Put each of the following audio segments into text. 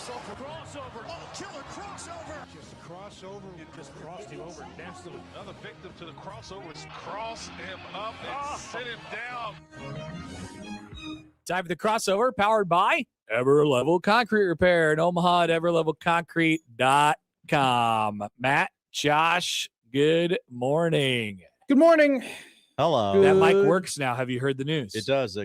Crossover. Oh, killer crossover. Just crossover. It just crossed him over. Nestled another victim to the crossover. Cross him up and sit him down. Time for the crossover, powered by Everlevel Concrete Repair in Omaha at everlevelconcrete.com. Matt, Josh, good morning. Good morning. Hello. That mic works now. Have you heard the news? It does.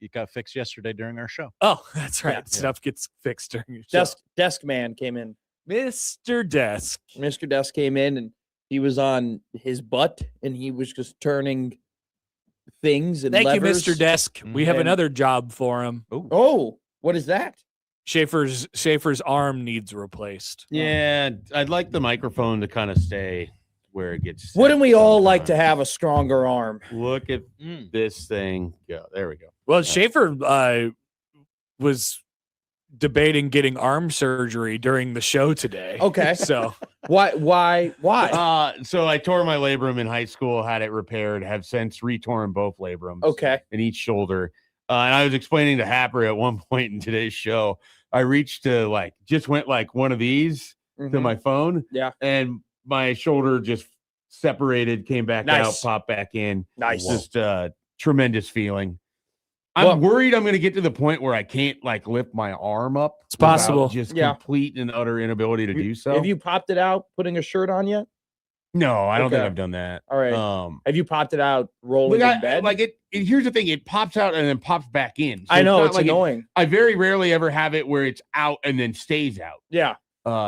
It got fixed yesterday during our show. Oh, that's right. Yeah. Stuff gets fixed during your show. Desk man came in. Mr. Desk. Mr. Desk came in and he was on his butt and he was just turning things and Thank levers. you, Mr. Desk. We have And- another job for him. Oh, what is that? Schaefer's arm needs replaced. Yeah, I'd like the microphone to kind of stay where it gets. set Wouldn't we all like to sometimes. have a stronger arm? Look at this thing go? There we go. Well, Schaefer was debating getting arm surgery during the show today. Okay. So Why? So I tore my labrum in high school, had it repaired, have since retorn both labrums. Okay. In each shoulder. And I was explaining to Happer at one point in today's show, I reached to just went like one of these to Mhm. my phone. Yeah. And my shoulder just separated, came back out, Nice. popped back in. Nice. Just tremendous feeling. I'm worried I'm going to get to the point where I can't lift my arm up. It's possible. without Just Yeah. complete and utter inability to do so. Have you popped it out putting a shirt on yet? No, I don't think Okay. I've done that. All right. Have you popped it out rolling in bed? Here's the thing: it pops out and then pops back in. So I know not it's like annoying. I very rarely ever have it where it's out and then stays out. Yeah.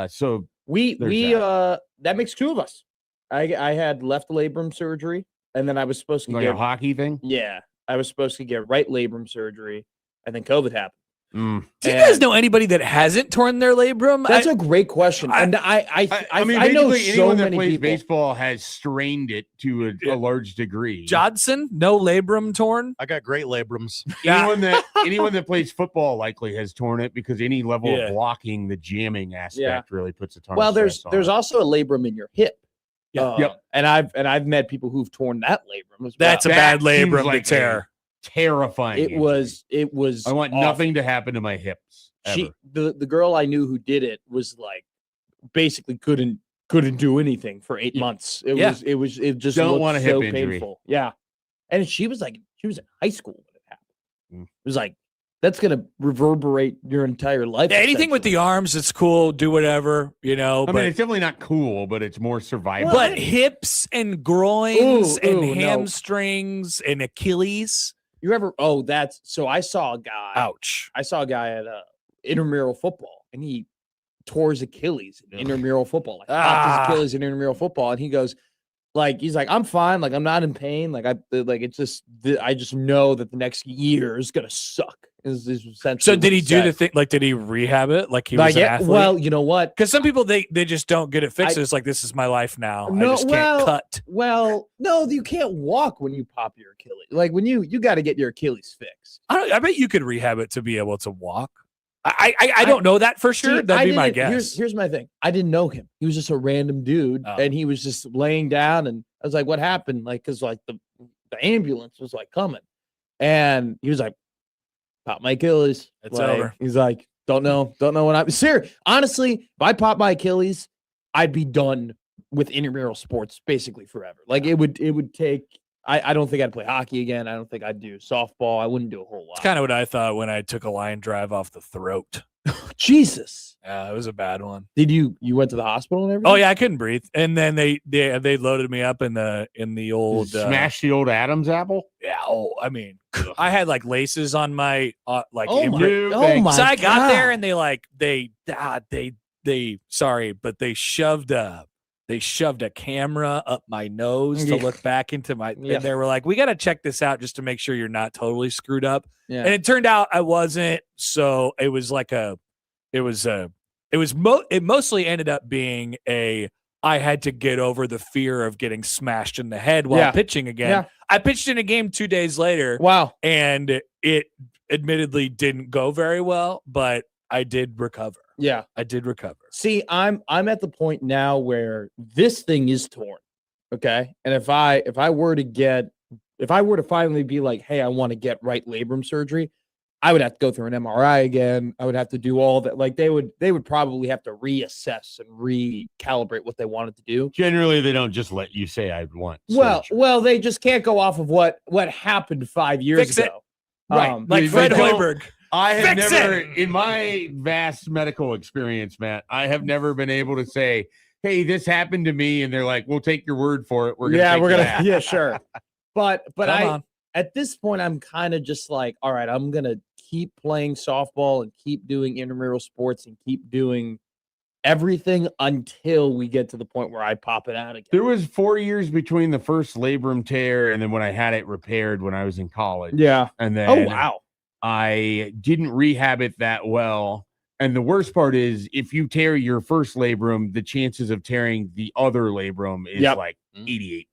So We There's that makes two of us. I had left labrum surgery and then I was supposed to like get a hockey thing. yeah, I was supposed to get right labrum surgery and then COVID happened. do you And- guys know anybody that hasn't torn their labrum? That's a great question. And I know basically so anyone that many plays people. baseball has strained it to a large degree. Johnson, no labrum torn. I got great labrums. Anyone that plays football likely has torn it because any level Yeah. of blocking, the jamming aspect really puts a ton. Well, of there's stress on it. also a labrum in your hip. Yep. And I've met people who've torn that labrum as well. That's a That bad labrum seems to like tear. terrifying. It was I want awful. nothing to happen to my hips. Ever. The girl I knew who did it was like basically couldn't do anything for 8 months. It just Don't looked want a hip so injury. painful. Yeah. And she was in high school when it happened. Mm. It was like that's gonna reverberate your entire life. Yeah, anything with the essentially. arms, it's cool. Do whatever, I but mean, it's definitely not cool, but it's more survival. but hips and groins and no. hamstrings and Achilles. You ever that's so I saw a guy Ouch. I saw a guy at intramural football and he tore his Achilles in intramural football. Like popped his Achilles in intramural football and he goes he's like, I'm fine, I'm not in pain. It's just I just know that the next year is gonna suck. Is essentially So what did he do the said. thing? Did he rehab it? Like he was an athlete? Well, you know what? Because some people they just don't get it fixed. I- It's like this is my life now. I No, just can't well- cut. Well, no, you can't walk when you pop your Achilles. Like when you got to get your Achilles fixed. I bet you could rehab it to be able to walk. I don't know that for sure. See, That'd be my guess. Here's my thing. I didn't know him. He was just a random dude, Oh. and he was just laying down. And I was like, "What happened?" Because the ambulance was coming, and he was like, "Pop my Achilles." It's Like, over. He's like, "Don't know what I'm." Serious. Honestly, if I pop my Achilles, I'd be done with intramural sports basically forever. Like it would take. I don't think I'd play hockey again. I don't think I'd do softball. I wouldn't do a whole lot. It's kind of what I thought when I took a line drive off the throat. Jesus. Yeah, it was a bad one. Did you went to the hospital and everything? Oh yeah, I couldn't breathe. And then they loaded me up in the old Smash the old Adam's apple. Yeah. Oh, I mean, I had laces on my Oh my, No, oh thanks. my so I got God. there and they sorry, but they shoved a camera up my nose to Yeah. look back into my Yeah. and they were like, we got to check this out just to make sure you're not totally screwed up. Yeah. And it turned out I wasn't. So it was it mostly ended up being I had to get over the fear of getting smashed in the head while Yeah. pitching again. Yeah. I pitched in a game 2 days later Wow. and it admittedly didn't go very well, but I did recover. Yeah. I did recover. See, I'm at the point now where this thing is torn. Okay. And if I were to finally be like, hey, I want to get right labrum surgery, I would have to go through an MRI again. I would have to do all that. Like they would probably have to reassess and recalibrate what they wanted to do. Generally, they don't just let you say I want surgery. Well, they just can't go off of what happened 5 years Fix it. ago. Right. Like they Fred don't- Hoiberg. I have Fix never, it! in my vast medical experience, Matt, I have never been able to say, hey, this happened to me. And they're like, we'll take your word for it. We're going to yeah, sure. But Come on. at this point, I'm kind of just like, all right, I'm going to keep playing softball and keep doing intramural sports and keep doing everything until we get to the point where I pop it out again. There was 4 years between the first labrum tear and then when I had it repaired when I was in college. Yeah. And then Oh, wow. I didn't rehab it that well. And the worst part is if you tear your first labrum, the chances of tearing the other labrum is like 88%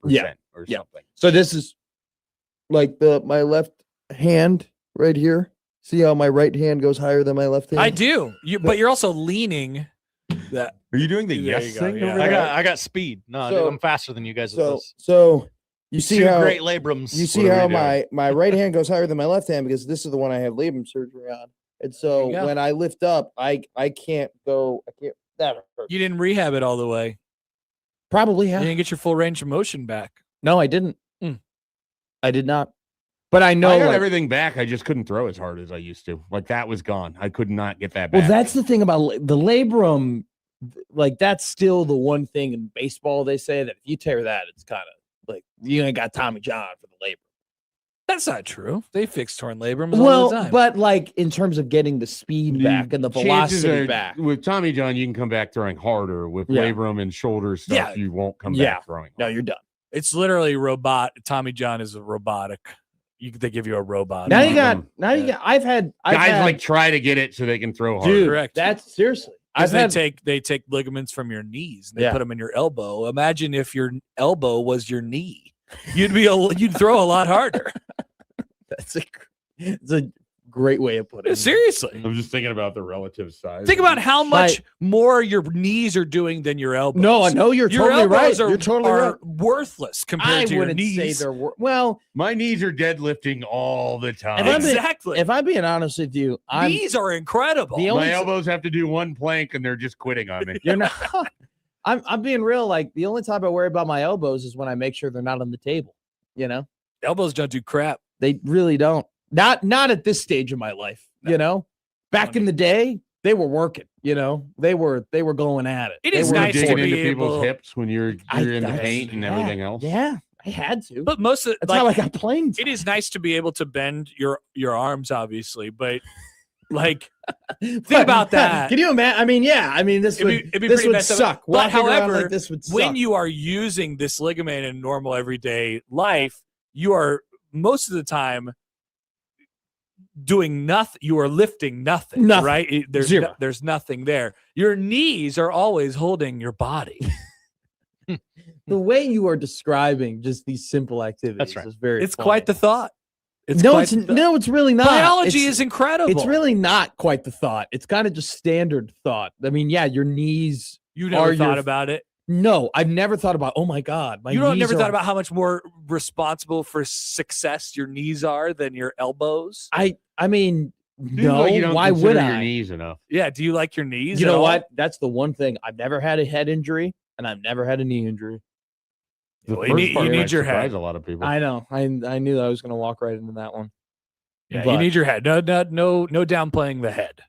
or something. So this is like my left hand right here. See how my right hand goes higher than my left hand? I do. But you're also leaning. That Are you doing the There yes you go, thing yeah. over there? I got speed. No, So- I'm faster than you guys at this. So you see Two how great labrums. you see What are how we doing? my right hand goes higher than my left hand because this is the one I have labrum surgery on. And so you go. when I lift up, I can't go. I can't. That hurts. you didn't rehab it all the way. Probably You have. didn't get your full range of motion back. No, I didn't. Mm. I did not. But I know I got like- everything back. I just couldn't throw as hard as I used to. Like that was gone. I could not get that back. Well, that's the thing about the labrum. Like that's still the one thing in baseball they say that if you tear that, it's kind of like you ain't got Tommy John for the labrum. That's not true. They fix torn labrums all the time. But like in terms of getting the speed back and the chances velocity are, back. with Tommy John, you can come back throwing harder. With Yeah. labrum and shoulder stuff, Yeah. you won't come Yeah. back throwing. No, hard. you're done. It's literally Tommy John is a robotic. They give you a robot. Now you Yeah. got. I've had Guys had, like try to get it so they can throw harder. dude. Correct. That's seriously. I've Because had they take ligaments from your knees and they Yeah. put them in your elbow. Imagine if your elbow was your knee. You'd throw a lot harder. it's a great way of putting it. Seriously. I'm just thinking about the relative size. Think about how much Right. more your knees are doing than your elbows. No, I know you're Your totally right. elbows You're totally right. are worthless compared I to your wouldn't say knees. they're well. my knees are deadlifting all the time. If I'm being- Exactly. If I'm being honest with you, Knees are incredible. The only my s- elbows have to do one plank and they're just quitting on me. you're not. I'm being real. Like the only time I worry about my elbows is when I make sure they're not on the table. You know, Elbows don't do crap. they really don't. Not at this stage of my life. You know, back in the day, they were working. You know, they were going at it. It They is were nice to digging be into people's able- hips when you're in the I- paint and yeah, everything else. Yeah, I had to. But most of That's how I got playing. it is nice to be able to bend your arms, obviously, but like Think about that. Can you imagine? I mean, yeah. I mean, this It'd would be this pretty would messed up. suck. But Walking around however, like this would suck. when you are using this ligament in normal everyday life, you are most of the time doing nothing. You are lifting nothing, Nothing. right? There's Zero. there's nothing there. Your knees are always holding your body. the way you are describing just these simple activities right. is very. It's quite the funny. thought. It's no, quite it's the thought. no, it's really not. Biology It's- is incredible. It's really not quite the thought. It's kind of just standard thought. I mean, yeah, your knees. you are never your- thought about it. No, I've never thought about. Oh my God, my You don't knees never are- thought about how much more responsible for success your knees are than your elbows. I mean, Seems no. like you don't Why consider would your I? knees enough? Yeah. Do you like your knees? You at know all? what? That's the one thing I've never had a head injury, and I've never had a knee injury. The Well, first you part need might your surprise head. a lot of people. I know. I knew I was going to walk right into that one. Yeah, you But- need your head. No downplaying the head.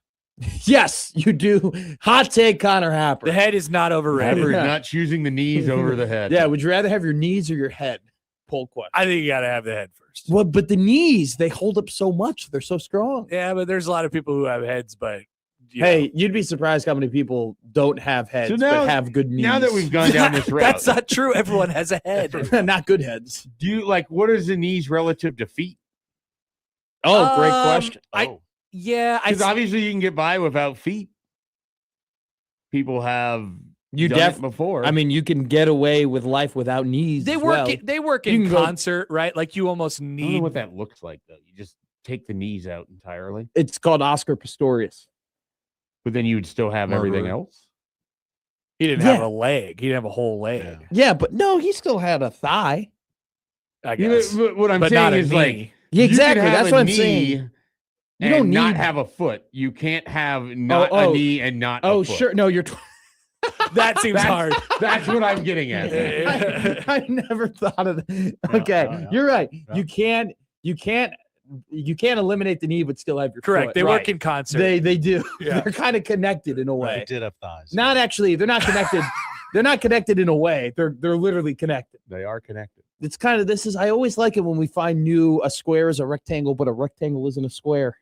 Yes, you do. Hot take, Connor Happer. The head is not overrated. Ever Yeah. not choosing the knees over the head. Yeah, would you rather have your knees or your head? Poll question. I think you got to have the head first. Well, but the knees, they hold up so much. They're so strong. Yeah, but there's a lot of people who have heads, but you know. Hey, you'd be surprised how many people don't have heads now- but have good knees. Now that we've gone down this route, That's not true. Everyone has a head. not good heads. do you like what is the knees relative to feet? Oh, great question. Yeah, Because obviously you can get by without feet. People have You done def it before. I mean, you can get away with life without knees. they as work. well. They work You in can go- concert, right? Like you almost I don't know need. what that looks like though. You just take the knees out entirely, It's called Oscar Pistorius. but then you would still have everything Murderer. else. He didn't have Yeah. a leg. He didn't have a whole leg. Yeah, but no, he still had a thigh. I You know, guess, but what I'm but saying not a is knee. like Yeah, you could exactly. have That's a what I'm knee saying. You don't not need- have a foot. You can't have not a knee and not a foot. Sure. No, you're. That seems hard. That's what I'm getting at. I never thought of that. Okay, you're right. You can't eliminate the knee, but still have your Correct. foot. They Right. work in concert. They do. Yeah. They're kind of connected in a way. They did have thighs. Not actually. They're not connected. They're not connected in a way. They're literally connected. They are connected. It's kind of I always like it when we find a square is a rectangle, but a rectangle isn't a square.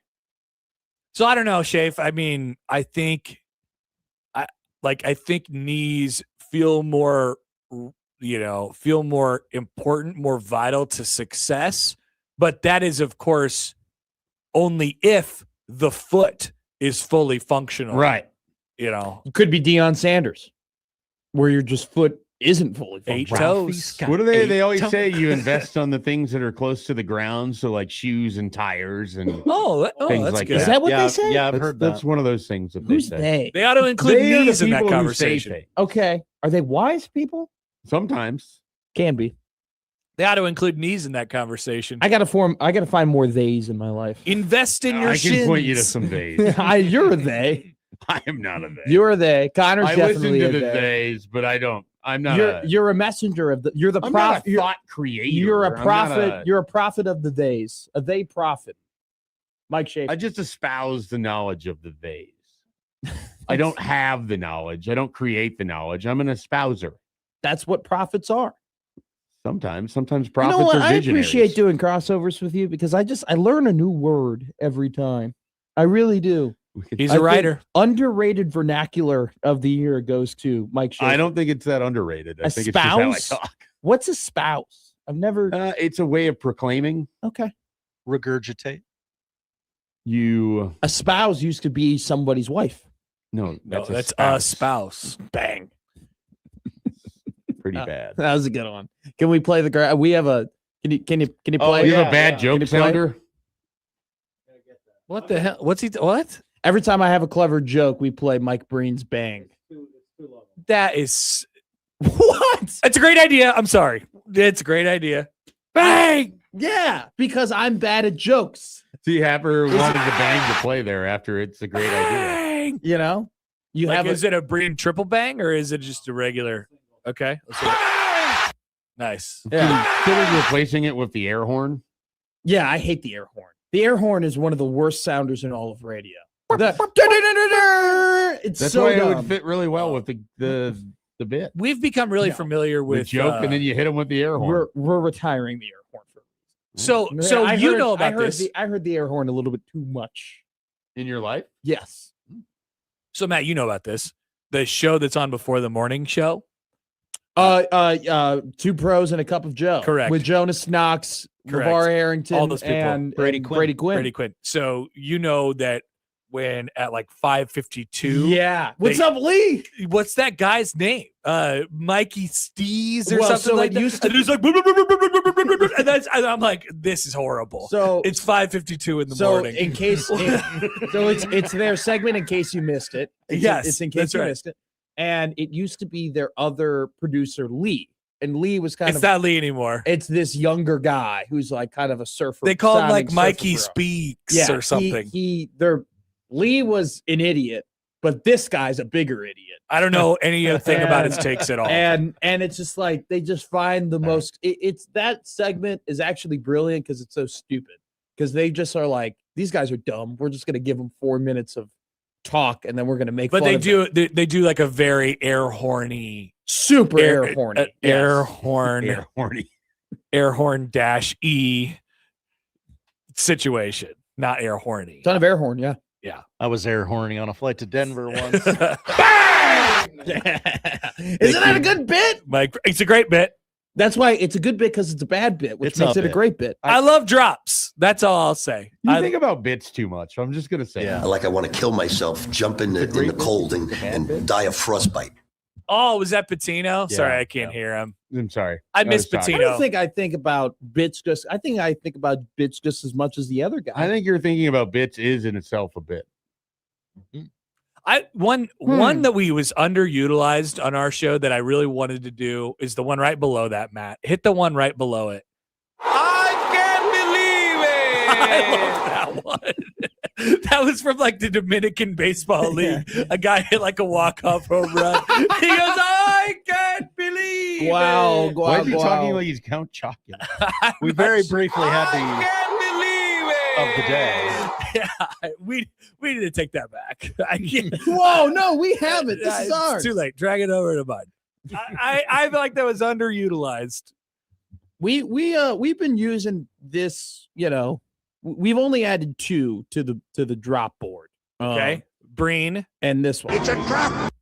So I don't know, Shafe. I mean, I think knees feel more, important, more vital to success. But that is, of course, only if the foot is fully functional. Right. It could be Deion Sanders, where your just foot isn't fully Eight functional. toes. What do they always say? You invest on the things that are close to the ground. So like shoes and tires and things that's like good. Is that what they say? Yeah, I've that's, heard that. that's one of those things that Who's they say. they? They ought to include They are the knees in that people who say conversation. things. Okay. Are they wise people? Sometimes. Can be. They ought to include knees in that conversation. I gotta find more theys in my life. Invest in your I shins. can point you to some days. You're a they. I am not a they. You're a they. Connor's I listen definitely to a the they. days, but I don't. I'm not. You're a messenger of the. You're the I'm prophet. not a thought creator. You're a I'm not prophet. You're a prophet of the days. A they prophet. Mike Schaefer. I just espouse the knowledge of the days. I don't have the knowledge. I don't create the knowledge. I'm an espouser. That's what prophets are. Sometimes prophets You know what? are I visionaries. appreciate doing crossovers with you because I learn a new word every time. I really do. He's I a think writer. Underrated vernacular of the year goes to Mike Schaefer. I don't think it's that underrated. I A think it's just how I spouse? talk. What's a spouse? I've never. It's a way of proclaiming Okay. Regurgitate. you. A spouse used to be somebody's wife. No, No, that's a spouse. Bang. Pretty bad. That was a good one. Can we play the? We have a. Can you play? You have a bad joke Can you play? sounder. What the hell? What's he? What? Every time I have a clever joke, we play Mike Breen's Bang. That is. What? It's a great idea. I'm sorry. It's a great idea. Bang! Yeah, because I'm bad at jokes. See, Happer wanted the bang to play there after it's a great idea. Bang! You know, you Like, have is it a Breen triple bang or is it just a regular? Okay. Let's see it. Nice. Consider replacing it with the air horn. Yeah, I hate the air horn. The air horn is one of the worst sounders in all of radio. It's That's so why it dumb. would fit really well with the bit. We've become really No. familiar The with joke, and then you hit him with the air horn. We're retiring the air horn for. so I you heard- know I about heard this. I heard the air horn a little bit too much. In your life? Yes. So Matt, you know about this. The show that's on before the morning show. Two pros and a cup of Joe. Correct. With Jonas Knox, Correct. LeVar Arrington, All those people. and Brady and Quinn. Brady Quinn. Brady Quinn. So you know that when at like 5:52. Yeah. What's They- up, Lee? What's that guy's name? Mikey Stees or Well, something so like it that. used to And he's like, and I'm like, this is horrible. So It's 5:52 in the morning. in case it's their segment in case you missed it. It's in case that's you right. missed it. And it used to be their other producer, Lee. And Lee was kind It's of not Lee anymore. it's this younger guy who's like kind of a surfer. They call him like sounding Mikey surfer bro. Speaks or something. Lee was an idiot, but this guy's a bigger idiot. I don't know anything about his takes at all. And it's just like they just find the most. It's that segment is actually brilliant because it's so stupid. Because they just are like, these guys are dumb. We're just gonna give them 4 minutes of talk, and then we're gonna make. But fun they of do them. they do like a very air horny, super air horny, air yes. horn, Air horny. air horn dash e situation, not air horny. Ton of air horn, yeah. I was air horny on a flight to Denver once. Isn't that a good bit? Mike, it's a great bit. That's why it's a good bit because it's a bad bit, which It's makes a it a bit. great bit. I love drops. That's all I'll say. You think about bits too much. I'm just gonna say. Yeah. that. Like I want to kill myself, jump in the cold and die of frostbite. Oh, was that Patino? Yeah, Sorry, I can't yeah. hear him. I'm sorry. I miss was talking. I Patino. don't think I think about bits just. I think about bits just as much as the other guy. I think you're thinking about bits is in itself a bit. One that we was underutilized on our show that I really wanted to do is the one right below that, Matt. Hit the one right below it. I can't believe it. I love that one. That was from like the Dominican Baseball League. A guy hit like a walk-off home run. He goes, I can't believe Wow. it. Why is he talking like he's Count Chocula? We very briefly had I the can't believe it. of the day. Yeah, we need to take that back. I can't. Whoa, no, we have it. This is It's ours. too late. Drag it over to mine. I feel like that was underutilized. We've been using this, we've only added 2 to the drop board. Okay. Breen. And this one. It's a trap.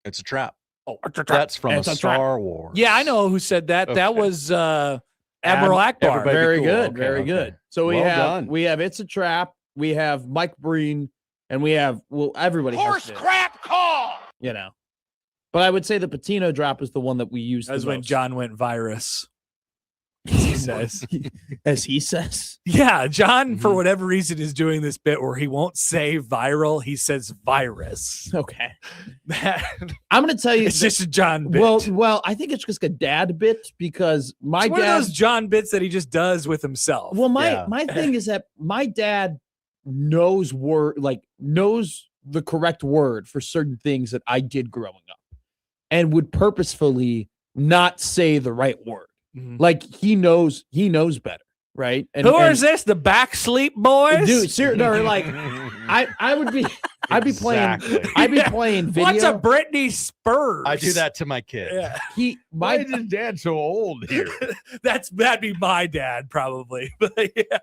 It's a trap. Oh, it's a trap. That's from It's a a trap. Star Wars. Yeah, I know who said that. That Okay. was Admiral Akbar. everybody- Very cool. good. Okay, Very okay. good. So we Well have done. It's a Trap, we have Mike Breen, and we have everybody Horse has crap call. But I would say the Patino drop is the one that we use. That was the when most. John went virus. He says. As he says. Yeah, John, Mm-hmm. for whatever reason, is doing this bit where he won't say viral, he says virus. Okay. Man, I'm gonna tell you it's just a John bit. well, I think it's just a dad bit because my it's one of dad those John bits that he just does with himself. Well, Yeah. my thing is that my dad knows knows the correct word for certain things that I did growing up, and would purposefully not say the right word. Mhm. Like he knows better, right? And Who is this? The Backsleep Boys? dude? Seriously, no, like I'd be playing Exactly. I'd be playing video. What's a Britney Spurs? I do that to my kid. Yeah, Why My is his dad so old here? that'd be my dad probably. But yeah.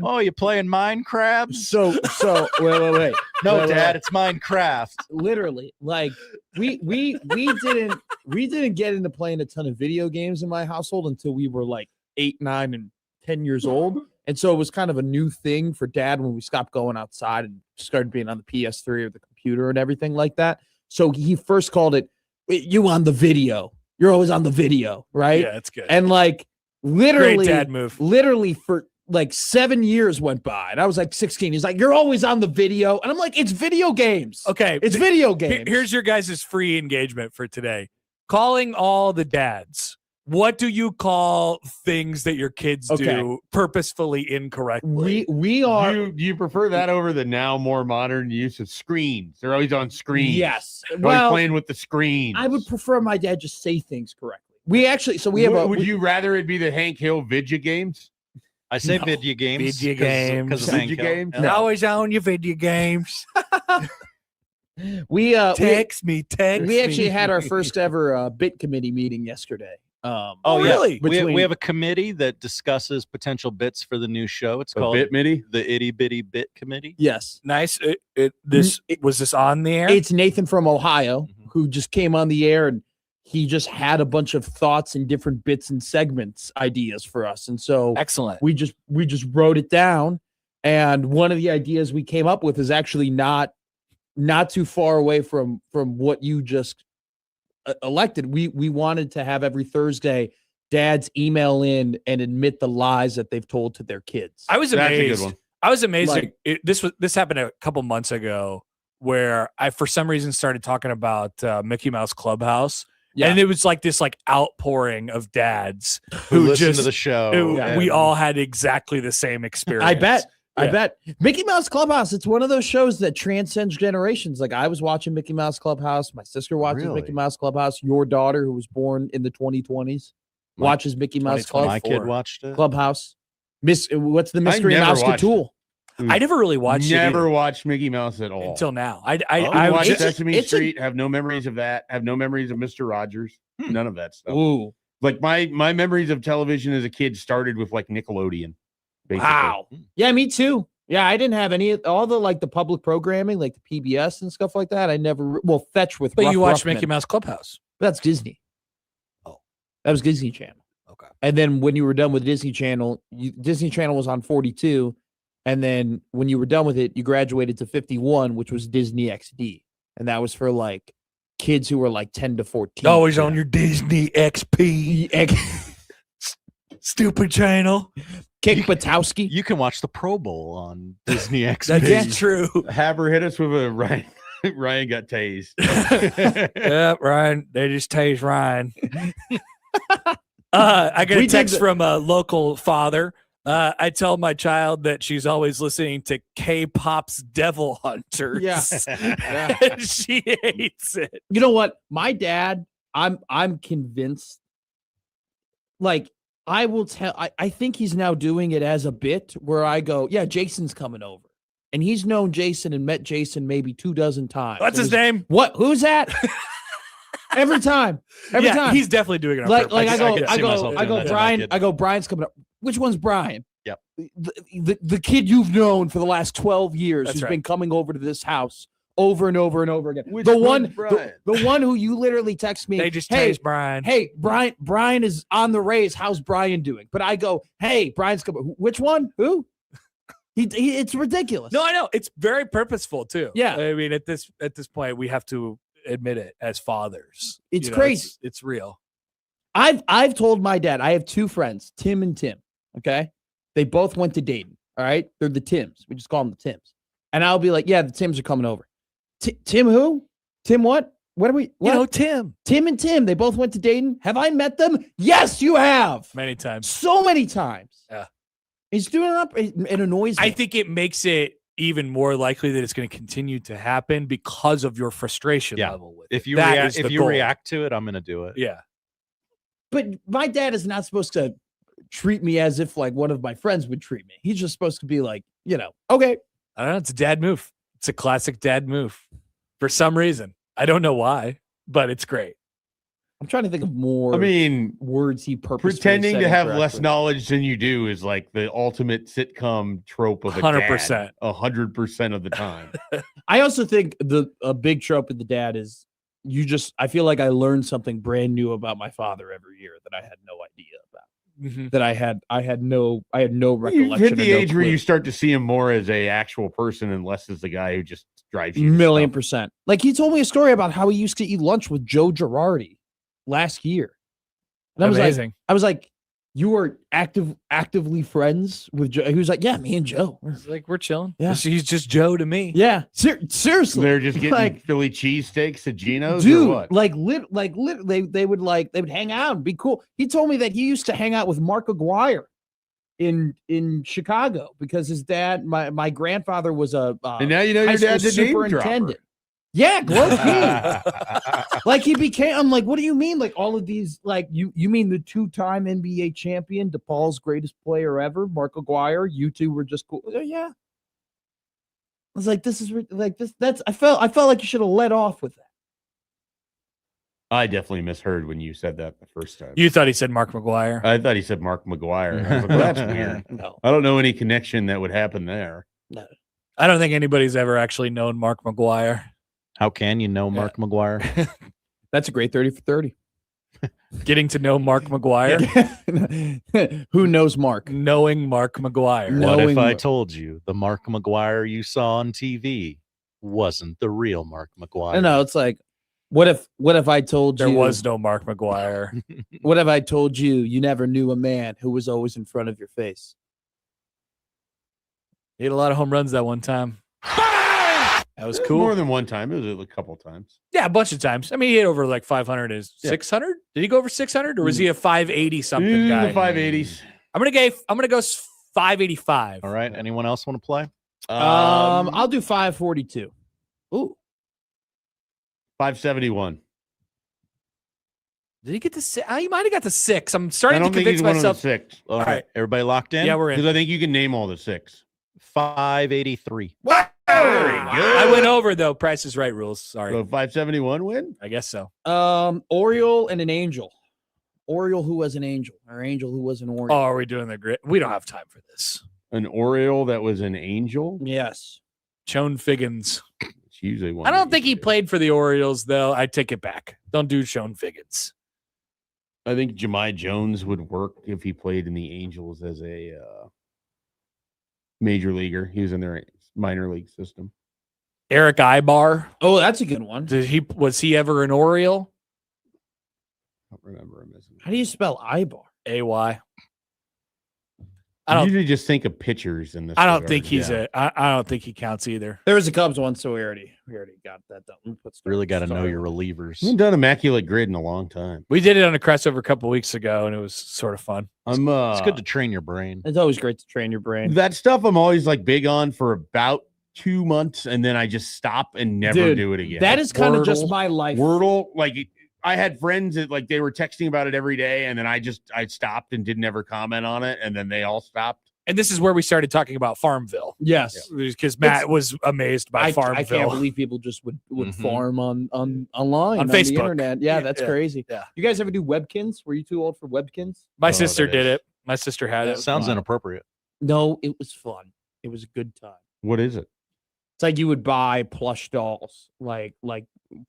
Oh, you playing Minecraft? so wait. No, Wait, Dad, wait. it's Minecraft. Literally, like we didn't get into playing a ton of video games in my household until we were like 8, 9, and 10 years old. And so it was kind of a new thing for dad when we stopped going outside and started being on the PS3 or the computer and everything like that. So he first called it, you on the video. You're always on the video, right? Yeah, it's good. And like Great literally, dad move. literally for like 7 years went by and I was like 16. He's like, you're always on the video. And I'm like, it's video games. Okay, It's video Here- games. Here's your guys' free engagement for today. Calling all the dads. What do you call things that your kids Okay. do purposefully incorrectly? we are Do you prefer that over the now more modern use of screens? They're always on screens. yes. They're always Well, playing with the screens. I would prefer my dad just say things correctly. We actually, so we have a. Would you rather it be the Hank Hill Vidya games? I say No. video games. Video games. Because Video games? You're always on your video games. we Text me. we actually had our first ever bit committee meeting yesterday. Oh, Oh, yeah. really? We have a committee that discusses potential bits for the new show. It's A called bit MIDI? the Itty Bitty Bit Committee. Yes, Nice. Was this on the air? it's Nathan from Ohio Mhm. who just came on the air and he just had a bunch of thoughts and different bits and segments ideas for us, and so excellent. we just wrote it down. And one of the ideas we came up with is actually not too far away from what you just elected. We wanted to have every Thursday dads email in and admit the lies that they've told to their kids. I was That's a good amazed. one. I was amazed. Like- This happened a couple months ago where I, for some reason, started talking about Mickey Mouse Clubhouse. Yeah. And it was like this outpouring of dads Who who listen just to the show? it- we all had exactly the same experience. I bet. I Yeah. bet Mickey Mouse Clubhouse. It's one of those shows that transcends generations. Like I was watching Mickey Mouse Clubhouse. My sister watches Really? Mickey Mouse Clubhouse. Your daughter, who was born in the 2020s, watches Mickey Mouse 2020. My kid 24. watched it. Clubhouse. What's the mystery of never Mouse watched Tool? I never really watched it Never either watched Mickey Mouse at all. until now. I I watched just, Sesame it's a- Street. Have no memories of that. Have no memories of Mr. Rogers. None of that stuff. Ooh, Like my memories of television as a kid started with like Nickelodeon. Basically. wow. Yeah, me too. Yeah, I didn't have all the the public programming, like the PBS and stuff like that. I never. Well, Fetch with. but Ruff you watched Ruffman. Mickey Mouse Clubhouse. That's Disney. Oh. That was Disney Channel. Okay. And then when you were done with Disney Channel, Disney Channel was on 42. And then when you were done with it, you graduated to 51, which was Disney XD. And that was for like kids who were like 10 to 14. Always on your Disney XP. Stupid channel. Kick Batowski. You can watch the Pro Bowl on Disney XP. That's true. Haber hit us with a Ryan. Ryan got tased. Yep, Ryan. They just tased Ryan. I got a We did text the- from a local father. I tell my child that she's always listening to K-pop's Devil Hunters. Yeah. And she hates it. You know what? My dad, I'm convinced. Like, I will tell. I think he's now doing it as a bit where I go, yeah, Jason's coming over, and he's known Jason and met Jason maybe 24 times. What's his name? What? Who's that? Every time. Every time. He's definitely doing it on Like purpose. I go, Brian. I go, Brian's coming up. Which one's Brian? Yep. The kid you've known for the last 12 years That's who's right. been coming over to this house over and over and over again. Which the one's one, Brian? the one who you literally text me. They just hey, changed Brian. Hey, Brian is on the Rays. How's Brian doing? But I go, hey, Brian's coming. Which one? Who? It's ridiculous. No, I know. It's very purposeful too. Yeah. I mean, at this point, we have to admit it as fathers. It's You know, crazy. It's real. I've told my dad, I have two friends, Tim and Tim. Okay. They both went to Dayton. All right. They're the Tims. We just call them the Tims. And I'll be like, yeah, the Tims are coming over. Tim who? Tim what? What are we? What? You know, Tim. Tim and Tim. They both went to Dayton. Have I met them? Yes, you have. Many times. So many times. Yeah. He's doing it up. It annoys me. I think it makes it even more likely that it's going to continue to happen because of your frustration Yeah. level with If it. you That react, is if the you goal. react to it, I'm going to do it. Yeah. But my dad is not supposed to treat me as if like one of my friends would treat me. He's just supposed to be like, okay. I don't know. It's a dad move. It's a classic dad move for some reason. I don't know why, but it's great. I'm trying to think of more I mean, words he purposely pretending said to have less incorrectly. knowledge than you do is like the ultimate sitcom trope of a 100%. dad. 100% of the time. I also think a big trope of the dad is I feel like I learned something brand new about my father every year that I had no idea about. Mhm. That I had no recollection. You've hit the or no age where clue. you start to see him more as a actual person and less as the guy who just drives you. to Million stuff. percent. Like he told me a story about how he used to eat lunch with Joe Girardi last year. And Amazing. I was like, you were actively friends with Joe. He was like, yeah, me and Joe. It's like we're chilling. Yeah. He's just Joe to me. Yeah, seriously. They're just getting Like, Philly cheesesteaks at Geno's dude, or what? they would hang out and be cool. He told me that he used to hang out with Mark Aguirre in Chicago because his dad, my grandfather was a And now you know your high school dad's a name superintendent. Yeah, low key. Like he became. I'm like, what do you mean? Like all of these? Like you mean the 2-time NBA champion, DePaul's greatest player ever, Mark Aguirre? You two were just cool. Yeah. I was like, this is like this. That's I felt like you should have let off with that. I definitely misheard when you said that the first time. You thought he said Mark McGuire. I thought he said Mark McGuire. I was like, well, that's weird. No. I don't know any connection that would happen there. I don't think anybody's ever actually known Mark McGuire. How can you know Mark McGuire? That's a great 30 for 30. Getting to know Mark McGuire, Who knows Mark? knowing Mark McGuire. No. What if Knowing I Mark. told you the Mark McGuire you saw on TV wasn't the real Mark McGuire? No, it's like, what if I told There you was no Mark McGuire. what if I told you you never knew a man who was always in front of your face? He had a lot of home runs that one time. That was More cool. than one time. It was a couple times. Yeah, a bunch of times. I mean, he hit over like 500 is 600. Did he go over 600 or was he a 580 something guy? The 580s. I'm gonna go 585. All right. Anyone else want to play? I'll do 542. Ooh. 571. Did he get to six? He might have got to 6. I'm I starting to don't think convince he's one of the myself. 6. All right. right. Everybody locked in? Yeah, we're in. Because I think you can name all the 6. 583. I went over though. Price is right rules. Sorry. So 571 win? I guess so. Oriole and an angel. Oriole who was an angel, or angel who was an Oh, Oriole. are we doing the grit? We don't have time for this. An Oriole that was an angel? Yes. Chone Figgins. It's usually one. I that don't you think he do. played for the Orioles though. I take it back. Don't do Chone Figgins. I think Jemai Jones would work if he played in the Angels as a major leaguer. He was in their minor league system. Eric Ibar. Oh, that's a good one. Was he ever an Oriole? I don't remember him as. How do you spell Ibar? AY. I don't. usually just think of pitchers in this. I don't regard, think he's yeah. I don't think he counts either. There was a Cubs one, so we already got that done. Let me put Really got to know Starter. your relievers. I haven't done immaculate grid in a long time. We did it on a crossover a couple weeks ago, and it was sort of fun. It's good to train your brain. It's always great to train your brain. That stuff I'm always like big on for about 2 months, and then I just stop and never Dude, do it again. That is kind of just Wordle- my life. Wordle, like I had friends that like they were texting about it every day, and then I stopped and didn't ever comment on it, and then they all stopped. And this is where we started talking about Farmville. Yes. Because Matt was amazed by Farmville. I can't believe people just would Mhm. farm on online On the Facebook. internet. Yeah, that's Yeah. crazy. Yeah. You guys ever do Webkins? Were you too old for Webkins? My Oh, sister that did is- it. My sister had it. Sounds inappropriate. No, it was fun. It was a good time. What is it? It's like you would buy plush dolls, like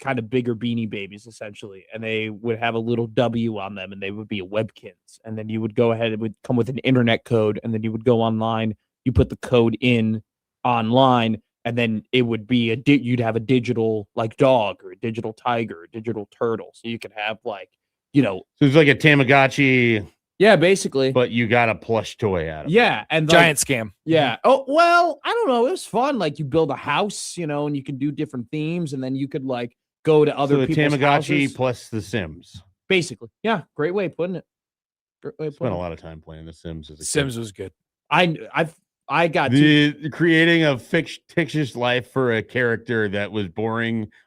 kind of bigger Beanie Babies, essentially, and they would have a little W on them, and they would be Webkins. And then you would go ahead; it would come with an internet code, and then you would go online. You put the code in online, and then it would be you'd have a digital like dog or a digital tiger, or a digital turtle, so you could have So it's like a Tamagotchi, yeah, basically, but you got a plush toy out of it. yeah, and Giant scam. yeah. Oh, well, I don't know. It was fun. Like you build a house, and you can do different themes, and then you could like go to other So the people's Tamagotchi houses. plus the Sims. Basically, yeah. Great way of putting it. Great way of Spent putting a it. lot of time playing the Sims as a kid. Sims was good. I got to, The creating a fictitious life for a character that was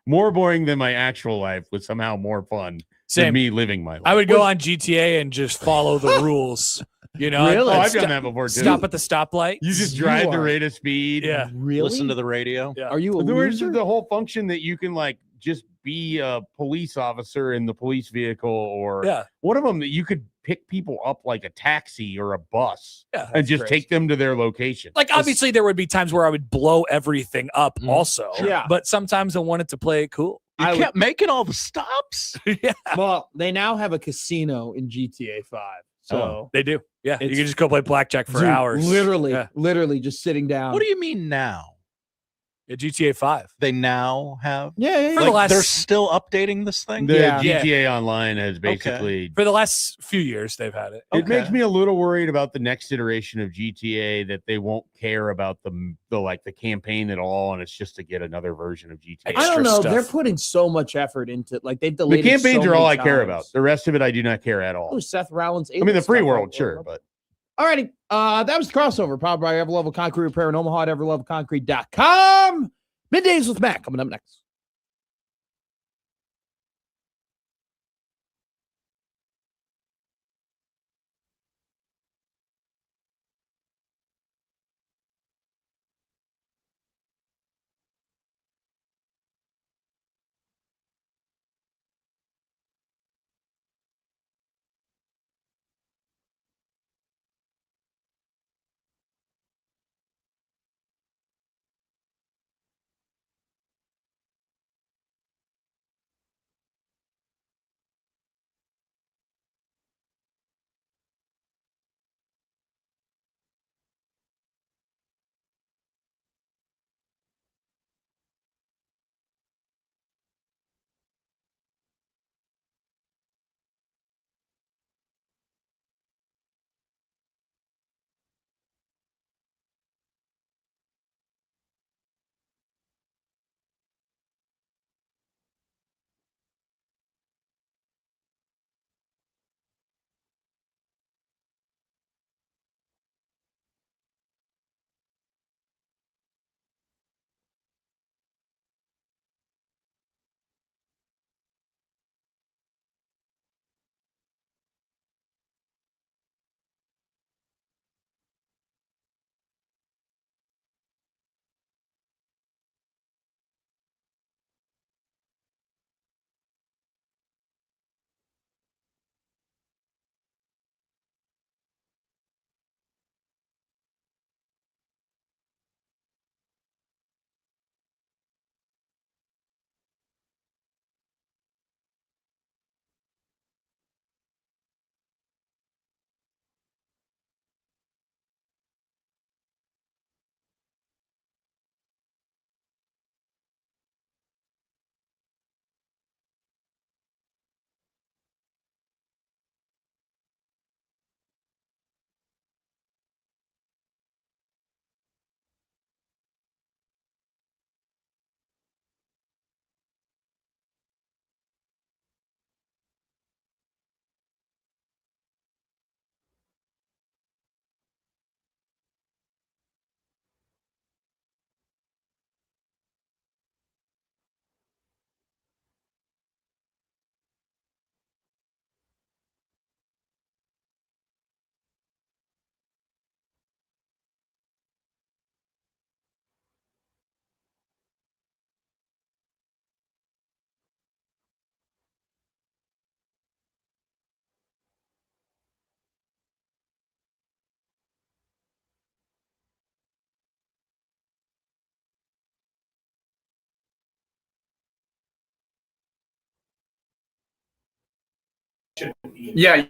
more boring than my actual life was somehow more fun than Same. me living my life. I would go on GTA and just follow the rules. Really? Oh, I'd I've done that before too. Stop at the stoplight. You just You drive the are- rate of speed. Yeah. really Listen to the radio. Yeah. Are you a There's loser? the whole function that you can like just be a police officer in the police vehicle, or Yeah. one of them that you could pick people up like a taxi or a bus Yeah. and just crazy. take them to their location. Like obviously there would be times where I would blow everything up Mhm. also. Yeah. But sometimes I wanted to play it cool. You I would- kept making all the stops. Yeah. Well, they now have a casino in GTA 5. So They do. Yeah. You It's- can just go play blackjack for dude, hours. Literally, Yeah. just sitting down. What do you mean now? Yeah, GTA 5. They now have. Yeah, For the Like, last- they're still updating this thing. The Yeah. GTA Online has basically. For the last few years they've had it. It makes Okay. me a little worried about the next iteration of GTA that they won't care about the campaign at all, and it's just to get another version of GTA. I don't extra know. stuff. They're putting so much effort into like they've The delayed it campaigns so are all I many care times. about. The rest of it, I do not care at all. Oh, Seth Rollins. I mean, the free world, sure, but Alrighty. That was the crossover. Powered by Everlevel Concrete Repair in Omaha at everlevelconcrete.com. Middays with Matt coming up next. Yeah.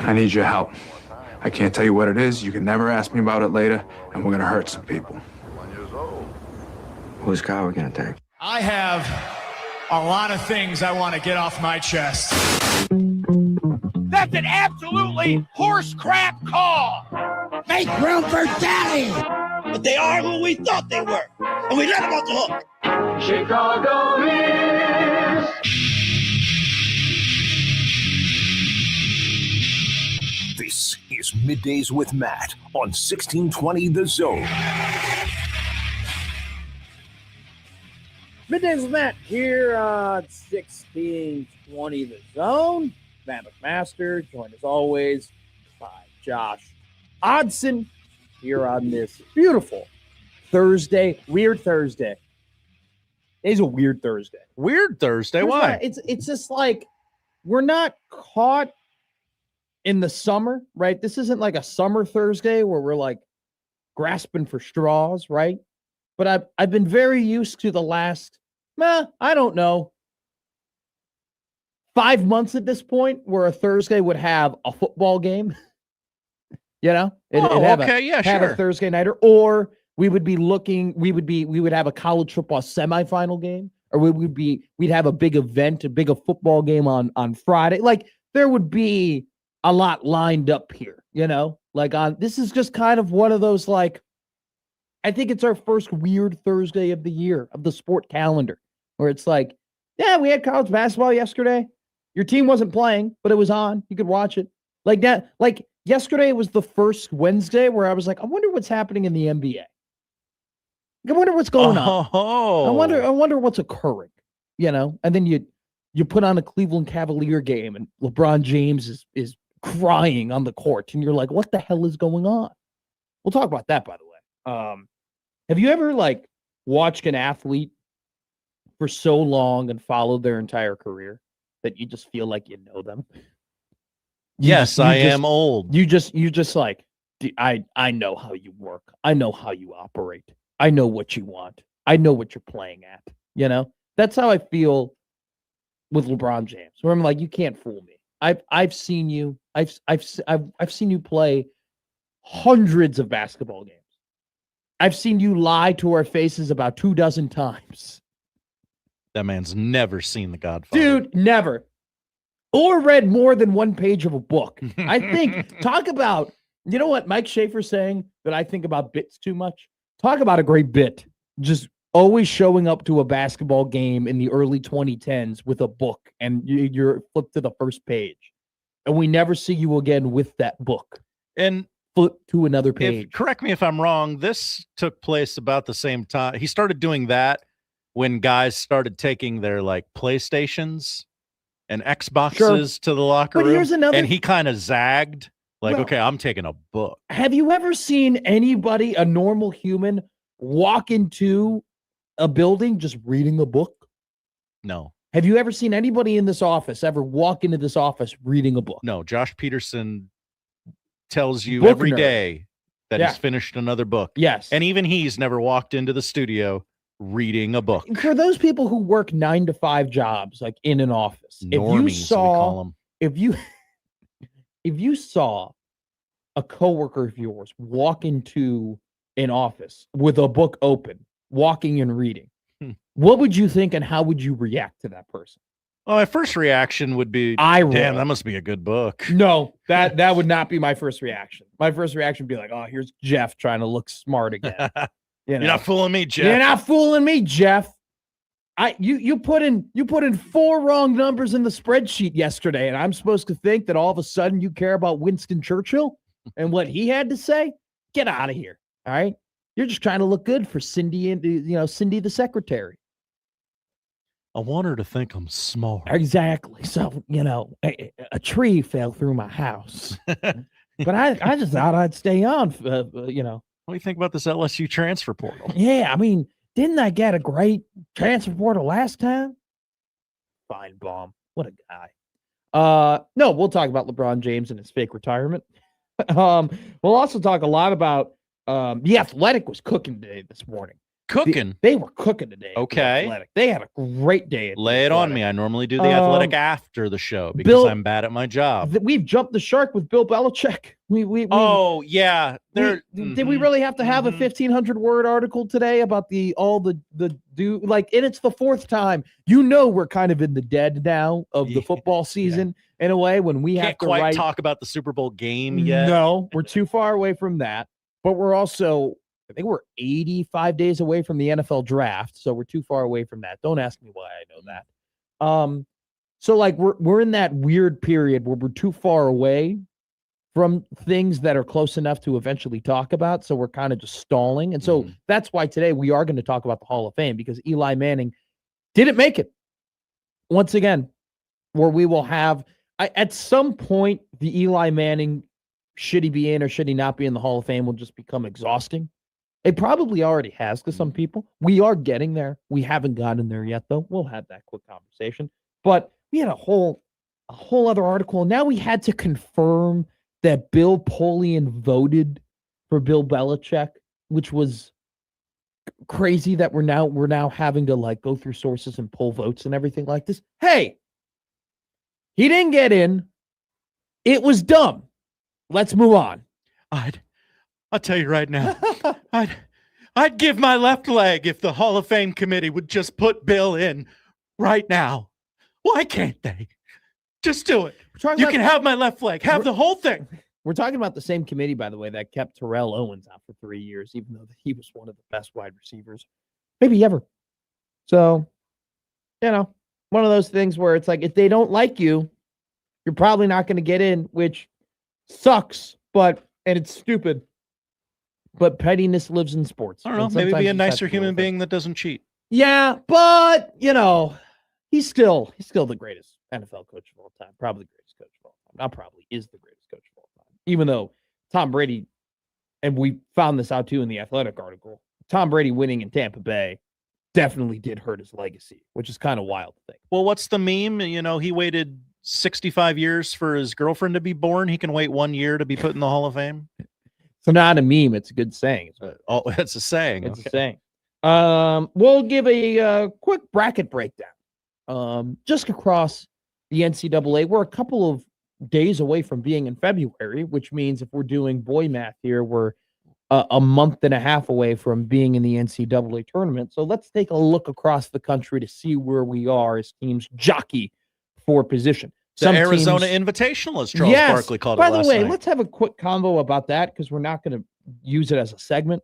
I need your help. I can't tell you what it is. You can never ask me about it later, and we're gonna hurt some people. Whose car are we gonna take? I have a lot of things I want to get off my chest. That's an absolutely horse crap call. Make room for Daddy! But they are who we thought they were, and we let them off the hook. Chicago is. This is Middays with Matt on 1620 The Zone. Middays with Matt here on 1620 The Zone. Matt McMaster, joined as always by Josh Odson here on this beautiful Thursday, weird Thursday. It's a weird Thursday. Weird Thursday? Why? It's just like we're not caught in the summer, right? This isn't like a summer Thursday where we're like grasping for straws, right? But I've been very used to the last, I don't know, 5 months at this point where a Thursday would have a football game. You know? It'd have a Thursday nighter, or we would have a college football semifinal game, or we'd have a big event, a big football game on Friday. Like there would be a lot lined up here, you know, like this is just kind of one of those, like, I think it's our first weird Thursday of the year of the sport calendar where it's like, yeah, we had college basketball yesterday. Your team wasn't playing, but it was on. You could watch it like that. Like yesterday was the first Wednesday where I was like, I wonder what's happening in the NBA. I wonder what's going on. I wonder what's occurring, you know? And then you put on a Cleveland Cavalier game and LeBron James is crying on the court, and you're like, what the hell is going on? We'll talk about that, by the way. Have you ever like watched an athlete for so long and followed their entire career that you just feel like you know them? Yes, I am old. You just like, I know how you work. I know how you operate. I know what you want. I know what you're playing at. You know, that's how I feel with LeBron James, where I'm like, you can't fool me. I've seen you. I've seen you play hundreds of basketball games. I've seen you lie to our faces about 24 times. That man's never seen The Godfather. Dude, never. or read more than one page of a book. I think, talk about, you know what Mike Schaefer's saying that I think about bits too much? Talk about a great bit. Just always showing up to a basketball game in the early 2010s with a book and you're flipped to the first page. And we never see you again with that book. And flip to another page. Correct me if I'm wrong. This took place about the same time. He started doing that when guys started taking their like PlayStations and Xboxes to the locker room. Here's another, and he kind of zagged like, okay, I'm taking a book. Have you ever seen anybody, a normal human, walk into a building just reading a book? No. Have you ever seen anybody in this office ever walk into this office reading a book? No. Josh Peterson tells you Book every nerd. Day that he's finished another book. Yes. And even he's never walked into the studio reading a book. For those people who work 9-to-5 jobs, like in an office, Normies, we call them. if you saw a coworker of yours walk into an office with a book open, walking and reading, what would you think and how would you react to that person? Well, my first reaction would be, damn, that must be a good book. No, that would not be my first reaction. My first reaction would be like, oh, here's Jeff trying to look smart again. You're not fooling me, Jeff. You're not fooling me, Jeff. You put in 4 wrong numbers in the spreadsheet yesterday, and I'm supposed to think that all of a sudden you care about Winston Churchill and what he had to say? Get out of here. All right. You're just trying to look good for Cindy and Cindy the secretary. I want her to think I'm smart. Exactly. So, a tree fell through my house. But I just thought I'd stay on, What do you think about this LSU transfer portal? Yeah, I mean, didn't I get a great transfer portal last time? Fine bomb. What a guy. No, we'll talk about LeBron James and his fake retirement. We'll also talk a lot about The Athletic was cooking today this morning. Cooking? They were cooking today. Okay. The They had a great day. Lay it on me. I normally do The Athletic after the show because I'm bad at my job. We've jumped the shark with Bill Belichick. Yeah. Did we really have to have a 1,500-word article today about and it's the 4th time. We're kind of in the dead now of the football season in a way when we have to quite talk about the Super Bowl game yet. No, we're too far away from that. But we're also, I think we're 85 days away from the NFL draft, so we're too far away from that. Don't ask me why I know that. So we're in that weird period where we're too far away from things that are close enough to eventually talk about, so we're kind of just stalling. And so that's why today we are going to talk about the Hall of Fame, because Eli Manning didn't make it. Once again, where we will have, at some point, the Eli Manning, should he be in or should he not be in the Hall of Fame, will just become exhausting. It probably already has to some people. We are getting there. We haven't gotten there yet, though. We'll have that quick conversation. But we had a whole other article. Now we had to confirm that Bill Polian voted for Bill Belichick, which was crazy that we're now having to go through sources and pull votes and everything like this. Hey, he didn't get in. It was dumb. Let's move on. I'll tell you right now, I'd give my left leg if the Hall of Fame committee would just put Bill in right now. Why can't they? Just do it. You can have my left leg. Have the whole thing. We're talking about the same committee, by the way, that kept Terrell Owens out for 3 years, even though he was one of the best wide receivers maybe ever. So, one of those things where it's like, if they don't like you, you're probably not going to get in, which sucks, and it's stupid. But pettiness lives in sports. I don't know. Maybe be a nicer human being that doesn't cheat. Yeah, but he's still the greatest NFL coach of all time. Probably the greatest coach of all time. Not probably, is the greatest coach of all time. Even though Tom Brady, and we found this out too in the Athletic article, Tom Brady winning in Tampa Bay definitely did hurt his legacy, which is kind of wild to think. Well, what's the meme? He waited 65 years for his girlfriend to be born. He can wait 1 year to be put in the Hall of Fame. It's not a meme. It's a good saying. It's a saying. It's a saying. We'll give a quick bracket breakdown. Just across the NCAA, we're a couple of days away from being in February, which means if we're doing boy math here, we're a month and a half away from being in the NCAA tournament. So let's take a look across the country to see where we are as teams jockey for position. The Arizona Invitational, as Charles Barkley called it By last the way, night. let's have a quick convo about that because we're not going to use it as a segment.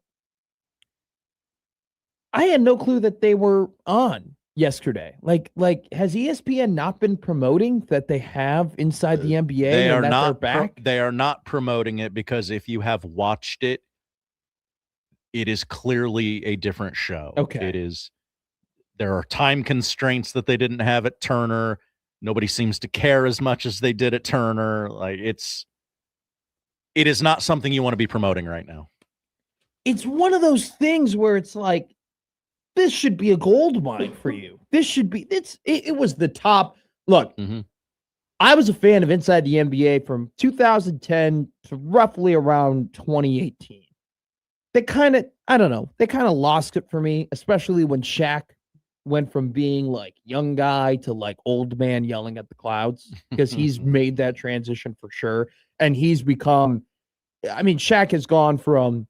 I had no clue that they were on yesterday. Like has ESPN not been promoting that they have Inside the NBA They and are that not they're back? they are not promoting it because if you have watched it, it is clearly a different show. Okay. There are time constraints that they didn't have at Turner. Nobody seems to care as much as they did at Turner. Like it is not something you want to be promoting right now. It's one of those things where it's like, this should be a gold mine for you. This should be, it was the top. Look, I was a fan of Inside the NBA from 2010 to roughly around 2018. They kind of, I don't know, they kind of lost it for me, especially when Shaq went from being like young guy to like old man yelling at the clouds, because he's made that transition for sure. And he's become, I mean, Shaq has gone from,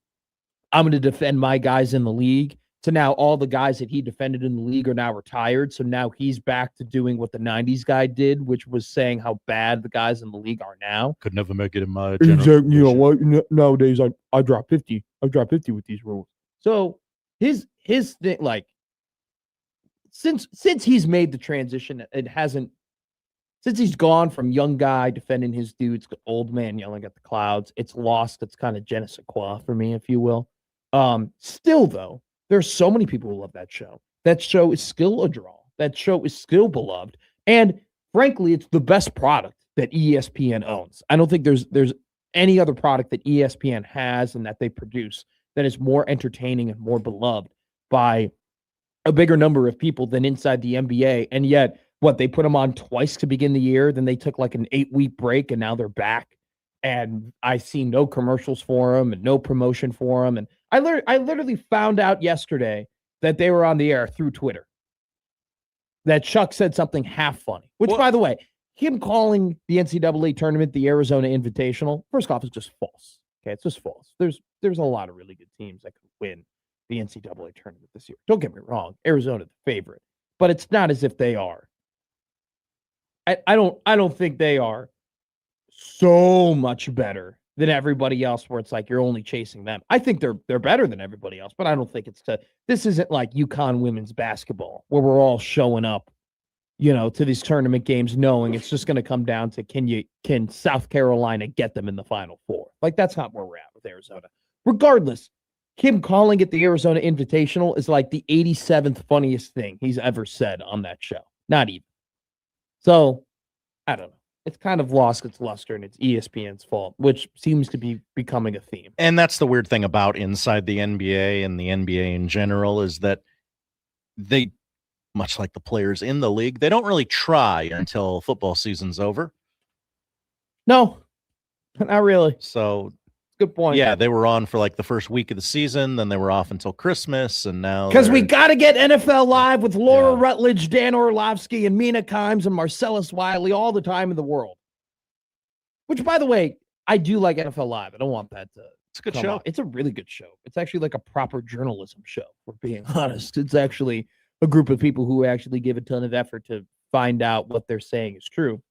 I'm going to defend my guys in the league, to now all the guys that he defended in the league are now retired. So now he's back to doing what the 90s guy did, which was saying how bad the guys in the league are now. Could never make it in my generation. You know what? Nowadays, I drop 50. I drop 50 with these rules. So his thing, like, since he's made the transition, since he's gone from young guy defending his dudes to old man yelling at the clouds, it's lost its kind of je ne sais quoi for me, if you will. Still, though, there's so many people who love that show. That show is still a draw. That show is still beloved. And frankly, it's the best product that ESPN owns. I don't think there's any other product that ESPN has and that they produce that is more entertaining and more beloved by a bigger number of people than Inside the NBA. And yet, they put them on twice to begin the year, then they took like an 8-week break, and now they're back. And I see no commercials for them and no promotion for them. And I literally found out yesterday that they were on the air through Twitter. That Chuck said something half funny, which, by the way, him calling the NCAA tournament the Arizona Invitational, first off, is just false. Okay, it's just false. There's a lot of really good teams that could win the NCAA tournament this year. Don't get me wrong, Arizona's the favorite, but it's not as if they are. I don't think they are so much better than everybody else where it's like you're only chasing them. I think they're better than everybody else, but I don't think this isn't like UConn women's basketball where we're all showing up, to these tournament games knowing it's just going to come down to can South Carolina get them in the Final Four? Like, that's not where we're at with Arizona. Regardless, him calling it the Arizona Invitational is like the 87th funniest thing he's ever said on that show. Not even. So, I don't know. It's kind of lost its luster, and it's ESPN's fault, which seems to be becoming a theme. And that's the weird thing about Inside the NBA and the NBA in general is that they, much like the players in the league, they don't really try until football season's over. No, not really. So, good point. Yeah, they were on for like the first week of the season, then they were off until Christmas, and now because we got to get NFL Live with Laura Rutledge, Dan Orlovsky, and Mina Kimes and Marcellus Wiley all the time in the world. Which, by the way, I do like NFL Live. I don't want that to. It's a good show. It's a really good show. It's actually like a proper journalism show, for being honest. It's actually a group of people who actually give a ton of effort to find out what they're saying is true.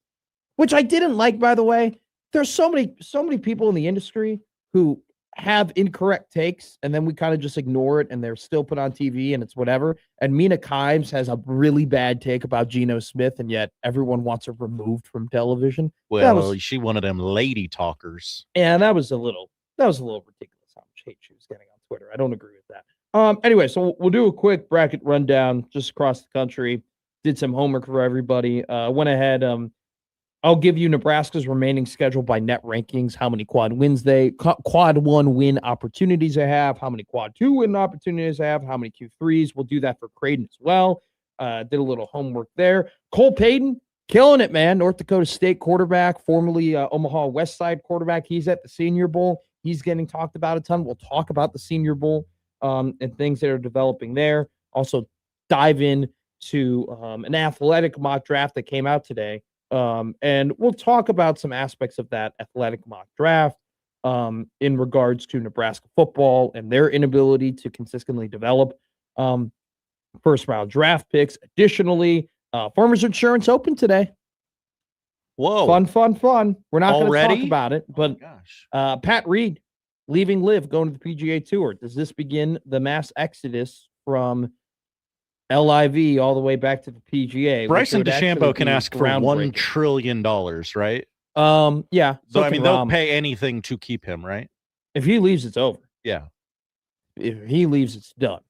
Which I didn't like, by the way. There's so many people in the industry who have incorrect takes, and then we kind of just ignore it, and they're still put on TV, and it's whatever. And Mina Kimes has a really bad take about Geno Smith, and yet everyone wants her removed from television. Well, she one of them lady talkers. Yeah, that was a little ridiculous how much hate she was getting on Twitter. I don't agree with that. Anyway, so we'll do a quick bracket rundown just across the country. Did some homework for everybody. Went ahead. I'll give you Nebraska's remaining schedule by net rankings, how many quad 1 win opportunities they have, how many quad 2 win opportunities they have, how many Q3s. We'll do that for Creighton as well. Did a little homework there. Cole Payton, killing it, man. North Dakota State quarterback, formerly Omaha West Side quarterback. He's at the Senior Bowl. He's getting talked about a ton. We'll talk about the Senior Bowl and things that are developing there. Also dive in to an athletic mock draft that came out today. And we'll talk about some aspects of that athletic mock draft in regards to Nebraska football and their inability to consistently develop first round draft picks. Additionally, Farmers Insurance opened today. Whoa. Fun. We're not going to talk Already? about it, but Pat Reed leaving Live, going to the PGA Tour. Does this begin the mass exodus from LIV all the way back to the PGA? Bryson DeChambeau can ask for $1 trillion, right? Yeah. So I mean, they'll pay anything to keep him, right? If he leaves, it's over. Yeah. If he leaves, it's done.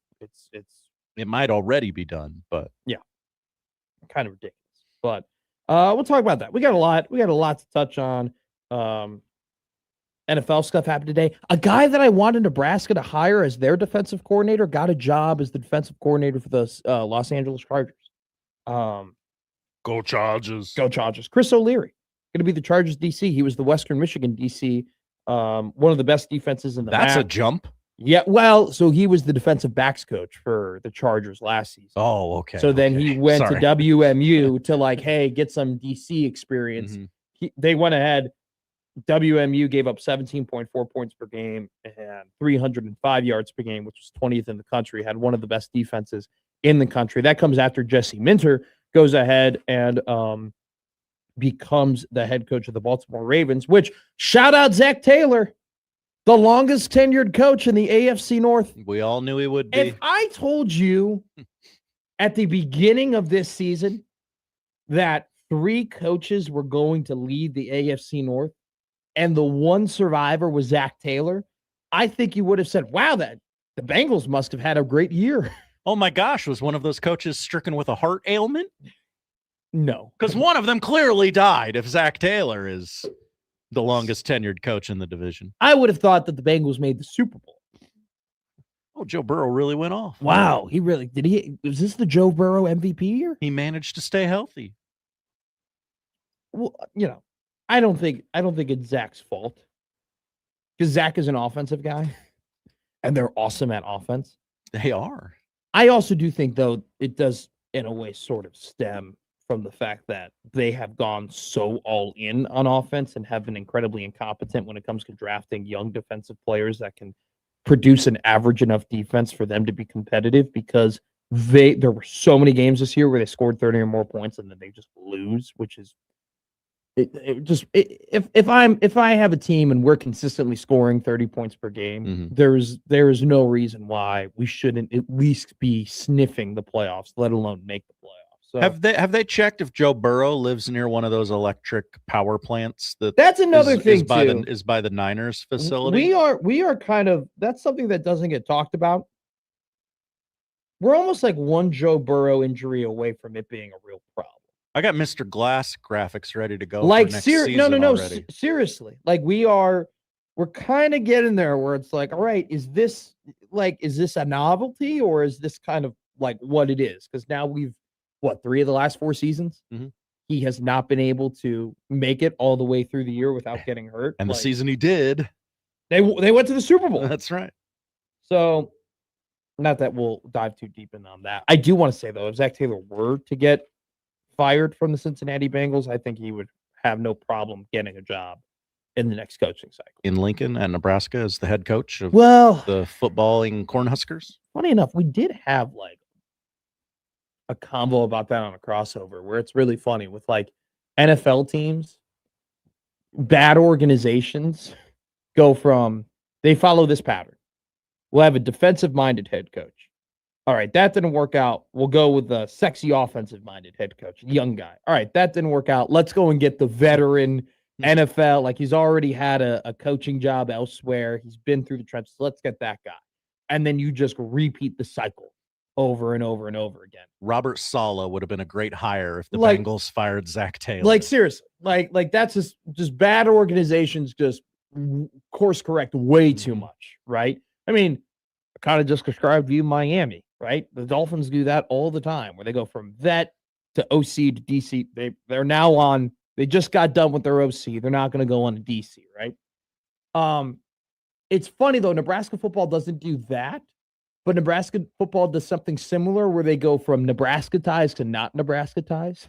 It might already be done, but yeah, kind of ridiculous. But we'll talk about that. We got a lot to touch on. NFL stuff happened today. A guy that I wanted Nebraska to hire as their defensive coordinator got a job as the defensive coordinator for the Los Angeles Chargers. Go Chargers. Go Chargers. Chris O'Leary, going to be the Chargers DC. He was the Western Michigan DC, one of the best defenses in the That's MAC. a jump. Yeah, well, so he was the defensive backs coach for the Chargers last season. Oh, okay. So then he went Sorry. to WMU to like, hey, get some DC experience. They went ahead. WMU gave up 17.4 points per game and 305 yards per game, which was 20th in the country, had one of the best defenses in the country. That comes after Jesse Minter goes ahead and becomes the head coach of the Baltimore Ravens, which shout out Zach Taylor, the longest tenured coach in the AFC North. We all knew he would be. If I told you at the beginning of this season that 3 coaches were going to lead the AFC North and the one survivor was Zach Taylor, I think you would have said, wow, that the Bengals must have had a great year. Oh my gosh, was one of those coaches stricken with a heart ailment? No. Because one of them clearly died if Zach Taylor is the longest tenured coach in the division. I would have thought that the Bengals made the Super Bowl. Oh, Joe Burrow really went off. Wow, he really did. Was this the Joe Burrow MVP year? He managed to stay healthy. Well, I don't think it's Zach's fault because Zach is an offensive guy, and they're awesome at offense. They are. I also do think, though, it does in a way sort of stem from the fact that they have gone so all in on offense and have been incredibly incompetent when it comes to drafting young defensive players that can produce an average enough defense for them to be competitive, because there were so many games this year where they scored 30 or more points and then they just lose, which is if I have a team and we're consistently scoring 30 points per game, there is no reason why we shouldn't at least be sniffing the playoffs, let alone make the playoffs. So have they checked if Joe Burrow lives near one of those electric power plants? That's another thing too. Is by the Niners facility. We are kind of, that's something that doesn't get talked about. We're almost like one Joe Burrow injury away from it being a real problem. I got Mr. Glass graphics ready to go. Like no, seriously. Like we're kind of getting there where it's like, all right, is this a novelty or is this kind of like what it is? Because now we've 3 of the last 4 seasons. He has not been able to make it all the way through the year without getting hurt. And the season he did, they went to the Super Bowl. That's right. So, not that we'll dive too deep in on that. I do want to say though, if Zach Taylor were to get fired from the Cincinnati Bengals, I think he would have no problem getting a job in the next coaching cycle. In Lincoln at Nebraska as the head coach of the footballing Cornhuskers. Funny enough, we did have like a convo about that on a crossover where it's really funny with like NFL teams, bad organizations they follow this pattern. We'll have a defensive-minded head coach. All right, that didn't work out. We'll go with the sexy offensive-minded head coach, young guy. All right, that didn't work out. Let's go and get the veteran NFL. Like he's already had a coaching job elsewhere. He's been through the trenches. Let's get that guy. And then you just repeat the cycle over and over and over again. Robert Saleh would have been a great hire if the Bengals fired Zach Taylor. Like seriously, like that's just bad organizations just course correct way too much, right? I mean, I kind of just described you Miami, right? The Dolphins do that all the time where they go from vet to OC to DC. They're now on, they just got done with their OC. They're not going to go on to DC, right? It's funny though, Nebraska football doesn't do that, but Nebraska football does something similar where they go from Nebraska ties to not Nebraska ties.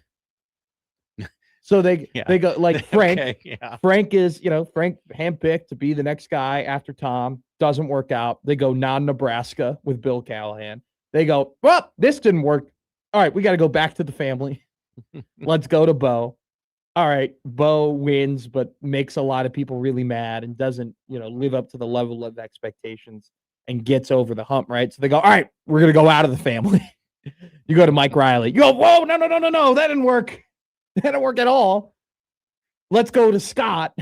So they go like Frank. Frank is, Frank handpicked to be the next guy after Tom. Doesn't work out. They go non-Nebraska with Bill Callahan. They go, well, this didn't work. All right, we got to go back to the family. Let's go to Bo. all right, Bo wins, but makes a lot of people really mad and doesn't, live up to the level of expectations and gets over the hump, right? So they go, all right, we're going to go out of the family. You go to Mike Riley. You go, whoa, no. That didn't work. That didn't work at all. Let's go to Scott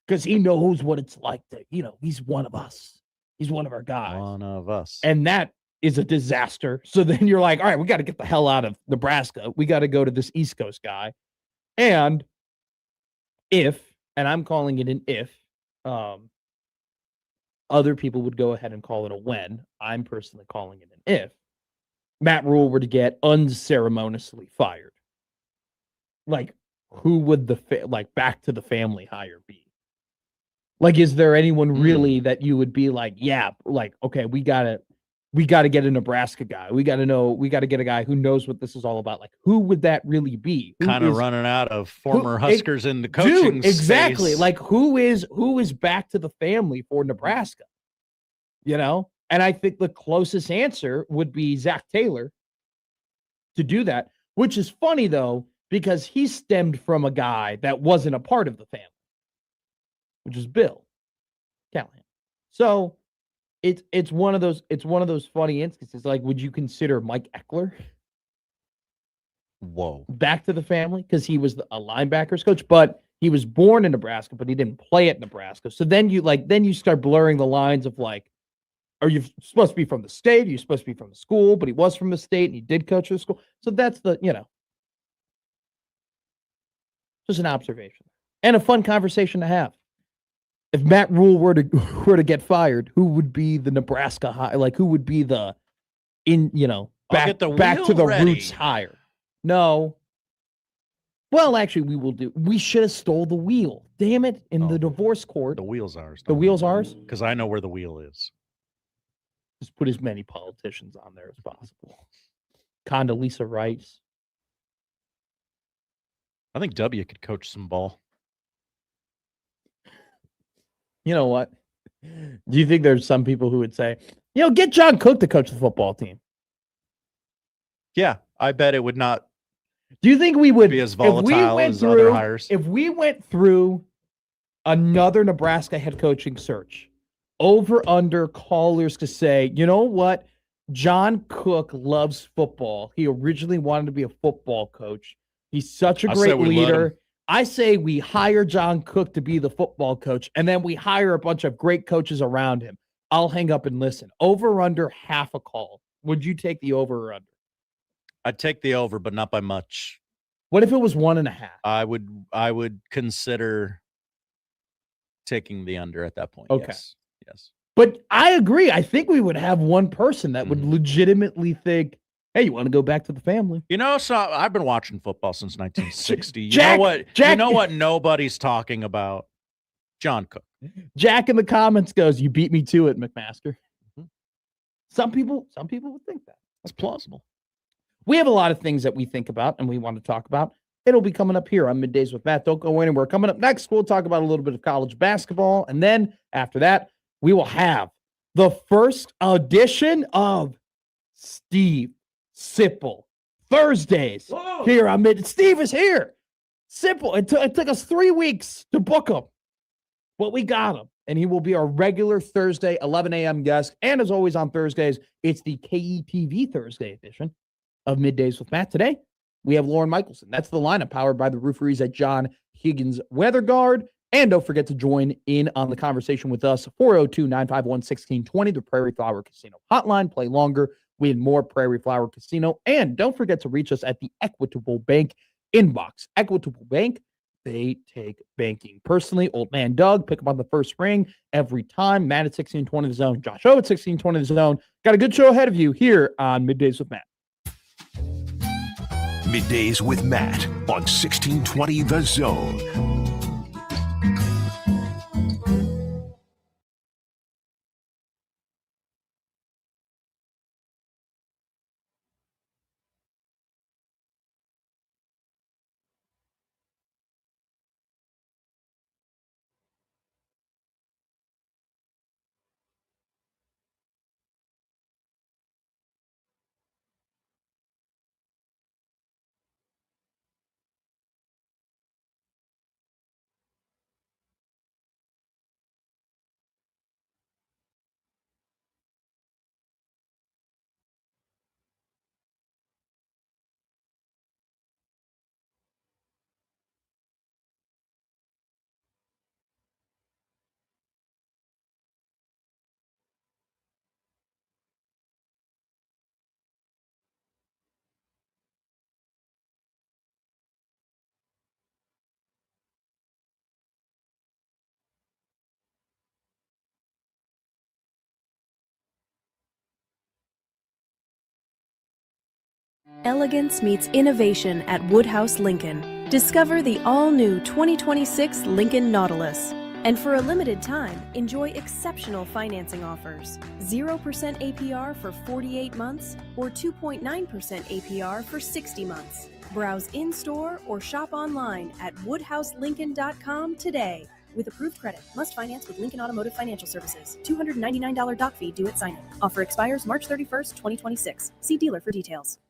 because he knows what it's like to, he's one of us. He's one of our guys. One of us. And that is a disaster. So then you're like, all right, we got to get the hell out of Nebraska. We got to go to this East Coast guy. And I'm calling it an if, other people would go ahead and call it a when. I'm personally calling it an if. Matt Rhule were to get unceremoniously fired. Like, who would back to the family hire be? Like, is there anyone really that you would be like, yeah, like, okay, we gotta get a Nebraska guy. We gotta get a guy who knows what this is all about. Like, who would that really be? Kind of running out of former Huskers in the coaching dude, exactly. space. Like, who is back to the family for Nebraska? And I think the closest answer would be Zach Taylor to do that, which is funny, though, because he stemmed from a guy that wasn't a part of the family, which is Bill Callahan. So it's one of those funny instances. Like, would you consider Mike Eckler back to the family? Because he was a linebackers coach, but he was born in Nebraska, but he didn't play at Nebraska. So then you start blurring the lines of like, are you supposed to be from the state? Are you supposed to be from the school? But he was from the state and he did coach the school. So that's just an observation and a fun conversation to have. If Matt Rhule were to get fired, who would be the Nebraska hire? Like, who would be back to the roots hire? No. Well, actually, we should have stole the wheel. Damn it! In the divorce court, the wheel's ours. The wheel's ours because I know where the wheel is. Just put as many politicians on there as possible. Condoleezza Rice. I think W could coach some ball. You know what? Do you think there's some people who would say, get John Cook to coach the football team? Yeah, I bet it would not. Do you think we would be as volatile as other hires? If we went through another Nebraska head coaching search, over under callers to say, you know what? John Cook loves football. He originally wanted to be a football coach. He's such a great leader. I say we hire John Cook to be the football coach, and then we hire a bunch of great coaches around him. I'll hang up and listen. Over under half a call. Would you take the over or under? I'd take the over, but not by much. What if it was 1.5? I would consider taking the under at that point. Okay. Yes. But I agree. I think we would have one person that would legitimately think, hey, you want to go back to the family? So I've been watching football since 1960. You know what nobody's talking about? John Cook. Jack in the comments goes, you beat me to it, McMaster. Mm-hmm. Some people would think that. That's plausible. We have a lot of things that we think about and we want to talk about. It'll be coming up here on Middays with Matt. Don't go anywhere. Coming up next, we'll talk about a little bit of college basketball. And then after that, we will have the first edition of Steve Sipple Thursdays here on Middays. Steve is here. Sipple. It took us 3 weeks to book him, but we got him. And he will be our regular Thursday, 11 a.m. guest. And as always on Thursdays, it's the KETV Thursday edition of Middays with Matt. Today, we have Lauren Michelson. That's the lineup powered by the rooferys at John Higgins Weather Guard. And don't forget to join in on the conversation with us, 402-951-1620, the Prairie Flower Casino hotline. Play longer, win more Prairie Flower Casino. And don't forget to reach us at the Equitable Bank inbox. Equitable Bank, they take banking personally. Old man Doug, pick up on the first ring every time. Matt at 1620 The Zone. Josh O at 1620 The Zone. Got a good show ahead of you here on Middays with Matt. Middays with Matt on 1620 The Zone. Elegance meets innovation at Woodhouse Lincoln. Discover the all-new 2026 Lincoln Nautilus. And for a limited time, enjoy exceptional financing offers. 0% APR for 48 months or 2.9% APR for 60 months. Browse in-store or shop online at woodhouselincoln.com today. With approved credit, must finance with Lincoln Automotive Financial Services. $299 doc fee due at signing. Offer expires March 31st, 2026. See dealer for details.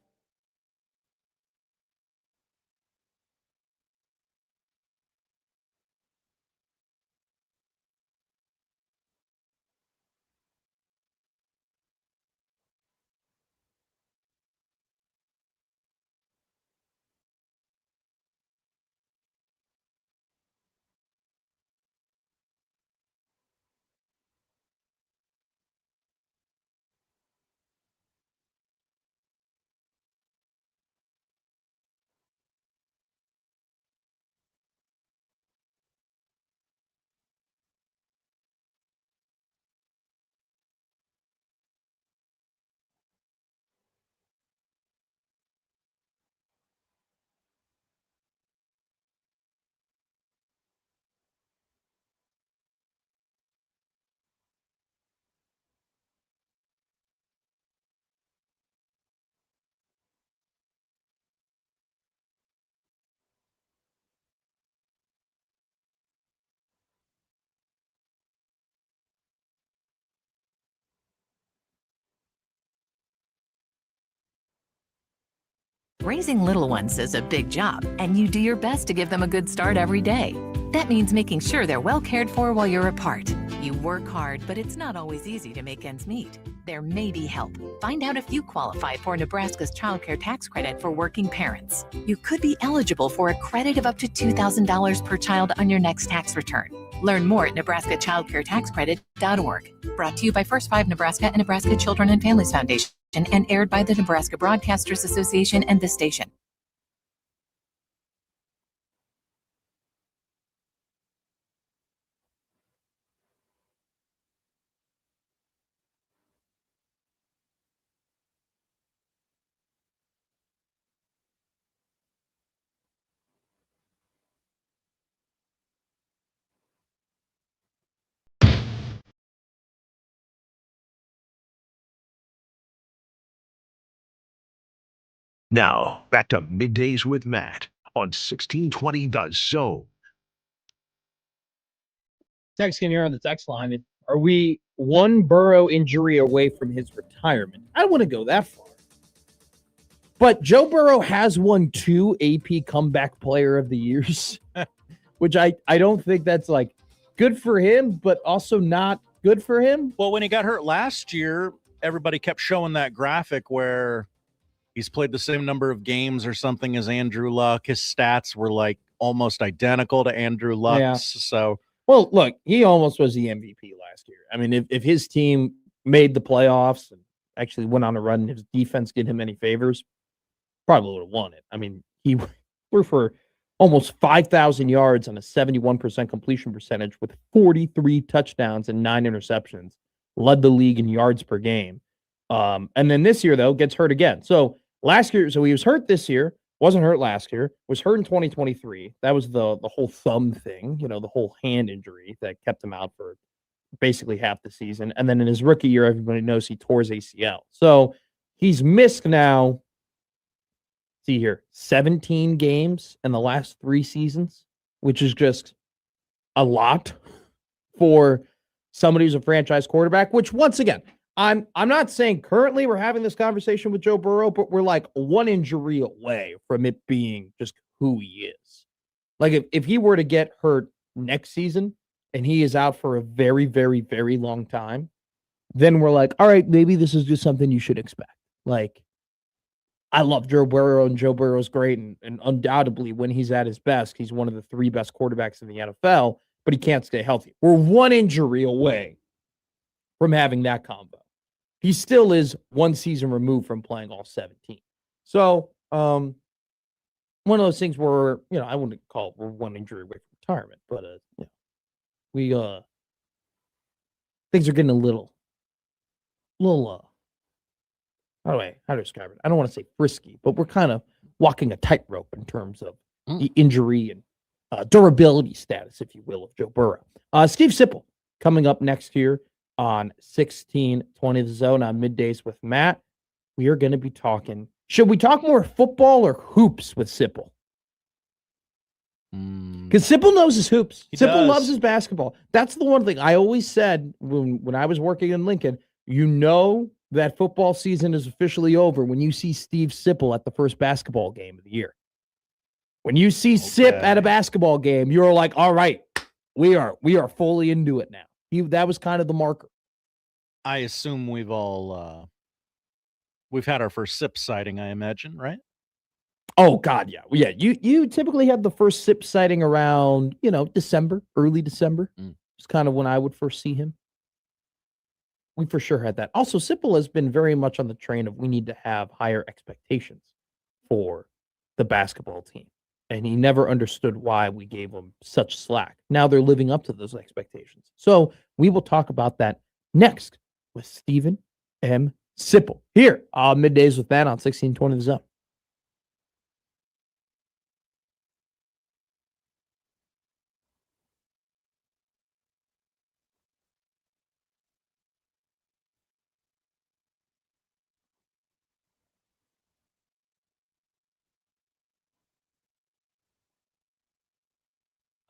Raising little ones is a big job, and you do your best to give them a good start every day. That means making sure they're well cared for while you're apart. You work hard, but it's not always easy to make ends meet. There may be help. Find out if you qualify for Nebraska's child care tax credit for working parents. You could be eligible for a credit of up to $2,000 per child on your next tax return. Learn more at nebraskachildcaretaxcredit.org. Brought to you by First 5 Nebraska and Nebraska Children and Families Foundation, and aired by the Nebraska Broadcasters Association and this station. Now, back to Middays with Matt on 1620 The Zone. Text in here on the text line. Are we one Burrow injury away from his retirement? I don't want to go that far. But Joe Burrow has won 2 AP Comeback Player of the Years, which I don't think that's like good for him, but also not good for him. Well, when he got hurt last year, everybody kept showing that graphic where he's played the same number of games or something as Andrew Luck. His stats were like almost identical to Andrew Luck's. Yeah. So, well, look, he almost was the MVP last year. I mean, if his team made the playoffs and actually went on a run and his defense did him any favors, probably would have won it. I mean, he threw for almost 5,000 yards on a 71% completion percentage with 43 touchdowns and 9 interceptions, led the league in yards per game. And then this year, though, gets hurt again. So last year, so he was hurt this year, wasn't hurt last year, was hurt in 2023. That was the whole thumb thing, the whole hand injury that kept him out for basically half the season. And then in his rookie year, everybody knows he tore his ACL. So he's missed now, see here, 17 games in the last 3 seasons, which is just a lot for somebody who's a franchise quarterback, which once again, I'm not saying currently we're having this conversation with Joe Burrow, but we're like 1 injury away from it being just who he is. Like if he were to get hurt next season and he is out for a very, very, very long time, then we're like, all right, maybe this is just something you should expect. Like, I love Joe Burrow, and Joe Burrow's great, and undoubtedly when he's at his best, he's one of the 3 best quarterbacks in the NFL, but he can't stay healthy. We're 1 injury away from having that combo. He still is 1 season removed from playing all 17. So, one of those things where, I wouldn't call it we're 1 injury away from retirement, but, we, things are getting a little By the way, how to describe it? I don't want to say frisky, but we're kind of walking a tightrope in terms of the injury and durability status, if you will, of Joe Burrow. Steve Sipple coming up next here on 1620 The Zone on Middays with Matt. We are going to be talking. Should we talk more football or hoops with Sipple? Because Sipple knows his hoops. Sipple loves his basketball. That's the one thing I always said when I was working in Lincoln. You know that football season is officially over when you see Steve Sipple at the first basketball game of the year. When you see Sip at a basketball game, you're like, all right, we are fully into it now. That was kind of the marker. I assume we've all we've had our first Sip sighting, I imagine, right? Oh God, yeah. Yeah, you typically have the first Sip sighting around, December, early December. It's kind of when I would first see him. We for sure had that. Also, Sipple has been very much on the train of we need to have higher expectations for the basketball team. And he never understood why we gave him such slack. Now they're living up to those expectations. So we will talk about that next with Stephen M. Sipple here on Middays with Matt on 1620 The Zone.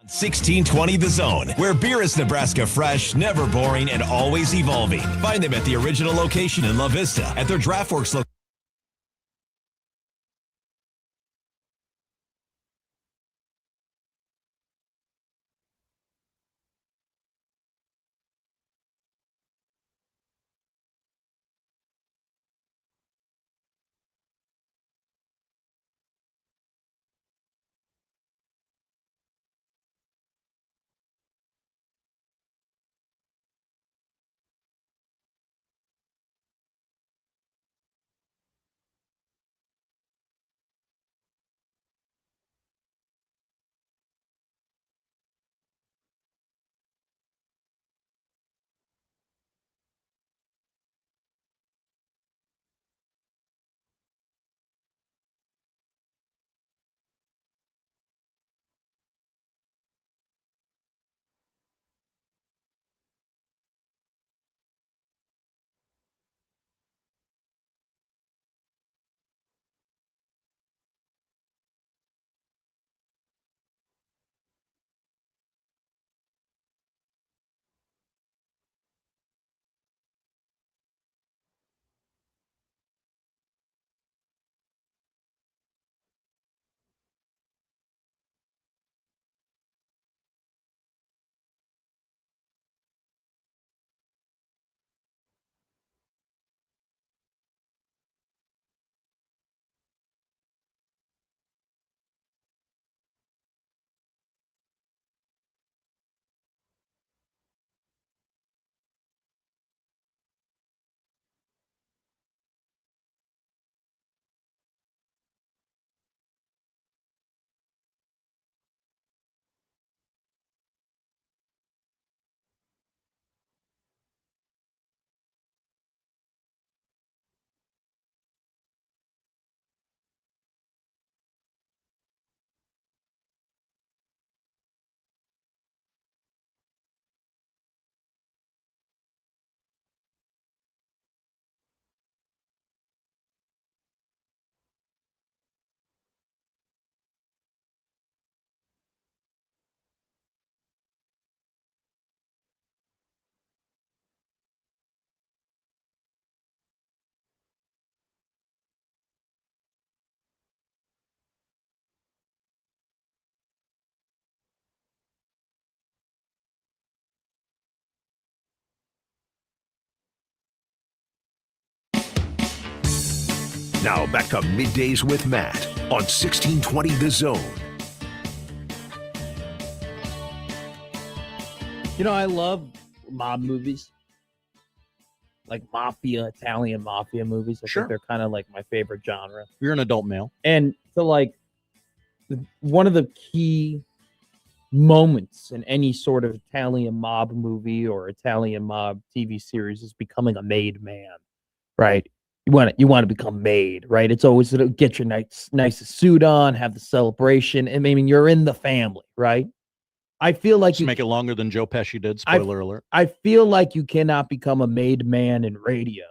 On 1620 The Zone, where beer is Nebraska fresh, never boring, and always evolving. Find them at the original location in La Vista at their DraftWorks location. Now back to Middays with Matt on 1620 The Zone. I love mob movies. Like mafia, Italian mafia movies. I think they're kind of like my favorite genre. You're an adult male. And so one of the key moments in any sort of Italian mob movie or Italian mob TV series is becoming a made man, right? you want to become made, right? It's always get your nicest suit on, have the celebration. I mean, you're in the family, right? I feel like Just make it longer than Joe Pesci did. Spoiler alert. I feel like you cannot become a made man in radio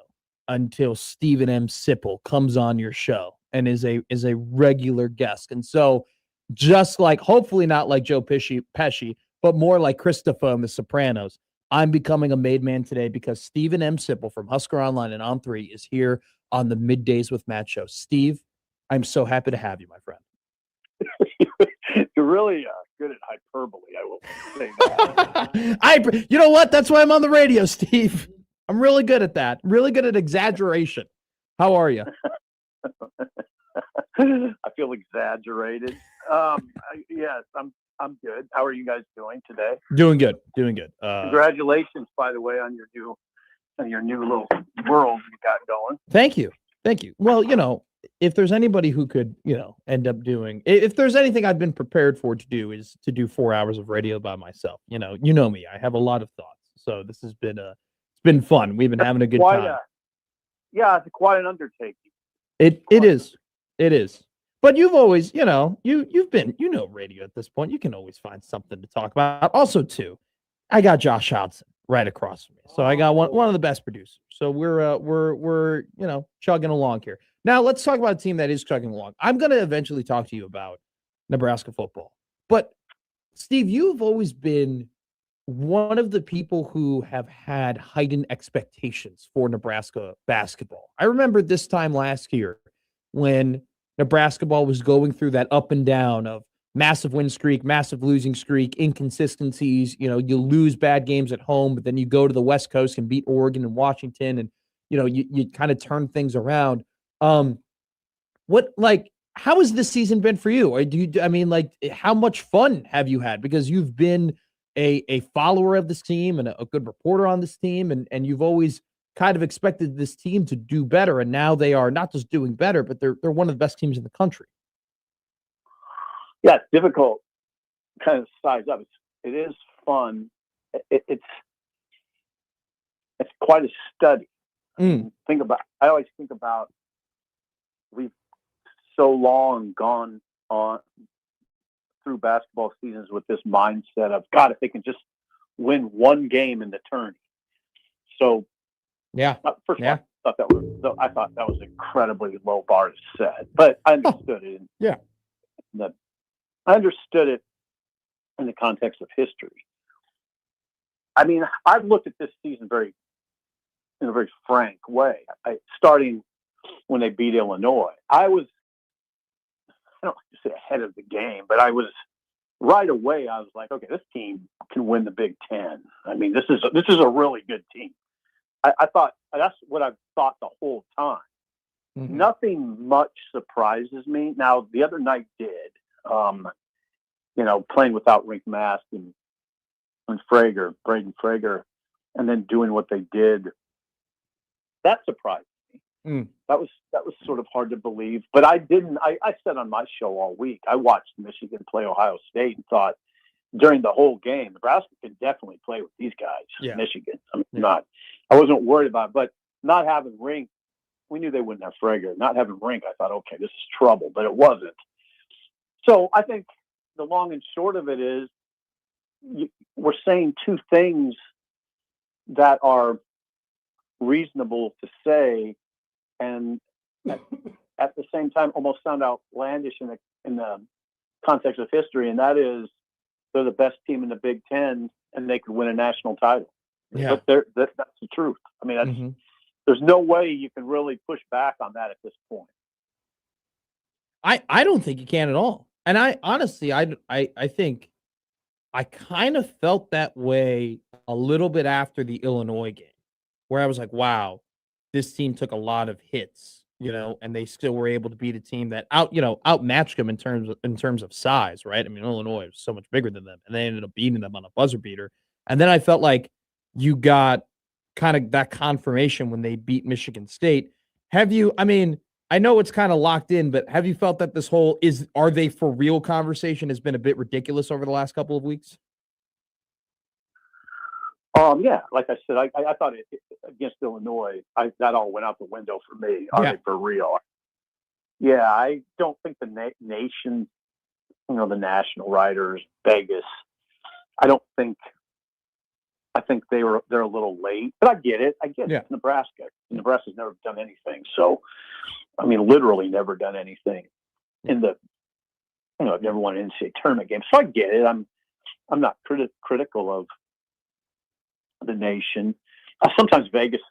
until Stephen M. Sipple comes on your show and is a regular guest. And so, just like, hopefully not like Joe Pesci, but more like Christopher in The Sopranos, I'm becoming a made man today because Stephen M. Sipple from Husker Online and On3 is here on the Middays with Matt show. Steve, I'm so happy to have you, my friend. You're really good at hyperbole, I will say that. You know what? That's why I'm on the radio, Steve. I'm really good at that. Really good at exaggeration. How are you? I feel exaggerated. Yes, I'm good. How are you guys doing today? Doing good. Congratulations, by the way, on your new little world you got going. Thank you. Well, if there's anybody who could, end up doing, if there's anything I've been prepared for to do, is to do 4 hours of radio by myself. You know me. I have a lot of thoughts. So this has been it's been fun. We've been having a good time. It's quite an undertaking. It is. But you've always, you've been, radio at this point. You can always find something to talk about. Also, too, I got Josh Hodson right across from me. So I got one of the best producers. So we're chugging along here. Now let's talk about a team that is chugging along. I'm going to eventually talk to you about Nebraska football. But Steve, you've always been one of the people who have had heightened expectations for Nebraska basketball. I remember this time last year when Nebrasketball was going through that up and down of massive win streak, massive losing streak, inconsistencies. You lose bad games at home, but then you go to the West Coast and beat Oregon and Washington, and you kind of turn things around. How has this season been for you? Or how much fun have you had? Because you've been a follower of this team and a good reporter on this team, and you've always kind of expected this team to do better, and now they are not just doing better, but they're one of the best teams in the country. Yeah, it's difficult kind of size up. It is fun. It's quite a study. I always think about we've so long gone on through basketball seasons with this mindset of, God, if they can just win one game in the tourney. So first of all, I thought that was incredibly low bar to set, but I understood it. I understood it in the context of history. I mean, I've looked at this season in a very frank way. Starting when they beat Illinois, I don't like to say ahead of the game, but I was right away. I was like, okay, this team can win the Big Ten. I mean, this is a really good team. I thought that's what I've thought the whole time. Mm-hmm. Nothing much surprises me. Now, the other night did. Playing without Rink Mast and Braden Frager, and then doing what they did, that surprised me. That was sort of hard to believe. But I said on my show all week, I watched Michigan play Ohio State and thought during the whole game, Nebraska could definitely play with these guys. Michigan. I wasn't worried about it, but not having Rink, we knew they wouldn't have Frager. Not having Rink, I thought, okay, this is trouble, but it wasn't. So I think the long and short of it is we're saying two things that are reasonable to say, and at the same time almost sound outlandish in the context of history, and that is they're the best team in the Big Ten and they could win a national title. Yeah. But that's the truth. I mean, there's no way you can really push back on that at this point. I don't think you can at all. And I honestly, I think I kind of felt that way a little bit after the Illinois game, where I was like, wow, this team took a lot of hits, and they still were able to beat a team that outmatched them in terms of size, right? I mean, Illinois was so much bigger than them, and they ended up beating them on a buzzer beater. And then I felt like you got kind of that confirmation when they beat Michigan State. I know it's kind of locked in, but have you felt that this whole are they for real conversation has been a bit ridiculous over the last couple of weeks? Yeah, like I said, I thought against Illinois, that all went out the window for me. Are they for real? Yeah, I don't think the nation, the national writers, Vegas, I think they're a little late, but I get it. It's Nebraska. Nebraska's never done anything. So, I mean, literally never done anything in the, I've never won an NCAA tournament game. So I get it. I'm not critical of the nation. Sometimes Vegas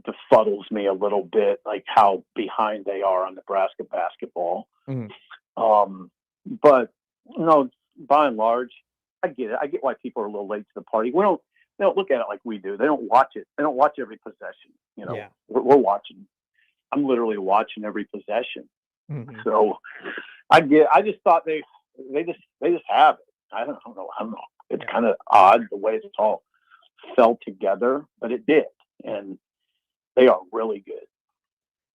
befuddles me a little bit, like how behind they are on Nebraska basketball. But by and large, I get it. I get why people are a little late to the party. They don't look at it like we do. They don't watch it. They don't watch every possession. We're watching. I'm literally watching every possession. So I just thought they just have it. I don't know. It's kind of odd the way it's all fell together, but it did, and they are really good.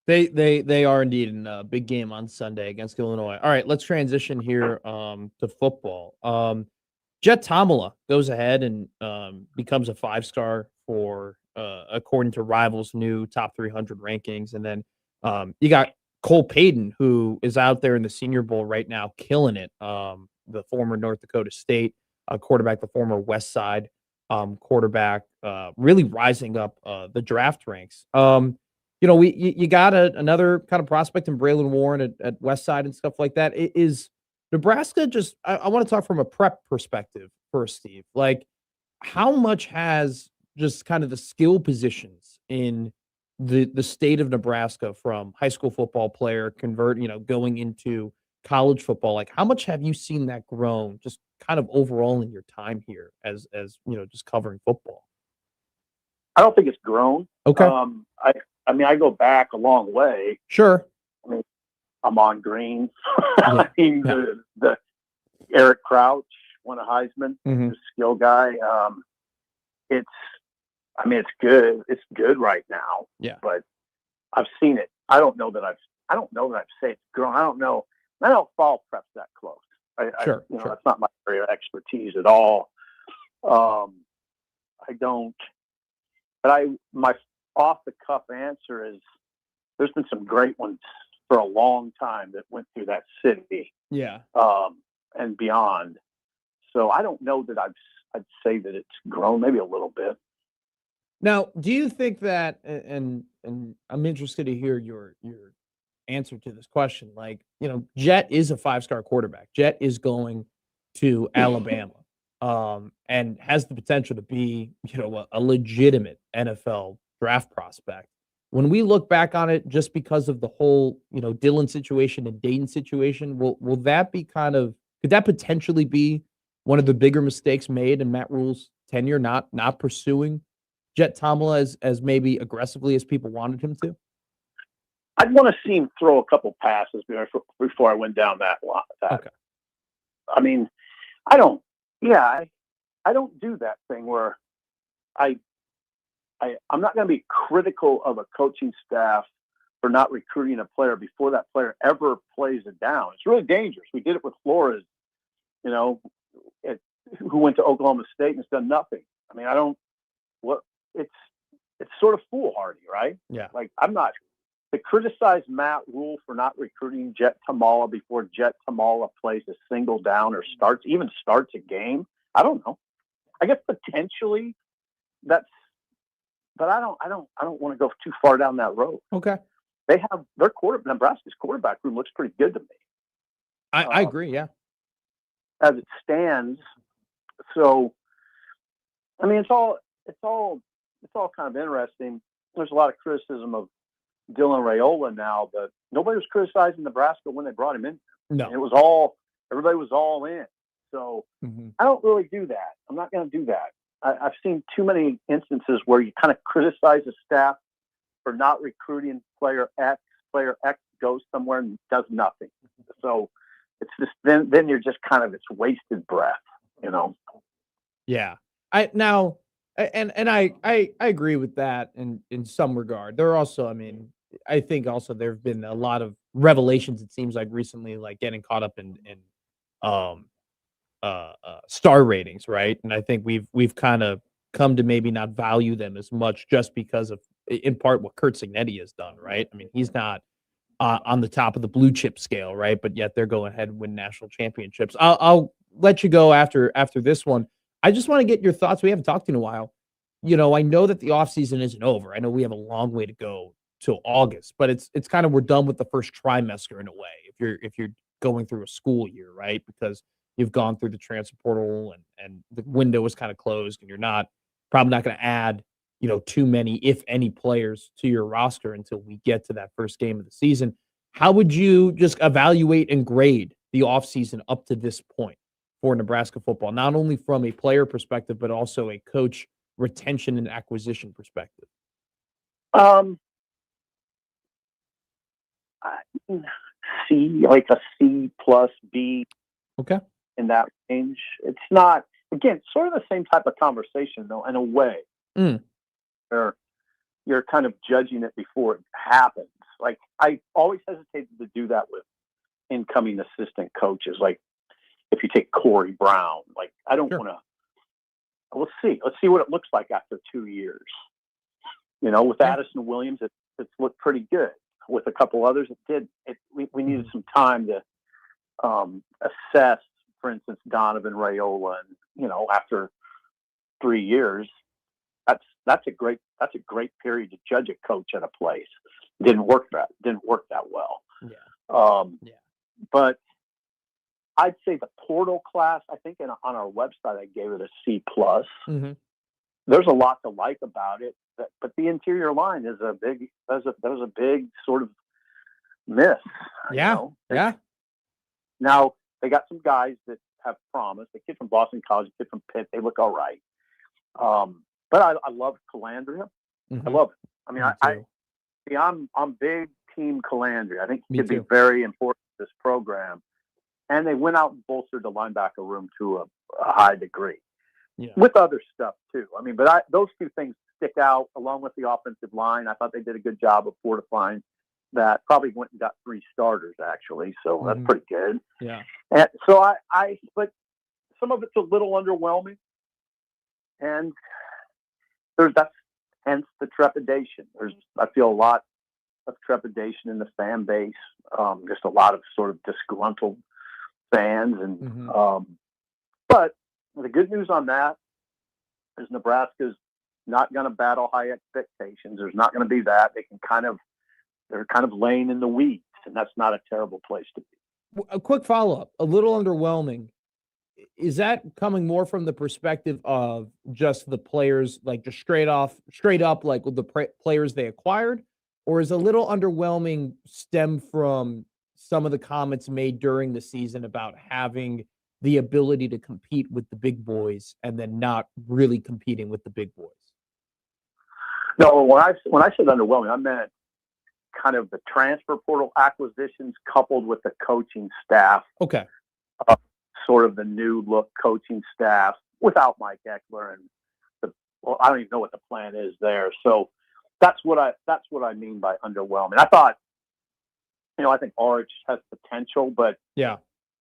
They are indeed in a big game on Sunday against Illinois. All right, let's transition here to football. Jet Tomala goes ahead and becomes a 5-star for according to Rivals' new top 300 rankings, and then you got Cole Payton, who is out there in the Senior Bowl right now, killing it. The former North Dakota State quarterback, the former West Side quarterback, really rising up the draft ranks. You got another kind of prospect in Braylon Warren at West Side and stuff like that. Is Nebraska just? I want to talk from a prep perspective first, Steve. Like, how much has just kind of the skill positions in the state of Nebraska, from high school football player going into college football, like how much have you seen that grown just kind of overall in your time here as just covering football? I don't think it's grown. Okay. I mean, I go back a long way. Sure. I mean, I'm on Green. I mean, the Eric Crouch won a Heisman, the skill guy. It's good. It's good right now. Yeah. But I've seen it. I don't know that I've said it's grown. I don't know. I don't follow preps that close. Sure. That's not my area of expertise at all. I don't. But my off the cuff answer is there's been some great ones for a long time that went through that city. Yeah. And beyond. So I don't know that I'd say that it's grown, maybe a little bit. Now, do you think that, and I'm interested to hear your answer to this question. Like, Jet is a 5-star quarterback. Jet is going to Alabama, and has the potential to be, a legitimate NFL draft prospect. When we look back on it, just because of the whole, Dillon situation and Dayton situation, will that be could that potentially be one of the bigger mistakes made in Matt Rhule's tenure, not pursuing Jet Tomala as maybe aggressively as people wanted him to? I'd want to see him throw a couple passes before I went down that line. Okay. I mean, I don't do that thing where I'm not going to be critical of a coaching staff for not recruiting a player before that player ever plays it down. It's really dangerous. We did it with Flores, who went to Oklahoma State and has done nothing. I mean, it's sort of foolhardy, right? Yeah. Like, I'm not to criticize Matt Rhule for not recruiting Jet Tomala before Jet Tomala plays a single down or starts a game. I don't know. I guess potentially but I don't want to go too far down that road. Okay. They have Nebraska's quarterback room looks pretty good to me. I agree. Yeah. As it stands. So, I mean, it's all kind of interesting. There's a lot of criticism of Dylan Raiola now, but nobody was criticizing Nebraska when they brought him in. No, everybody was all in. So I don't really do that. I'm not going to do that. I've seen too many instances where you kind of criticize a staff for not recruiting player X. Player X goes somewhere and does nothing. So it's just then you're just kind of, it's wasted breath, Yeah. I agree with that in some regard. There are also, I think also there have been a lot of revelations, it seems like recently, like getting caught up in star ratings, right? And I think we've kind of come to maybe not value them as much just because of, in part, what Kurt Cignetti has done, right? I mean, he's not on the top of the blue chip scale, right? But yet they're going ahead and win national championships. I'll let you go after this one. I just want to get your thoughts. We haven't talked in a while. You know, I know that the offseason isn't over. I know we have a long way to go till August, but it's kind of, we're done with the first trimester in a way. If you're going through a school year, right? Because you've gone through the transfer portal and the window is kind of closed, and you're probably not going to add, you know, too many, if any, players to your roster until we get to that first game of the season. How would you just evaluate and grade the offseason up to this point for Nebraska football, not only from a player perspective, but also a coach retention and acquisition perspective? C, like a C plus B. Okay. In that range. It's not, again, sort of the same type of conversation, though, in a way. Where you're kind of judging it before it happens. Like, I always hesitated to do that with incoming assistant coaches. Like, if you take Corey Brown, like, I don't want to. Let's see what it looks like after 2 years. You know, with Addison Williams, it's looked pretty good. With a couple others, it did. We needed some time to assess, for instance, Donovan Raiola, and, you know, after 3 years, that's a great period to judge a coach at a place. Didn't work that well. But I'd say the portal class, I think on our website I gave it a C plus. There's a lot to like about it, but the interior line is that was a big sort of miss. Yeah. Now they got some guys that have promise. The kid from Boston College, the kid from Pitt, they look all right. But I love Calandria. I love it. I mean, I'm big team Calandria. I think he could be very important to this program. And they went out and bolstered the linebacker room to a high degree. With other stuff too. I mean, but those two things stick out, along with the offensive line. I thought they did a good job of fortifying that. Probably went and got 3 starters actually, so that's pretty good. Yeah. And so but some of it's a little underwhelming, and that's hence the trepidation. I feel a lot of trepidation in the fan base. Just a lot of sort of disgruntled fans, and but the good news on that is Nebraska's not going to battle high expectations. There's not going to be that. They're kind of laying in the weeds, and that's not a terrible place to be. A quick follow-up, a little underwhelming. Is that coming more from the perspective of just the players, like just straight up, like with the players they acquired, or is a little underwhelming stem from some of the comments made during the season about having the ability to compete with the big boys and then not really competing with the big boys? No, when I said underwhelming, I meant kind of the transfer portal acquisitions coupled with the coaching staff. Okay. Sort of the new look coaching staff without Mike Eckler, and I don't even know what the plan is there. So that's what I mean by underwhelming. I thought, I think Arch has potential, but yeah,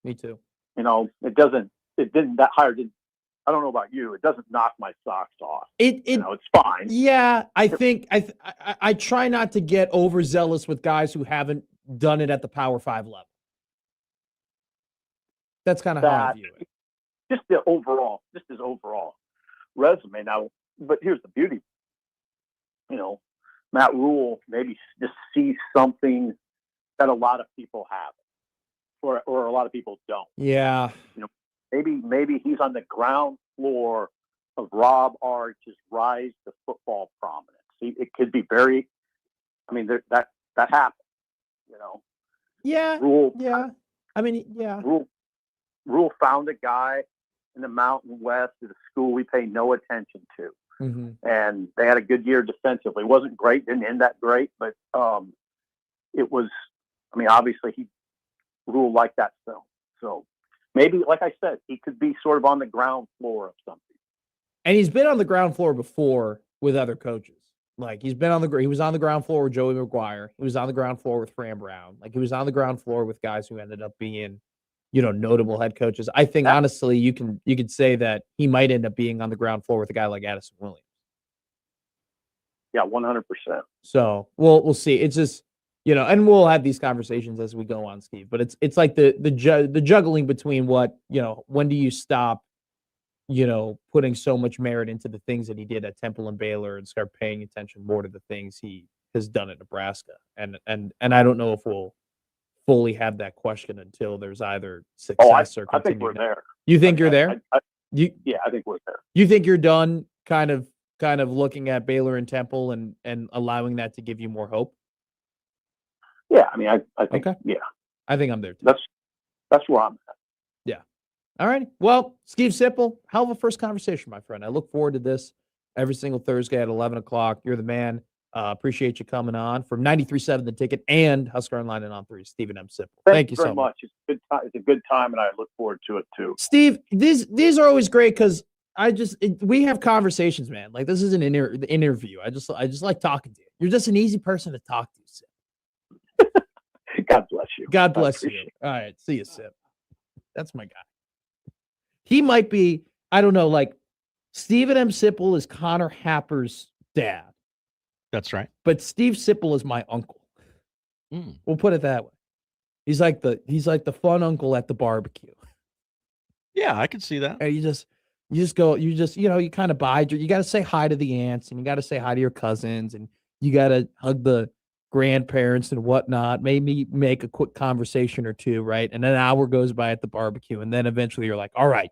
me too. That hire didn't, I don't know about you, it doesn't knock my socks off. It's fine. Yeah, I think I try not to get overzealous with guys who haven't done it at the Power 5 level. That's kind of how I view it. Just his overall resume. Now, but here's the beauty. Matt Rhule maybe just sees something that a lot of people have, or a lot of people don't. Yeah. Maybe he's on the ground floor of Rob Arch's rise to football prominence. It could be very. I mean, that happens. Yeah. Rhule. Yeah. I mean, yeah. Rhule found a guy in the Mountain West at a school we pay no attention to. And they had a good year defensively. It wasn't great, didn't end that great, but it was, obviously Rhule liked that film. So maybe, like I said, he could be sort of on the ground floor of something. And he's been on the ground floor before with other coaches. Like he was on the ground floor with Joey McGuire. He was on the ground floor with Fran Brown. Like he was on the ground floor with guys who ended up being, notable head coaches. I think honestly, you could say that he might end up being on the ground floor with a guy like Addison Williams. Yeah, 100%. So we'll see. It's just and we'll have these conversations as we go on, Steve. But it's like the juggling between what when do you stop putting so much merit into the things that he did at Temple and Baylor and start paying attention more to the things he has done at Nebraska. And I don't know if we'll fully have that question until there's either success or I think we're there. You think you're there? Yeah, I think we're there. You think you're done kind of looking at Baylor and Temple and allowing that to give you more hope? Yeah, I mean, I think, yeah. I think I'm there too. That's where I'm at. Yeah. All right. Well, Steve Sipple, hell of a first conversation, my friend. I look forward to this every single Thursday at 11 o'clock. You're the man. Appreciate you coming on from 93.7 The Ticket and Husker Online and On 3, Stephen M. Sipple. Thank you so much. It's a good time, and I look forward to it too. Steve, these are always great because we have conversations, man. Like this is an interview. I just like talking to you. You're just an easy person to talk to, Sip. God bless you. God bless you. All right. See you, Sip. That's my guy. He might be, I don't know, like Stephen M. Sipple is Connor Happer's dad. That's right. But Steve Sipple is my uncle. We'll put it that way. He's like the fun uncle at the barbecue. Yeah, I can see that. And you kind of bide. You got to say hi to the aunts and you got to say hi to your cousins and you got to hug the grandparents and whatnot. Maybe make a quick conversation or two, right? And then an hour goes by at the barbecue, and then eventually you're like, all right,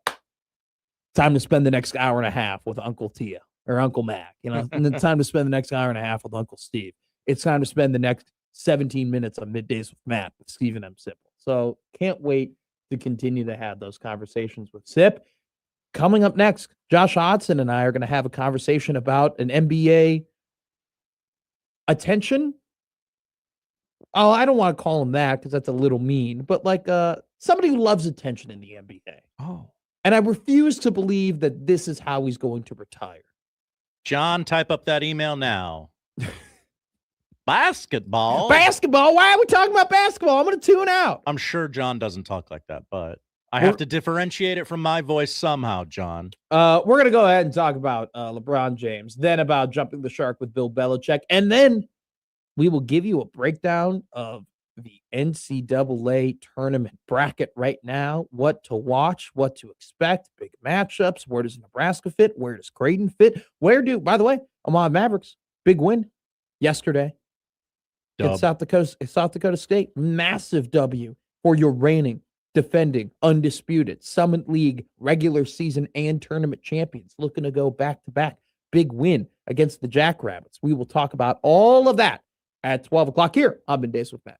time to spend the next hour and a half with Uncle Tia or Uncle Mac, and then time to spend the next hour and a half with Uncle Steve. It's time to spend the next 17 minutes on Middays with Matt with Stephen M. Sipple. So can't wait to continue to have those conversations with Sip. Coming up next, Josh Hodson and I are going to have a conversation about an NBA attention. Oh, I don't want to call him that because that's a little mean, but like somebody who loves attention in the NBA. Oh. And I refuse to believe that this is how he's going to retire. John, type up that email now. Basketball. Basketball? Why are we talking about basketball? I'm going to tune out. I'm sure John doesn't talk like that, but I have to differentiate it from my voice somehow, John. We're going to go ahead and talk about LeBron James, then about jumping the shark with Bill Belichick, and then we will give you a breakdown of the NCAA tournament bracket right now, what to watch, what to expect, big matchups, where does Nebraska fit, where does Creighton fit, by the way, Omaha Mavericks, big win yesterday against South Dakota State, massive W for your reigning, defending, undisputed Summit League regular season and tournament champions, looking to go back-to-back, big win against the Jackrabbits. We will talk about all of that at 12 o'clock here on Middays with Matt.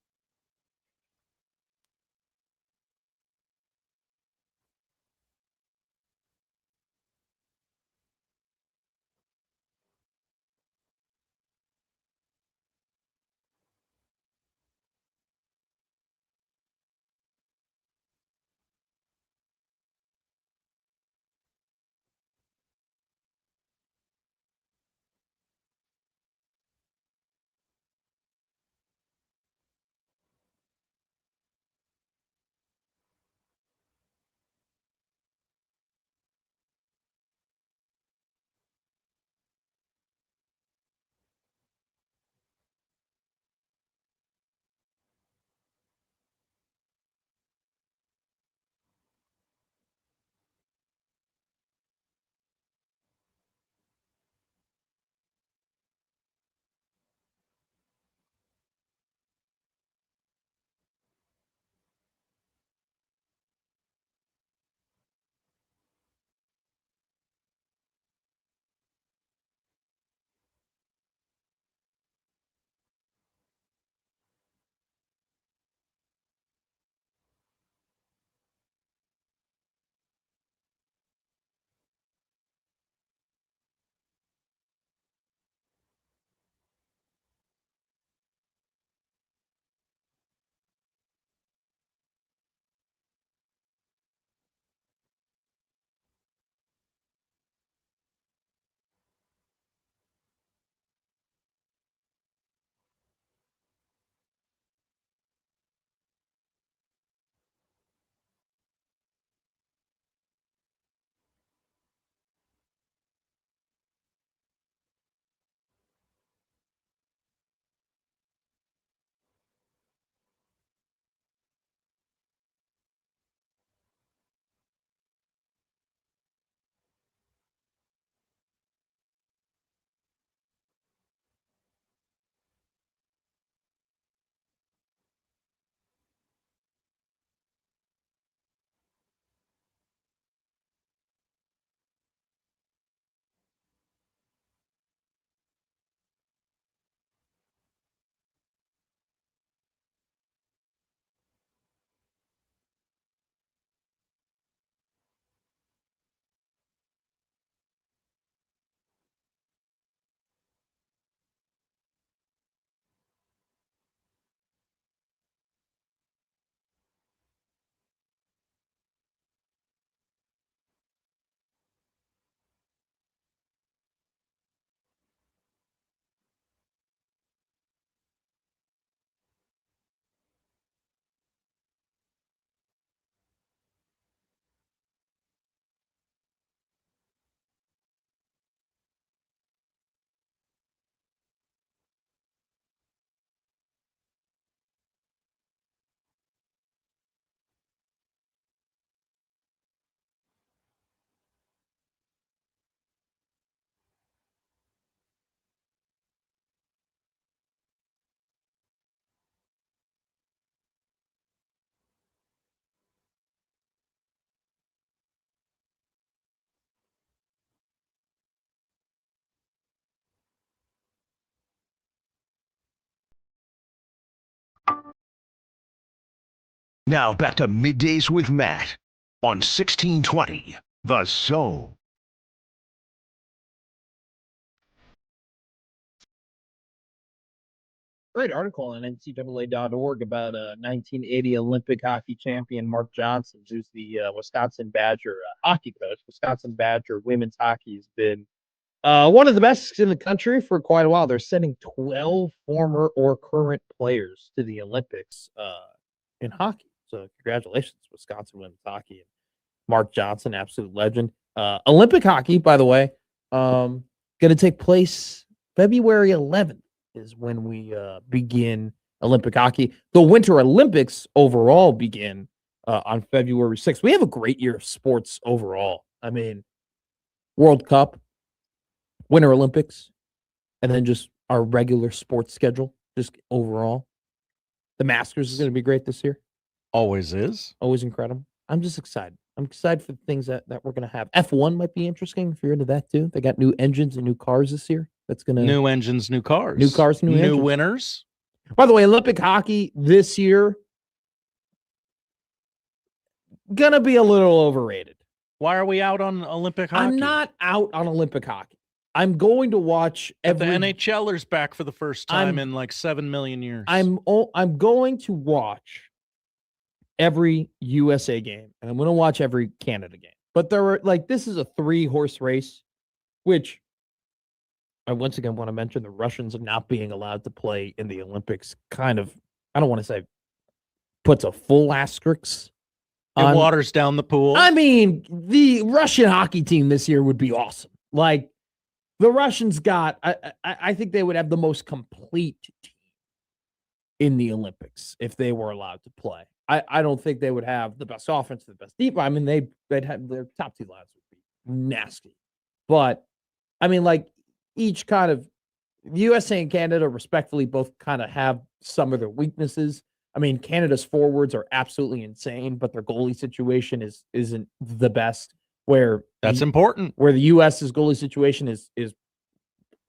Now back to Middays with Matt on 1620 The Zone. Great article on NCAA.org about 1980 Olympic hockey champion Mark Johnson, who's the Wisconsin Badger hockey coach. Wisconsin Badger women's hockey has been one of the best in the country for quite a while. They're sending 12 former or current players to the Olympics in hockey. So congratulations, Wisconsin women's hockey. And Mark Johnson, absolute legend. Olympic hockey, by the way, going to take place February 11th. Is when we begin Olympic hockey. The Winter Olympics overall begin on February 6th. We have a great year of sports overall. I mean, World Cup, Winter Olympics, and then just our regular sports schedule, just overall. The Masters is going to be great this year. Always is. Always incredible. I'm just excited. I'm excited for the things that we're going to have. F1 might be interesting if you're into that too. They got new engines and new cars this year. That's gonna new engines, new cars, new engines. Winners. By the way, Olympic hockey this year gonna be a little overrated. Why are we out on Olympic hockey? I'm not out on Olympic hockey. I'm going to watch the NHLers back for the first time in like 7 million years. I'm going to watch every USA game and I'm going to watch every Canada game. But this is a 3-horse race, which I once again want to mention the Russians not being allowed to play in the Olympics kind of, I don't want to say puts a full asterisk on. It waters down the pool. I mean, the Russian hockey team this year would be awesome. Like the Russians I think they would have the most complete team in the Olympics if they were allowed to play. I don't think they would have the best offense, the best defense. I mean, they'd have their top 2 lines would be nasty. But I mean, like, each kind of USA and Canada respectfully both kind of have some of their weaknesses. I mean, Canada's forwards are absolutely insane, but their goalie situation isn't the best. That's important. Where the US's goalie situation is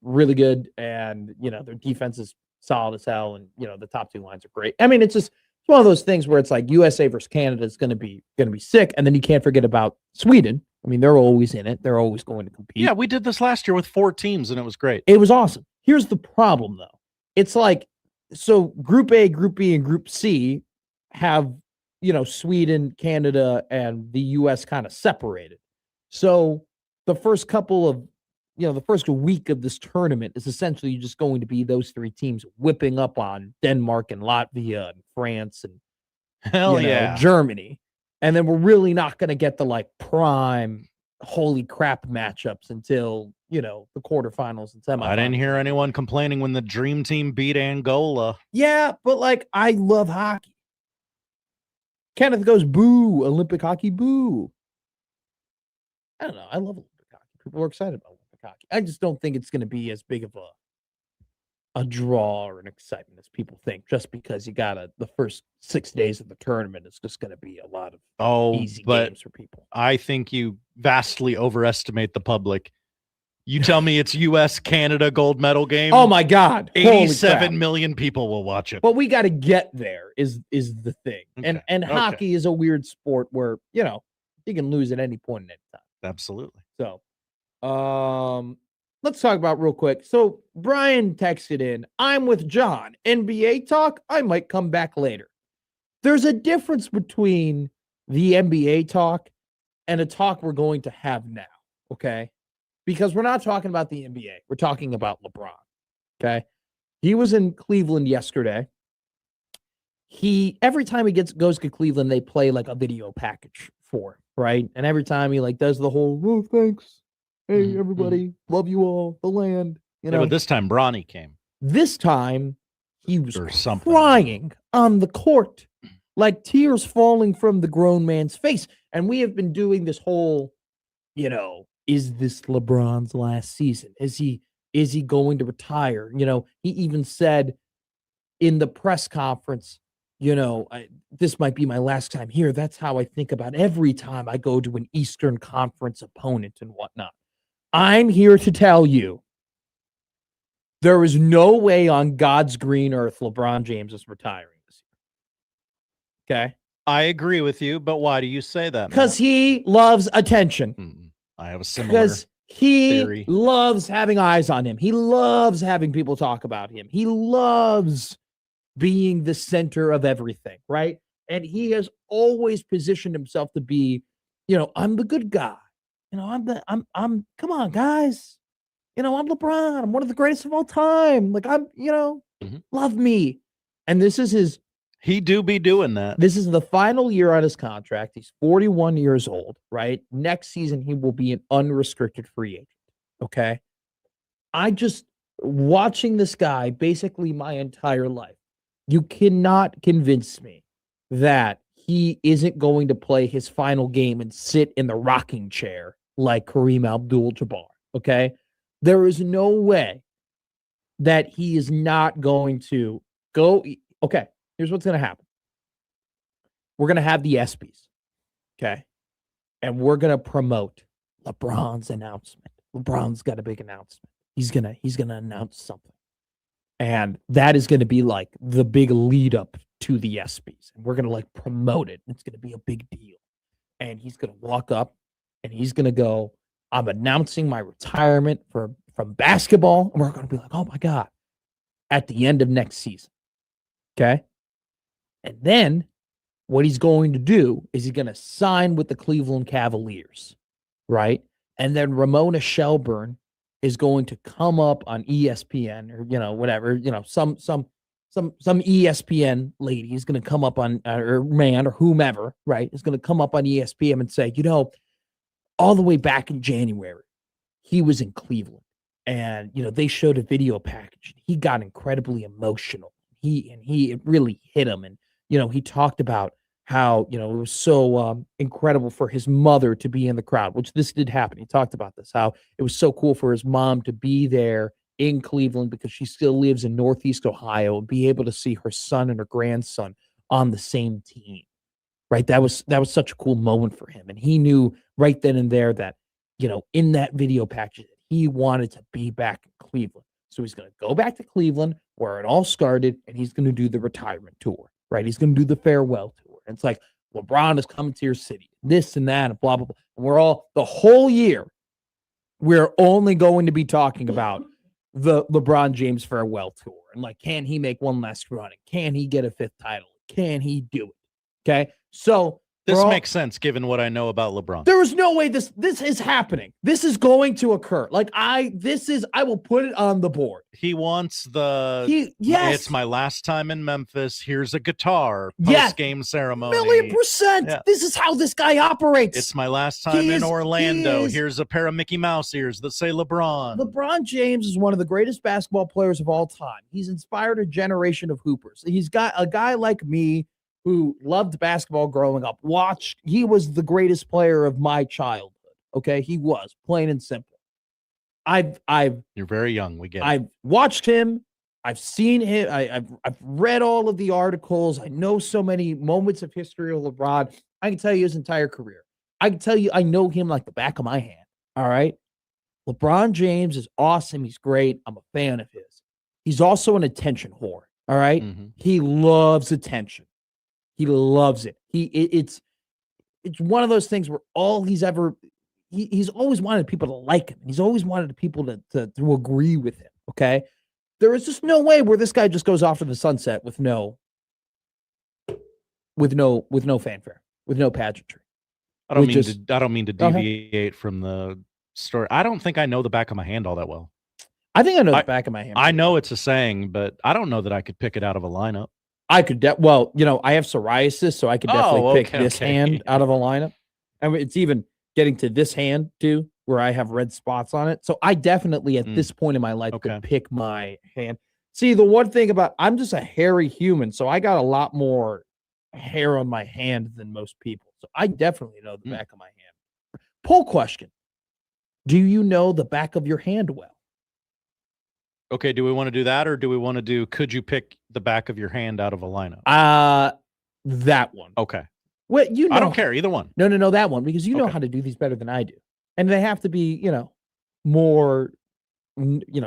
really good, and their defense is solid as hell, and the top 2 lines are great. I mean, it's one of those things where it's like USA versus Canada is going to be sick, and then you can't forget about Sweden. I mean, they're always in it. They're always going to compete. Yeah, we did this last year with 4 teams, and it was great. It was awesome. Here's the problem, though. It's like, so Group A, Group B, and Group C have, Sweden, Canada, and the U.S. kind of separated. So the first couple of, the first week of this tournament is essentially just going to be those 3 teams whipping up on Denmark and Latvia and France and Germany. And then we're really not going to get the prime holy crap matchups until, the quarterfinals and semifinals. I didn't hear anyone complaining when the dream team beat Angola. Yeah, but I love hockey. Kenneth goes, boo, Olympic hockey, boo. I don't know. I love Olympic hockey. People are excited about Olympic hockey. I just don't think it's going to be as big of a draw or an excitement as people think, just because you got the first 6 days of the tournament is just going to be a lot of easy games for people. I think you vastly overestimate the public. You tell me it's U.S. Canada gold medal game. Oh my God. 87 million people will watch it. But we got to get there is the thing. Okay. And hockey is a weird sport where, you can lose at any point in any time. Absolutely. So, let's talk about real quick. So Brian texted in, I'm with John. NBA talk, I might come back later. There's a difference between the NBA talk and a talk we're going to have now, okay? Because we're not talking about the NBA. We're talking about LeBron, okay? He was in Cleveland yesterday. Every time he goes to Cleveland, they play a video package for him, right? And every time he does the whole, oh, thanks. Hey, everybody, love you all, the land. But this time, Bronny came. This time, he was crying on the court, tears falling from the grown man's face. And we have been doing this whole, is this LeBron's last season? Is he going to retire? He even said in the press conference, this might be my last time here. That's how I think about every time I go to an Eastern Conference opponent and whatnot. I'm here to tell you, there is no way on God's green earth LeBron James is retiring this year. Okay? I agree with you, but why do you say that? Because he loves attention. I have a similar Because he theory. loves having eyes on him. He loves having people talk about him. He loves being the center of everything, right? And he has always positioned himself to be, I'm the good guy. I'm come on, guys. I'm LeBron. I'm one of the greatest of all time. Like love me. And this is his. He do be doing that. This is the final year on his contract. He's 41 years old, right? Next season, he will be an unrestricted free agent. Okay. I just watching this guy basically my entire life. You cannot convince me that he isn't going to play his final game and sit in the rocking chair like Kareem Abdul-Jabbar. Okay. There is no way that he is not going to go. Okay. Here's what's going to happen. We're going to have the ESPYs. Okay. And we're going to promote LeBron's announcement. LeBron's got a big announcement. He's going to announce something. And that is going to be like the big lead up to the ESPYs. And we're going to like promote it. It's going to be a big deal. And he's going to walk up and he's going to go, I'm announcing my retirement from basketball. And we're going to be like, oh my God, at the end of next season. Okay. And then what he's going to do is he's going to sign with the Cleveland Cavaliers. Right. And then Ramona Shelburne is going to come up on ESPN or, whatever, some ESPN lady is going to come up on, or man or whomever, right, is going to come up on ESPN and say, all the way back in January, he was in Cleveland and, they showed a video package. He got incredibly emotional. It really hit him. And, he talked about how, it was so incredible for his mother to be in the crowd, which this did happen. He talked about this, how it was so cool for his mom to be there in Cleveland because she still lives in Northeast Ohio and be able to see her son and her grandson on the same team, right? That was such a cool moment for him. And he knew right then and there that, in that video package, he wanted to be back in Cleveland. So he's going to go back to Cleveland where it all started and he's going to do the retirement tour, right? He's going to do the farewell tour. And it's like, LeBron is coming to your city, this and that, and blah, blah, blah. And the whole year, we're only going to be talking about the LeBron James farewell tour. And like, can he make one last run? Can he get a fifth title? Can he do it? Okay. So this makes sense given what I know about LeBron. There is no way this is happening. This is going to occur. Like I will put it on the board. He wants yes. It's my last time in Memphis. Here's a guitar post-game ceremony. 1,000,000%. Yeah. This is how this guy operates. It's my last time in Orlando. Here's a pair of Mickey Mouse ears that say LeBron. LeBron James is one of the greatest basketball players of all time. He's inspired a generation of hoopers. He's got a guy like me who loved basketball growing up, he was the greatest player of my childhood. Okay. He was, plain and simple. You're very young. We get it. I've watched him. I've seen him. I've read all of the articles. I know so many moments of history of LeBron. I can tell you his entire career. I can tell you, I know him like the back of my hand. All right. LeBron James is awesome. He's great. I'm a fan of his. He's also an attention whore. All right. Mm-hmm. He loves attention. He loves it. It's one of those things where all he's always wanted people to like him. He's always wanted people to agree with him. Okay. There is just no way where this guy just goes off to the sunset with no fanfare, with no pageantry. I don't mean to deviate from the story. I don't think I know the back of my hand all that well. I think I know the back of my hand. I know it's a saying, but I don't know that I could pick it out of a lineup. I could, I have psoriasis, so I could definitely pick this hand out of a lineup. I mean, it's even getting to this hand too, where I have red spots on it. So I definitely, at this point in my life, could pick my hand. See, the one thing about, I'm just a hairy human, so I got a lot more hair on my hand than most people. So I definitely know the back of my hand. Poll question. Do you know the back of your hand well? Okay, do we want to do that, or do we want to do, could you pick the back of your hand out of a lineup? That one. Okay. Well, I don't care, either one. No, that one, because you know how to do these better than I do. And they have to be, more,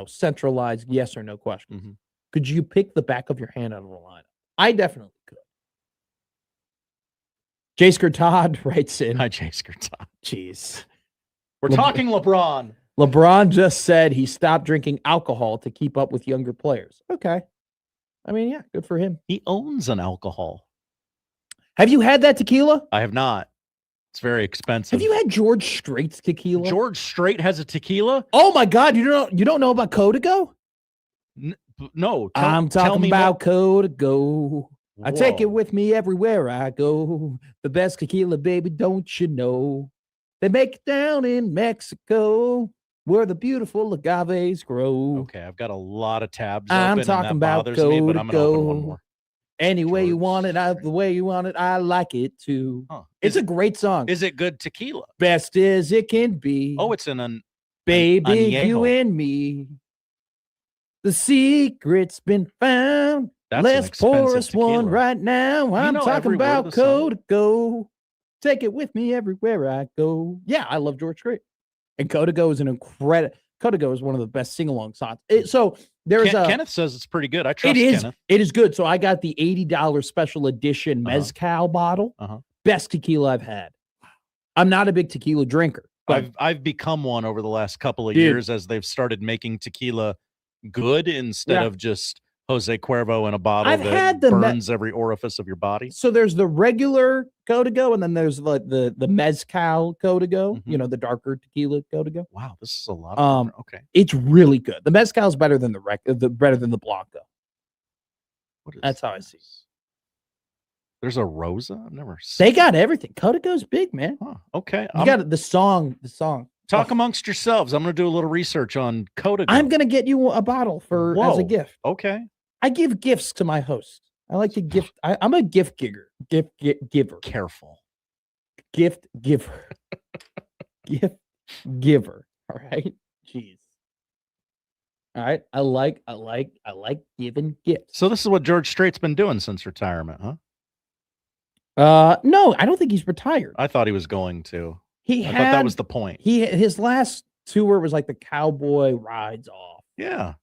centralized yes or no questions. Mm-hmm. Could you pick the back of your hand out of a lineup? I definitely could. Jasker Todd writes in. Hi, Jasker Todd. Jeez. We're talking LeBron. LeBron just said he stopped drinking alcohol to keep up with younger players. Okay. I mean, yeah, good for him. He owns an alcohol. Have you had that tequila? I have not. It's very expensive. Have you had George Strait's tequila? George Strait has a tequila? Oh my God! You don't know about Codigo? No. I'm talking about Codigo. I take it Whoa. with me everywhere I go. The best tequila, baby, don't you know? They make it down in Mexico, where the beautiful agaves grow. Okay, I've got a lot of tabs I'm open, talking and that about bothers me, but I'm going to open one Codigo. more. Any way you want it, the way you want it, I like it too. Huh. It's a great song. Is it good tequila? Best as it can be. Oh, it's an Baby, añejo. you and me. The secret's been found. That's Let's an pour expensive us one tequila. right now. I'm know talking every word of about the song. Codigo. Take it with me everywhere I go. Yeah, I love George Strait. And Codigo is an incredible. Codigo is one of the best sing-along songs. So there's Kenneth says it's pretty good. I trust it is. Kenneth. It is good. So I got the $80 special edition mezcal bottle. Best tequila I've had. I'm not a big tequila drinker. But I've become one over the last couple of Dude. years as they've started making tequila good instead of just Jose Cuervo in a bottle I've that had the burns every orifice of your body. So there's the regular Codigo, and then there's the mezcal Codigo. You know, the darker tequila Codigo. Wow, this is a lot. Of okay, it's really good. The mezcal is better than better than the Blanco. That's how I see it. There's a Rosa. I've never seen. They got everything. Codigo's big, man. Huh, okay, You got the song. The song. Talk amongst yourselves. I'm going to do a little research on Codigo. I'm gonna get you a bottle as a gift. Okay. I give gifts to my host. I like to gift. I'm a gift giver. Giver. Careful. Gift giver. Gift giver. All right. Jeez. All right. I like giving gifts. So this is what George Strait's been doing since retirement, huh? No, I don't think he's retired. I thought he was going to. I thought that was the point. His last tour was like the Cowboy Rides Off. Yeah.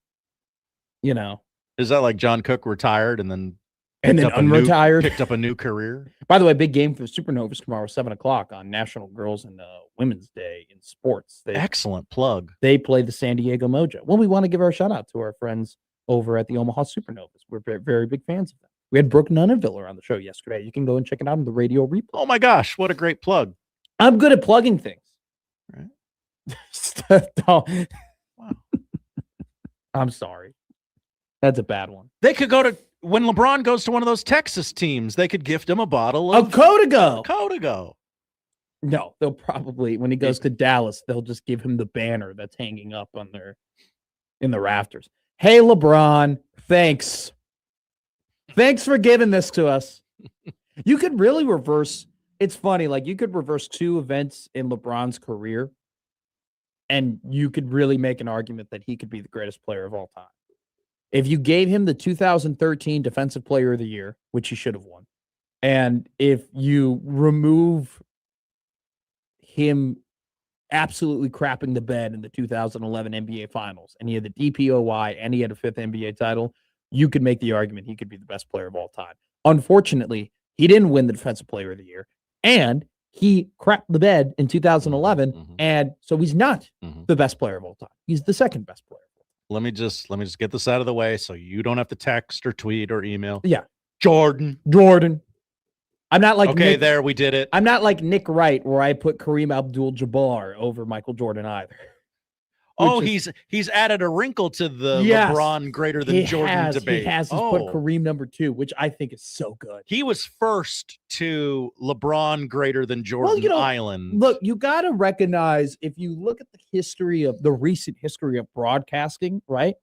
You know. Is that like John Cook retired and then unretired? Picked up a new career. By the way, big game for the Supernovas tomorrow, 7:00 on National Girls and Women's Day in sports. Excellent plug. They play the San Diego Mojo. Well, we want to give our shout out to our friends over at the Omaha Supernovas. We're very, very big fans of them. We had Brooke Nunneviller on the show yesterday. You can go and check it out on the radio replay. Oh my gosh, what a great plug. I'm good at plugging things. Right. Wow. I'm sorry. That's a bad one. They could go to, when LeBron goes to one of those Texas teams, they could gift him a bottle of Codigo. Codigo. No, they'll probably, when he goes to Dallas, they'll just give him the banner that's hanging up on in the rafters. Hey, LeBron, thanks. Thanks for giving this to us. You could really reverse. It's funny. Like you could reverse two events in LeBron's career, and you could really make an argument that he could be the greatest player of all time. If you gave him the 2013 Defensive Player of the Year, which he should have won, and if you remove him absolutely crapping the bed in the 2011 NBA Finals, and he had the DPOY, and he had a fifth NBA title, you could make the argument he could be the best player of all time. Unfortunately, he didn't win the Defensive Player of the Year, and he crapped the bed in 2011, and so he's not the best player of all time. He's the second best player. Let me just get this out of the way so you don't have to text or tweet or email. Yeah. Jordan. I'm not like okay, Nick, there we did it. I'm not like Nick Wright where I put Kareem Abdul-Jabbar over Michael Jordan either. Oh, he's added a wrinkle to the LeBron greater than Jordan debate. He has put Kareem number 2, which I think is so good. He was first to LeBron greater than Jordan Island. Look, you got to recognize, if you look at the recent history of broadcasting, right?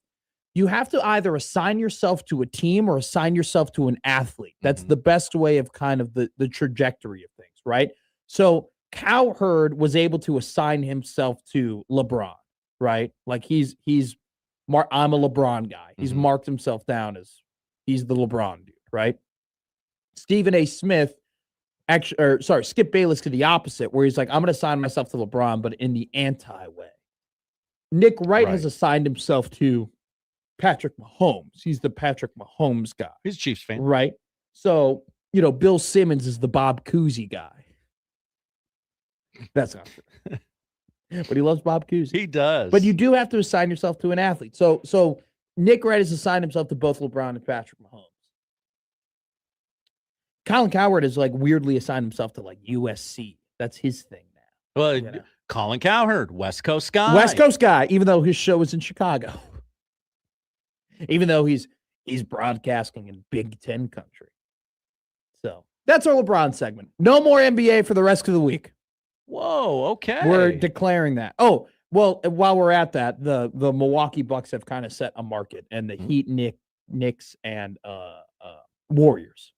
You have to either assign yourself to a team or assign yourself to an athlete. That's the best way of kind of the trajectory of things, right? So Cowherd was able to assign himself to LeBron. Right? Like I'm a LeBron guy. He's marked himself down as he's the LeBron dude, right? Stephen A. Smith, Skip Bayless to the opposite, where he's like, I'm going to assign myself to LeBron, but in the anti-way. Nick Wright has assigned himself to Patrick Mahomes. He's the Patrick Mahomes guy. He's a Chiefs fan. Right? So Bill Simmons is the Bob Cousy guy. That's not true. But he loves Bob Cousy. He does. But you do have to assign yourself to an athlete. So Nick Wright has assigned himself to both LeBron and Patrick Mahomes. Colin Cowherd has weirdly assigned himself to USC. That's his thing now. Well, Colin Cowherd, West Coast guy. West Coast guy, even though his show is in Chicago. Even though he's broadcasting in Big Ten country. So that's our LeBron segment. No more NBA for the rest of the week. Whoa, okay. We're declaring that. Oh, well, while we're at that, the Milwaukee Bucks have kind of set a market, and the Heat, Knicks, and Warriors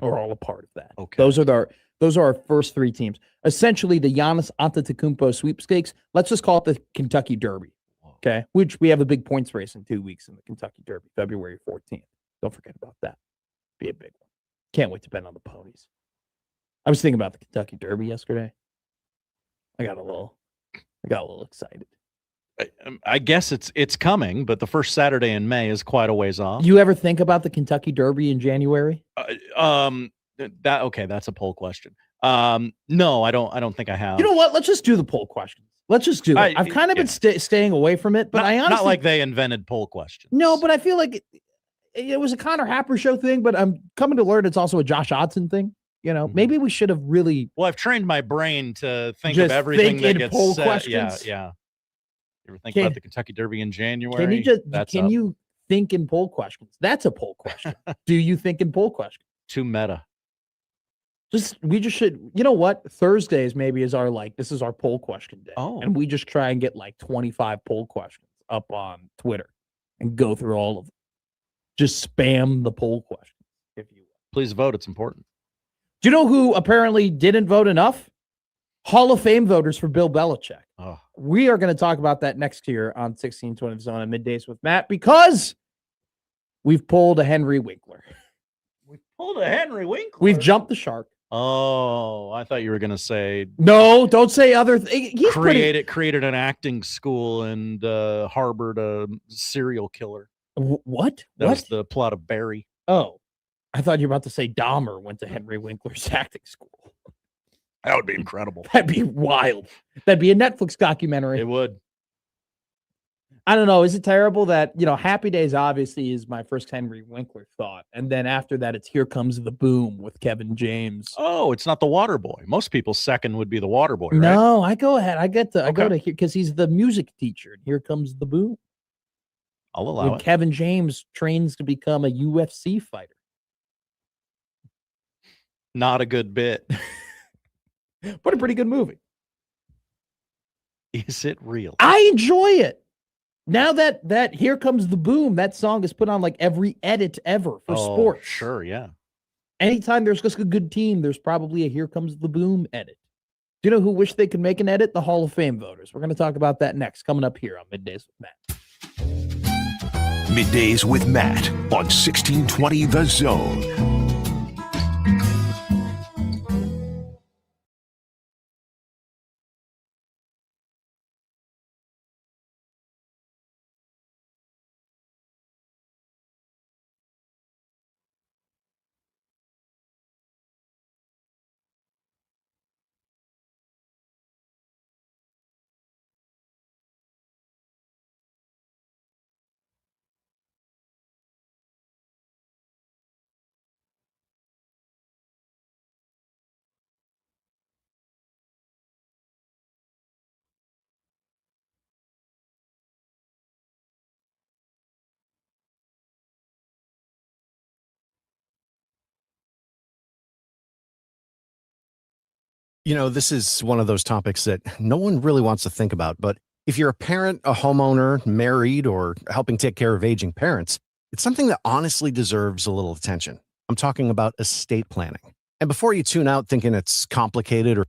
are all a part of that. Okay. Those are our first three teams. Essentially, the Giannis Antetokounmpo sweepstakes. Let's just call it the Kentucky Derby. Okay, which we have a big points race in 2 weeks in the Kentucky Derby, February 14th. Don't forget about that. Be a big one. Can't wait to bet on the ponies. I was thinking about the Kentucky Derby yesterday. I got a little excited. I guess it's coming, but the first Saturday in May is quite a ways off. You ever think about the Kentucky Derby in January? That's a poll question. No, I don't think I have. You know what? Let's just do the poll questions. Let's just do it. I've kind of been staying away from it, but I honestly not like they invented poll questions. No, but I feel like it was a Connor Happer show thing, but I'm coming to learn it's also a Josh Odson thing. Maybe we should have really. Well, I've trained my brain to think of everything that gets poll said. Questions. Yeah. You ever think about the Kentucky Derby in January? Can you think in poll questions? That's a poll question. Do you think in poll questions? Too meta. We just should. You know what? Thursdays maybe is our this is our poll question day. Oh, and we just try and get 25 poll questions up on Twitter and go through all of them. Just spam the poll questions, if you will. Please vote. It's important. Do you know who apparently didn't vote enough? Hall of Fame voters for Bill Belichick. Oh. We are going to talk about that next year on 1620 The Zone and Middays with Matt because we've pulled a Henry Winkler. Pulled a Henry Winkler. We've jumped the shark. Oh, I thought you were going to say no. Don't say other things. Created an acting school and harbored a serial killer. What? That was the plot of Barry. Oh, I thought you were about to say Dahmer went to Henry Winkler's acting school. That would be incredible. That'd be wild. That'd be a Netflix documentary. It would. I don't know. Is it terrible that, Happy Days obviously is my first Henry Winkler thought. And then after that, it's Here Comes the Boom with Kevin James. Oh, it's not the Water Boy. Most people's second would be the Water Boy, right? No, I go ahead. I go to here because he's the music teacher. And Here Comes the Boom. I'll allow it. Kevin James trains to become a UFC fighter. Not a good bit. But a pretty good movie. Is it real? I enjoy it. Now that Here Comes the Boom, that song is put on every edit ever for sports. Sure, yeah. Anytime there's just a good team, there's probably a Here Comes the Boom edit. Do you know who wish they could make an edit? The Hall of Fame voters. We're going to talk about that next, coming up here on Middays with Matt. Middays with Matt on 1620 The Zone. This is one of those topics that no one really wants to think about. But if you're a parent, a homeowner, married, or helping take care of aging parents, it's something that honestly deserves a little attention. I'm talking about estate planning. And before you tune out thinking it's complicated or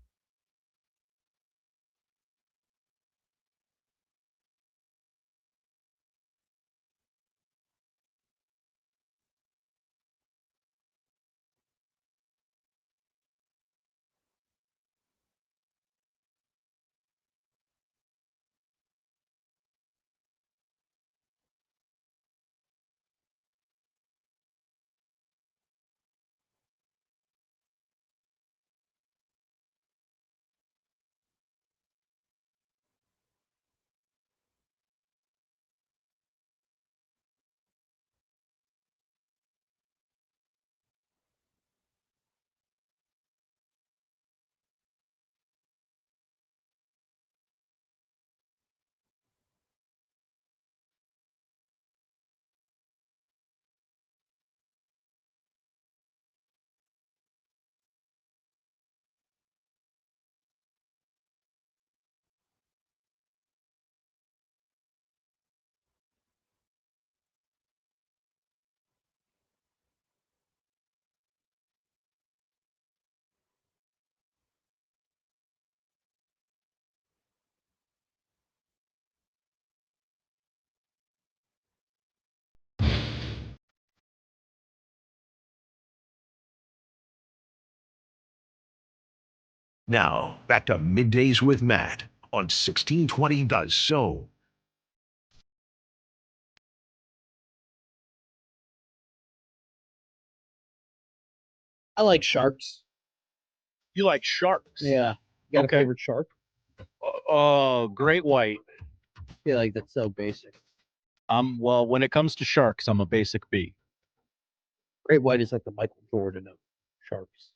Now, back to Middays with Matt on 1620 The Zone. I like sharks. You like sharks? Yeah. You got Okay. a favorite shark? Great white. I feel like that's so basic. Well, when it comes to sharks, I'm a basic B. Great white is like the Michael Jordan of sharks.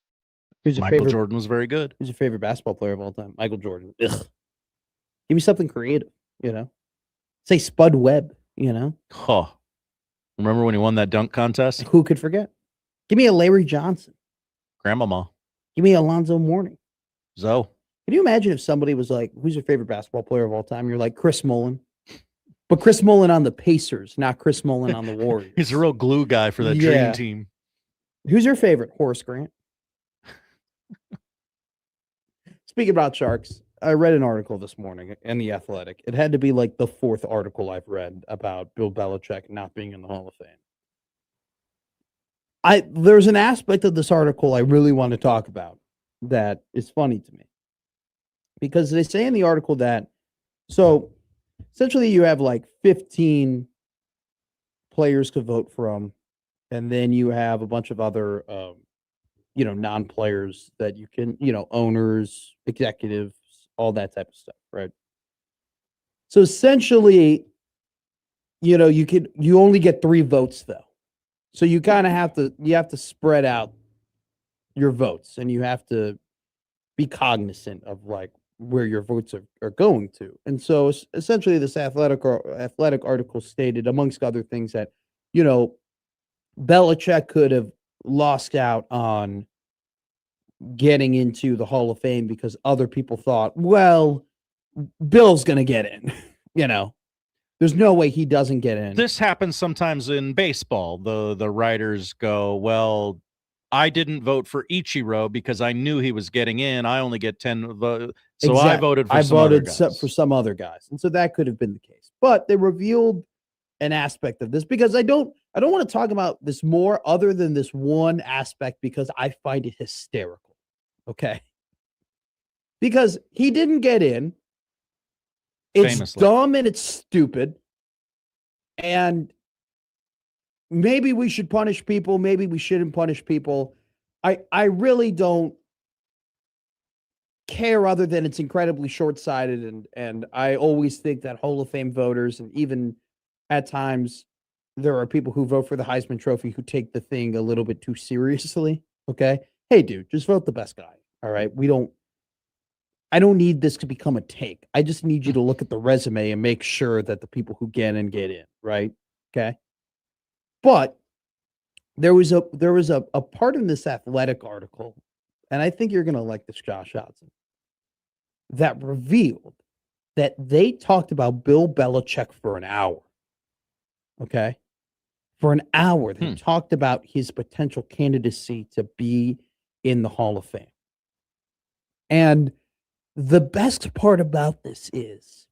Who's your Michael favorite? Jordan was very good. Who's your favorite basketball player of all time? Michael Jordan. Ugh. Give me something creative, you know? Say Spud Webb, you know? Huh. Remember when he won that dunk contest? Who could forget? Give me a Larry Johnson. Grandmama. Give me Alonzo Mourning. Zoe. Can you imagine if somebody was like, who's your favorite basketball player of all time? You're like, Chris Mullin. But Chris Mullin on the Pacers, not Chris Mullin on the Warriors. He's a real glue guy for that dream team. Who's your favorite? Horace Grant. Speaking about sharks, I read an article this morning in The Athletic. It had to be like the fourth article I've read about Bill Belichick not being in the Hall of Fame. There's an aspect of this article I really want to talk about that is funny to me. Because they say in the article that, so essentially you have like 15 players to vote from, and then you have a bunch of other, non-players that you can, owners, executives, all that type of stuff, right? So essentially, you only get 3 votes though. So you kind of have to spread out your votes, and you have to be cognizant of like where your votes are going to. And so essentially this athletic article stated, amongst other things, that, Belichick could have lost out on getting into the Hall of Fame because other people thought, well, Bill's going to get in, There's no way he doesn't get in. This happens sometimes in baseball. The writers go, well, I didn't vote for Ichiro because I knew he was getting in. I only get 10 votes. So Exactly. I voted for for some other guys. And so that could have been the case. But they revealed an aspect of this because I don't want to talk about this more other than this one aspect because I find it hysterical. Okay. Because he didn't get in. It's Famously. dumb and it's stupid. And maybe we should punish people. Maybe we shouldn't punish people. I really don't care other than it's incredibly short-sighted. And I always think that Hall of Fame voters, and even at times there are people who vote for the Heisman Trophy who take the thing a little bit too seriously. Okay. Hey, dude, just vote the best guy. All right. I don't need this to become a take. I just need you to look at the resume and make sure that the people who get in. Right. Okay. But there was a part in this Athletic article, and I think you're going to like this, Josh Hodson, that revealed that they talked about Bill Belichick for an hour. Okay. For an hour, they talked about his potential candidacy to be in the Hall of Fame. And the best part about this is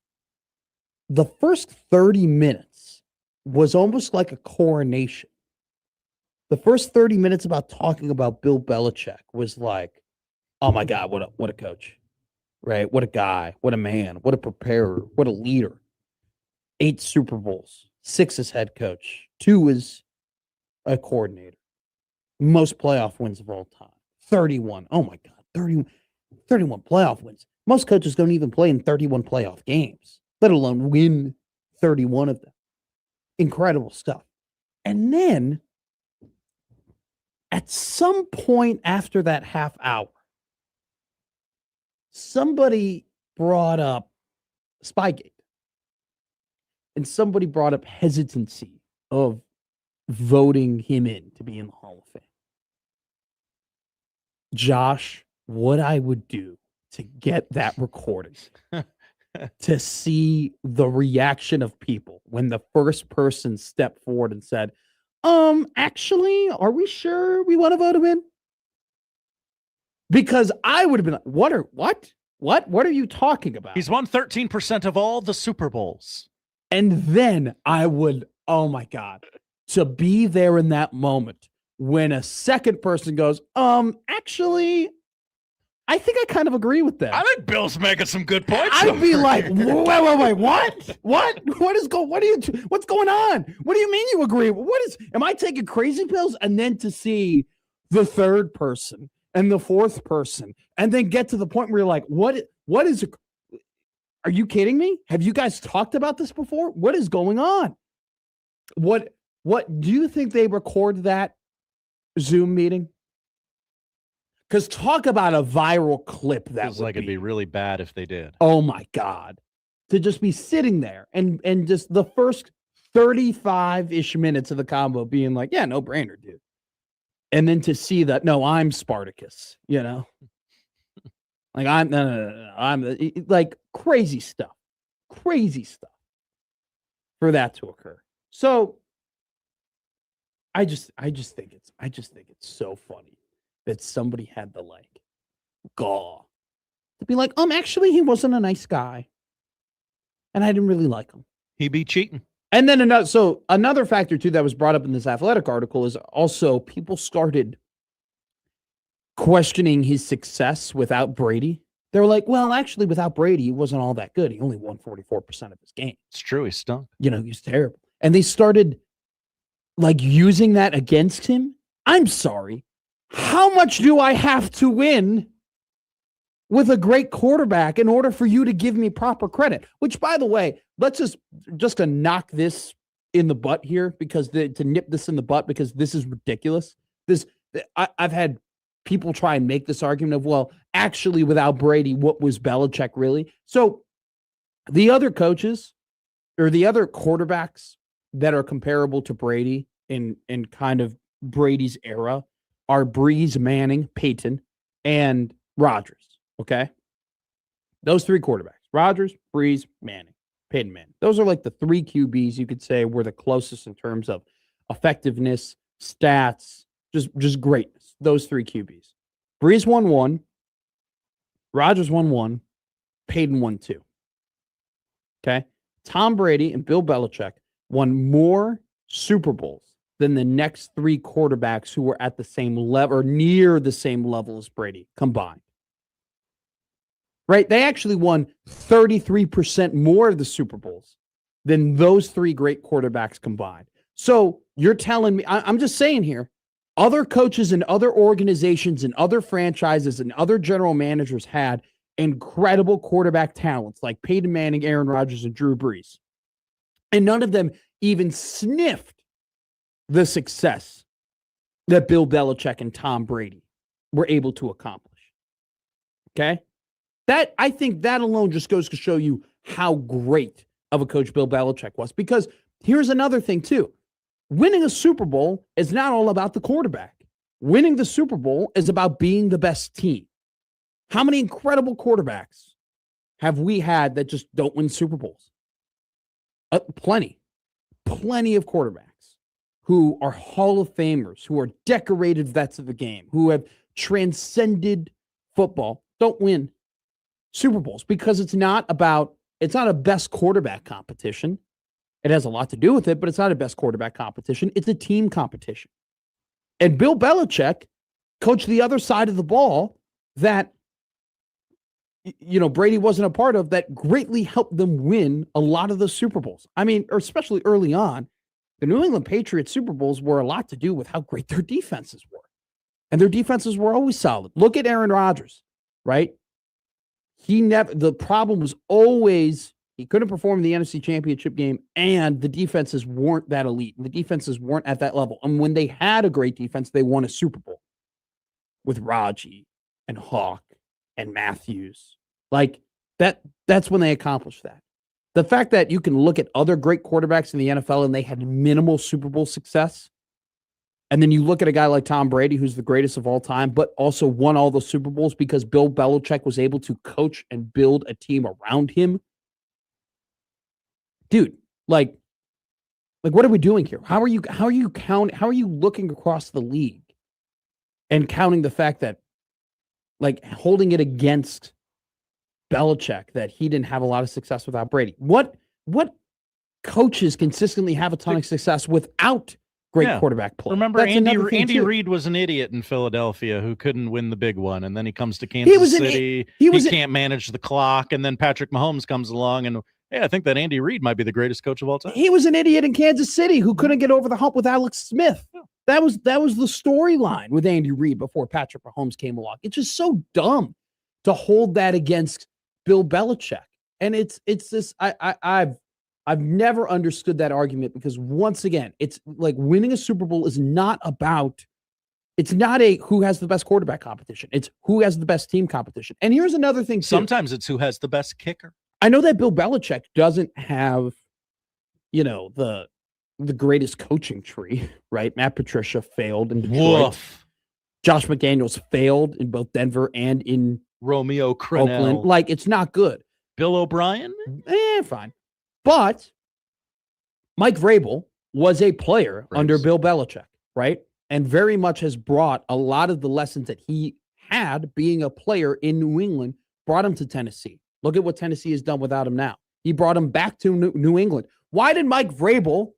the first 30 minutes was almost like a coronation. The first 30 minutes about talking about Bill Belichick was like, oh my God, what a coach, right? What a guy, what a man, what a preparer, what a leader. 8 Super Bowls, 6 as head coach, 2 as a coordinator, most playoff wins of all time, 31. Oh my God, 31 playoff wins. Most coaches don't even play in 31 playoff games, let alone win 31 of them. Incredible stuff. And then at some point after that half hour, somebody brought up Spygate. And somebody brought up hesitancy of voting him in to be in the Hall of Fame. Josh, what I would do to get that recorded, to see the reaction of people when the first person stepped forward and said, actually, are we sure we want to vote him in? Because I would have been like, what are you talking about? He's won 13% of all the Super Bowls. And then I would, oh my God, to be there in that moment when a second person goes, actually, I think I kind of agree with that. I think Bill's making some good points. I'd be like, wait, what? What's going on? What do you mean you agree? Am I taking crazy pills? And then to see the third person and the fourth person, and then get to the point where you're like, are you kidding me? Have you guys talked about this before? What is going on? What do you think they record that Zoom meeting? Because talk about a viral clip that feels like it'd be really bad if they did. Oh my God. To just be sitting there and just the first 35-ish minutes of the combo being like, yeah, no brainer, dude. And then to see that, no, I'm Spartacus, you know? Like I'm like crazy stuff for that to occur. So I just think it's so funny that somebody had the gall to be like, actually he wasn't a nice guy and I didn't really like him. He be cheating. And then another factor too that was brought up in this Athletic article is also people started questioning his success without Brady. They were like, well, actually without Brady, he wasn't all that good. He only won 44% of his games. It's true. He stunk. He was terrible. And they started using that against him. I'm sorry. How much do I have to win with a great quarterback in order for you to give me proper credit? Which, by the way, let's just to knock this in the butt here, because to nip this in the butt, because this is ridiculous. I've had people try and make this argument of, well, actually, without Brady, what was Belichick really? So the other coaches or the other quarterbacks that are comparable to Brady in kind of Brady's era are Breeze, Manning, Payton, and Rodgers. Okay? Those three quarterbacks. Rodgers, Breeze, Manning, Payton, Manning. Those are like the three QBs you could say were the closest in terms of effectiveness, stats, just greatness. Those three QBs. Breeze won 1. Rodgers won 1. Payton won 2. Okay? Tom Brady and Bill Belichick won more Super Bowls than the next three quarterbacks who were at the same level or near the same level as Brady combined. Right? They actually won 33% more of the Super Bowls than those three great quarterbacks combined. So you're telling me, I'm just saying here, other coaches and other organizations and other franchises and other general managers had incredible quarterback talents like Peyton Manning, Aaron Rodgers, and Drew Brees. And none of them even sniffed the success that Bill Belichick and Tom Brady were able to accomplish. Okay? I think that alone just goes to show you how great of a coach Bill Belichick was. Because here's another thing too. Winning a Super Bowl is not all about the quarterback. Winning the Super Bowl is about being the best team. How many incredible quarterbacks have we had that just don't win Super Bowls? Plenty of quarterbacks who are Hall of Famers, who are decorated vets of the game, who have transcended football, don't win Super Bowls because it's not a best quarterback competition. It has a lot to do with it, but it's not a best quarterback competition. It's a team competition. And Bill Belichick coached the other side of the ball that, Brady wasn't a part of, that greatly helped them win a lot of the Super Bowls. I mean, or especially early on, the New England Patriots Super Bowls were a lot to do with how great their defenses were. And their defenses were always solid. Look at Aaron Rodgers, right? The problem was always he couldn't perform in the NFC Championship game, and the defenses weren't that elite. The defenses weren't at that level. And when they had a great defense, they won a Super Bowl with Raji and Hawk and Matthews. Like that's when they accomplished that. The fact that you can look at other great quarterbacks in the NFL and they had minimal Super Bowl success, and then you look at a guy like Tom Brady, who's the greatest of all time, but also won all the Super Bowls because Bill Belichick was able to coach and build a team around him. Dude, like what are we doing here? How are you looking across the league and counting the fact that, like, holding it against Belichick that he didn't have a lot of success without Brady? What coaches consistently have a ton of success without great quarterback play. Remember, That's another thing, Andy too. Reid was an idiot in Philadelphia who couldn't win the big one, and then he comes to Kansas City. He can't manage the clock, and then Patrick Mahomes comes along, and hey, I think that Andy Reid might be the greatest coach of all time. He was an idiot in Kansas City who couldn't get over the hump with Alex Smith. That was the storyline with Andy Reid before Patrick Mahomes came along. It's just so dumb to hold that against Bill Belichick. And it's this I've never understood that argument, because once again, it's like winning a Super Bowl is not about, it's not a who has the best quarterback competition. It's who has the best team competition. And here's another thing too. Sometimes it's who has the best kicker. I know that Bill Belichick doesn't have, the greatest coaching tree, right? Matt Patricia failed in Detroit. Woof. Josh McDaniels failed in both Denver and in Romeo Crennel. Oakland. Like, it's not good. Bill O'Brien? Fine. But Mike Vrabel was a player under Bill Belichick, right? And very much has brought a lot of the lessons that he had being a player in New England, brought him to Tennessee. Look at what Tennessee has done without him now. He brought him back to New England. Why did Mike Vrabel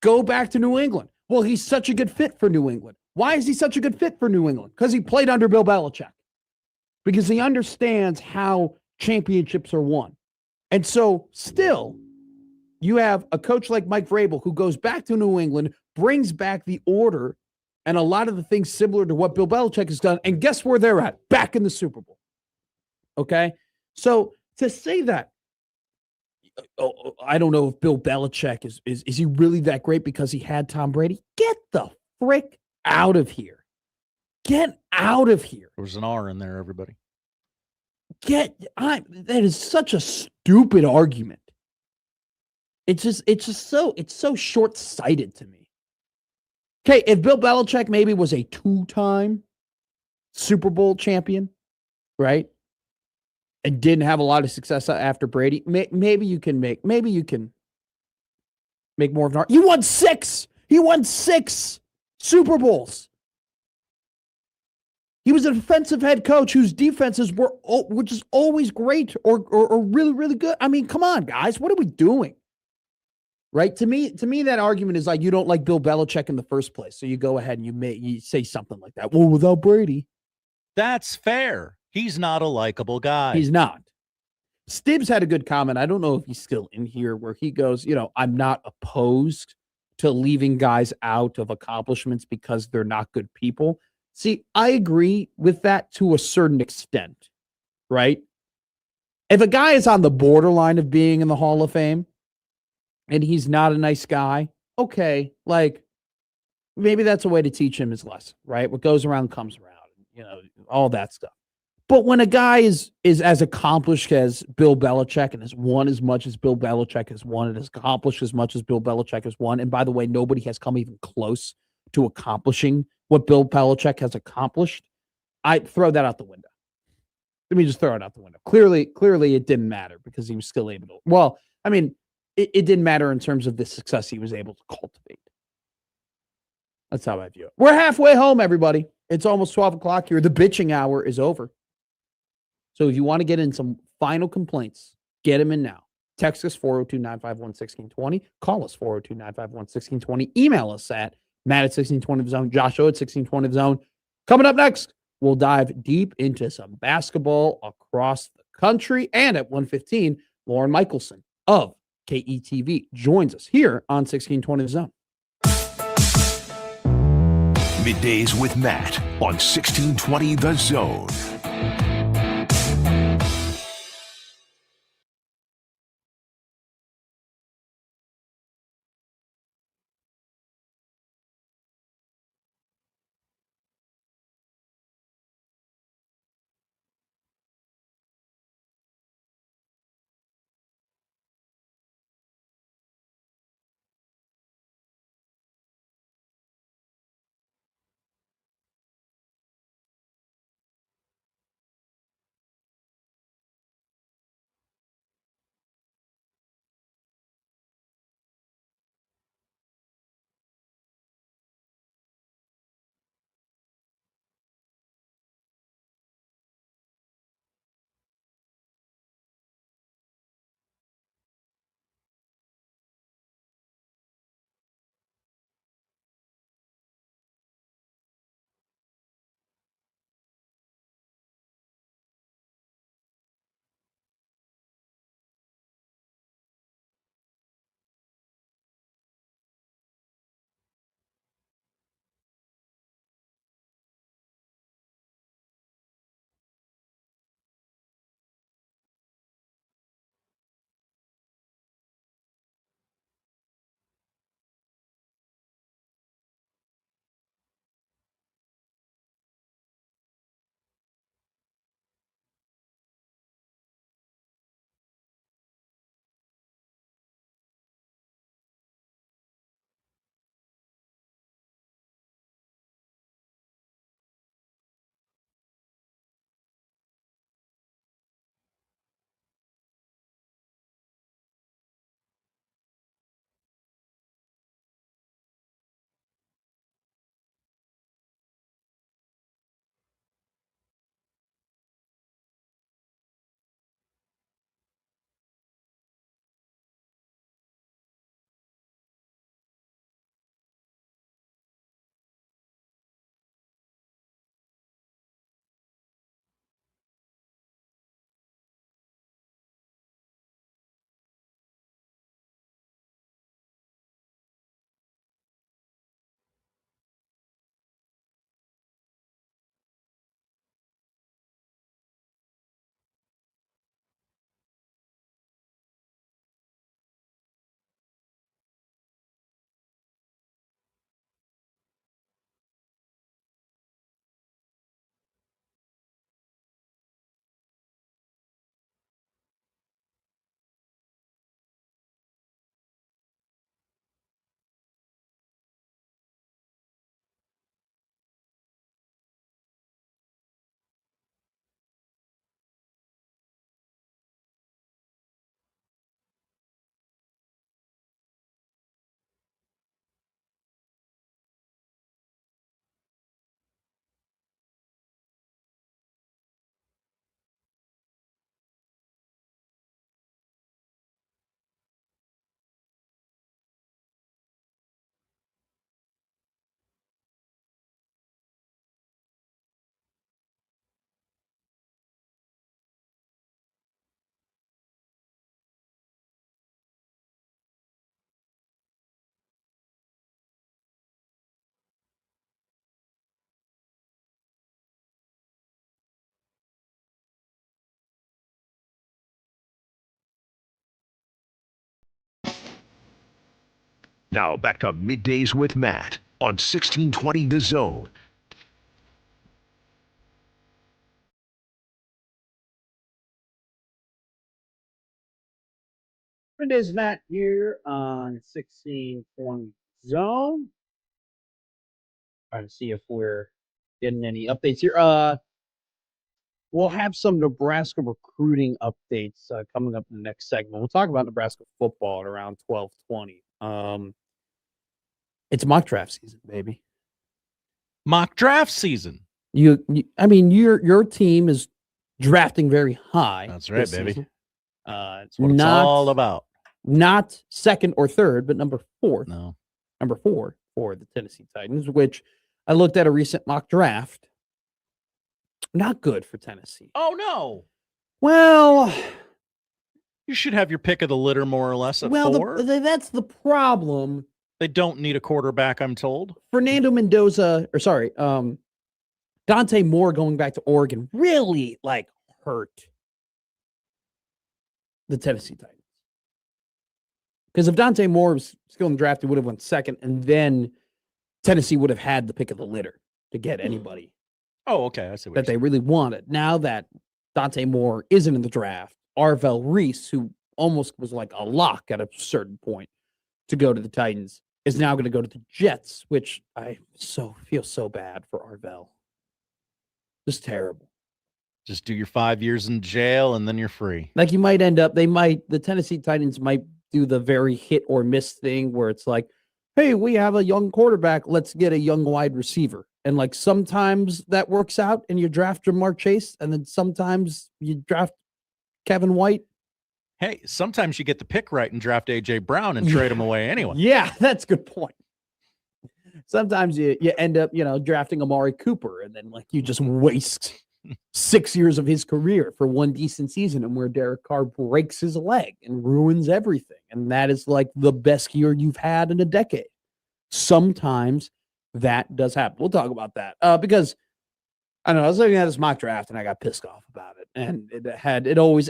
go back to New England? Well, he's such a good fit for New England. Why is he such a good fit for New England? Because he played under Bill Belichick. Because he understands how championships are won. And so still, you have a coach like Mike Vrabel who goes back to New England, brings back the order and a lot of the things similar to what Bill Belichick has done. And guess where they're at? Back in the Super Bowl. Okay? So to say that, I don't know if Bill Belichick is he really that great because he had Tom Brady? Get the frick out of here. Get out of here. There was an R in there, everybody. That is such a stupid argument. It's so short-sighted to me. Okay, if Bill Belichick maybe was a 2-time Super Bowl champion, right? And didn't have a lot of success after Brady, maybe you can make more of an argument. You won 6. He won 6 Super Bowls. He was a defensive head coach whose defenses were just always great or really, really good. I mean, come on, guys. What are we doing? Right? To me, that argument is like you don't like Bill Belichick in the first place. So you go ahead and you say something like that. Well, without Brady. That's fair. He's not a likable guy. He's not. Stibbs had a good comment. I don't know if he's still in here, where he goes, I'm not opposed to leaving guys out of accomplishments because they're not good people. See, I agree with that to a certain extent, right? If a guy is on the borderline of being in the Hall of Fame and he's not a nice guy, okay, like maybe that's a way to teach him his lesson, right? What goes around comes around, all that stuff. But when a guy is as accomplished as Bill Belichick and has won as much as Bill Belichick has won and has accomplished as much as Bill Belichick has won, and by the way, nobody has come even close to accomplishing what Bill Belichick has accomplished, I throw that out the window. Let me just throw it out the window. Clearly, it didn't matter because he was still able to. Well, I mean, it didn't matter in terms of the success he was able to cultivate. That's how I view it. We're halfway home, everybody. It's almost 12 o'clock here. The bitching hour is over. So if you want to get in some final complaints, get them in now. Text us 402-951-1620. Call us 402-951-1620. Email us at Matt at 1620thezone, Joshua at 1620thezone. Coming up next, we'll dive deep into some basketball across the country. And at 1:15, Lauren Michelson of KETV joins us here on 1620 The Zone. Middays with Matt on 1620 The Zone. Now back to Middays with Matt on 1620 The Zone. Middays Matt here on 1620 Zone. Trying to see if we're getting any updates here. We'll have some Nebraska recruiting updates coming up in the next segment. We'll talk about Nebraska football at around 12:20. It's mock draft season, baby. Mock draft season. I mean, your team is drafting very high. That's right, baby. Season. It's what it's all about. Not second or third, but number 4. No. Number 4 for the Tennessee Titans, which I looked at a recent mock draft. Not good for Tennessee. Oh, no. Well, you should have your pick of the litter more or less at 4. That's the problem. They don't need a quarterback, I'm told. Dante Moore going back to Oregon really hurt the Tennessee Titans. Because if Dante Moore was still in the draft, he would have went second, and then Tennessee would have had the pick of the litter to get anybody. Oh, okay. I see what that they really wanted. Now that Dante Moore isn't in the draft, Arvell Reese, who almost was like a lock at a certain point to go to the Titans, is now going to go to the Jets, which I feel so bad for Arvell. Just terrible. Just do your 5 years in jail and then you're free. Like you might end up, the Tennessee Titans might do the very hit or miss thing where it's like, hey, we have a young quarterback. Let's get a young wide receiver. And sometimes that works out and you draft Jamar Chase, and then sometimes you draft Kevin White. Hey, sometimes you get the pick right and draft A.J. Brown and trade him away anyway. Yeah, that's a good point. Sometimes you end up, drafting Amari Cooper, and then you just waste 6 years of his career for one decent season, and where Derek Carr breaks his leg and ruins everything. And that is the best year you've had in a decade. Sometimes that does happen. We'll talk about that because I don't know. I was looking at this mock draft and I got pissed off about it. And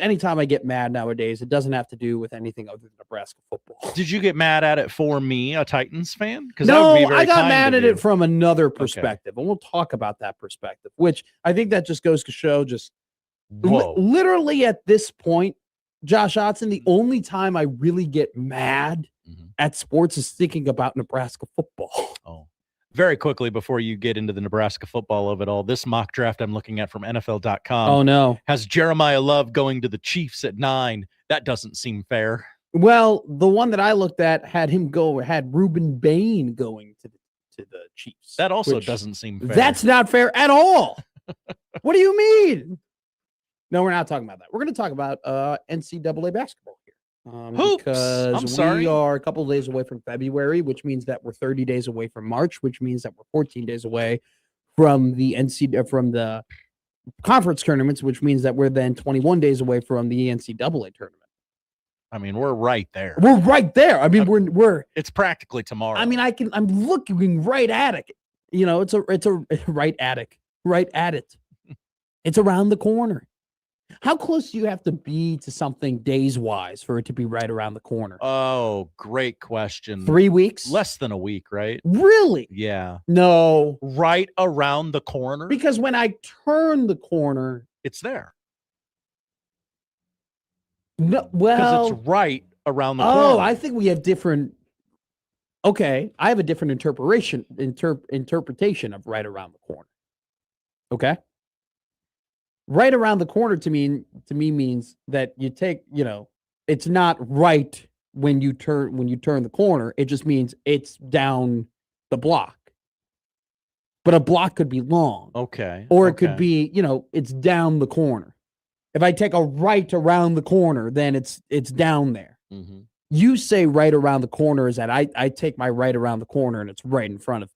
anytime I get mad nowadays, it doesn't have to do with anything other than Nebraska football. Did you get mad at it for me, a Titans fan? No, I got mad at it from another perspective. And we'll talk about that perspective, which I think that just goes to show literally at this point, Josh Otson, the only time I really get mad at sports is thinking about Nebraska football. Oh. Very quickly, before you get into the Nebraska football of it all, this mock draft I'm looking at from NFL.com. Oh, no. Has Jeremiah Love going to the Chiefs at 9. That doesn't seem fair. Well, the one that I looked at had Reuben Bain going to the Chiefs. That also doesn't seem fair. That's not fair at all. What do you mean? No, we're not talking about that. We're going to talk about NCAA basketball here. Hoops. Because we are a couple of days away from February, which means that we're 30 days away from March, which means that we're 14 days away from the conference tournaments, which means that we're then 21 days away from the NCAA tournament. I mean, we're right there. We're right there. I mean, we're. It's practically tomorrow. I mean, I'm looking right at it. It's a right at it. Right at it. It's around the corner. How close do you have to be to something days-wise for it to be right around the corner? Oh, great question. 3 weeks? Less than a week, right? Really? Yeah. No. Right around the corner? Because when I turn the corner... It's there. No, well... Because it's right around the corner. Oh, I think we have different... Okay, I have a different interpretation of right around the corner. Okay? Right around the corner to me means that you take, it's not right when you turn the corner. It just means it's down the block. But a block could be long. Okay. Or it could be, it's down the corner. If I take a right around the corner, then it's down there. Mm-hmm. You say right around the corner is that I take my right around the corner and it's right in front of me.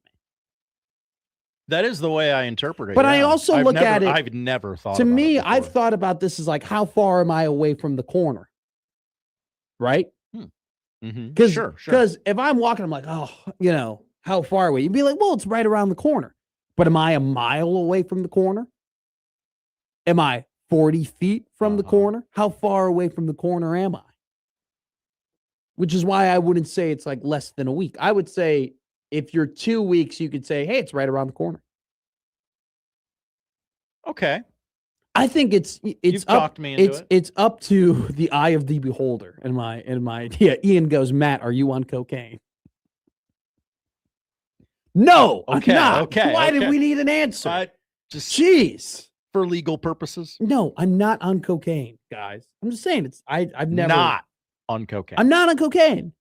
That is the way I interpret it. But I also look at it. I've never thought. To me, I've thought about this as how far am I away from the corner, right? Because Sure. if I'm walking, I'm like, how far away? You'd be like, well, it's right around the corner. But am I a mile away from the corner? Am I 40 feet from the corner? How far away from the corner am I? which is why I wouldn't say it's like less than a week. I would say if you're 2 weeks, you could say, hey, it's right around the corner. Okay. I think it's You've up, talked me into it. It's up to the eye of the beholder. In my Ian goes, Matt, are you on cocaine? No, Okay, I'm not. okay, Why okay. did we need an answer? Just Jeez. for legal purposes. No, I'm not on cocaine, guys. I'm just saying I've never Not on cocaine. I'm not on cocaine.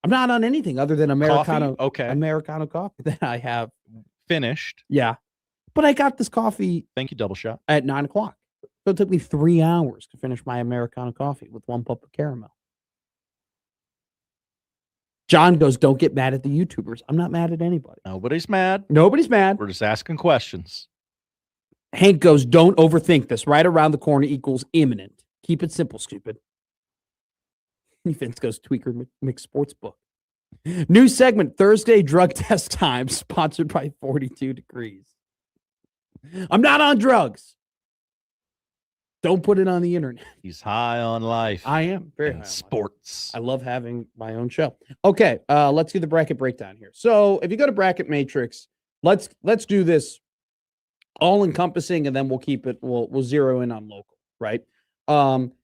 I'm not on anything other than Americano. Coffee? Okay. Americano coffee that I have Finished. Yeah. But I got this coffee Thank you, Double Shot. at 9:00. So it took me 3 hours to finish my Americano coffee with 1 pump of caramel. John goes, don't get mad at the YouTubers. I'm not mad at anybody. Nobody's mad. Nobody's mad. We're just asking questions. Hank goes, don't overthink this. Right around the corner equals imminent. Keep it simple, stupid. Vince goes, Tweaker McSportsbook. New segment, Thursday drug test time, sponsored by 42 Degrees. I'm not on drugs. Don't put it on the internet. He's high on life. I am very and high on life. sports. I love having my own show. Okay, let's do the bracket breakdown here. So if you go to Bracket Matrix, let's do this all encompassing, and then we'll keep it. We'll zero in on local, right?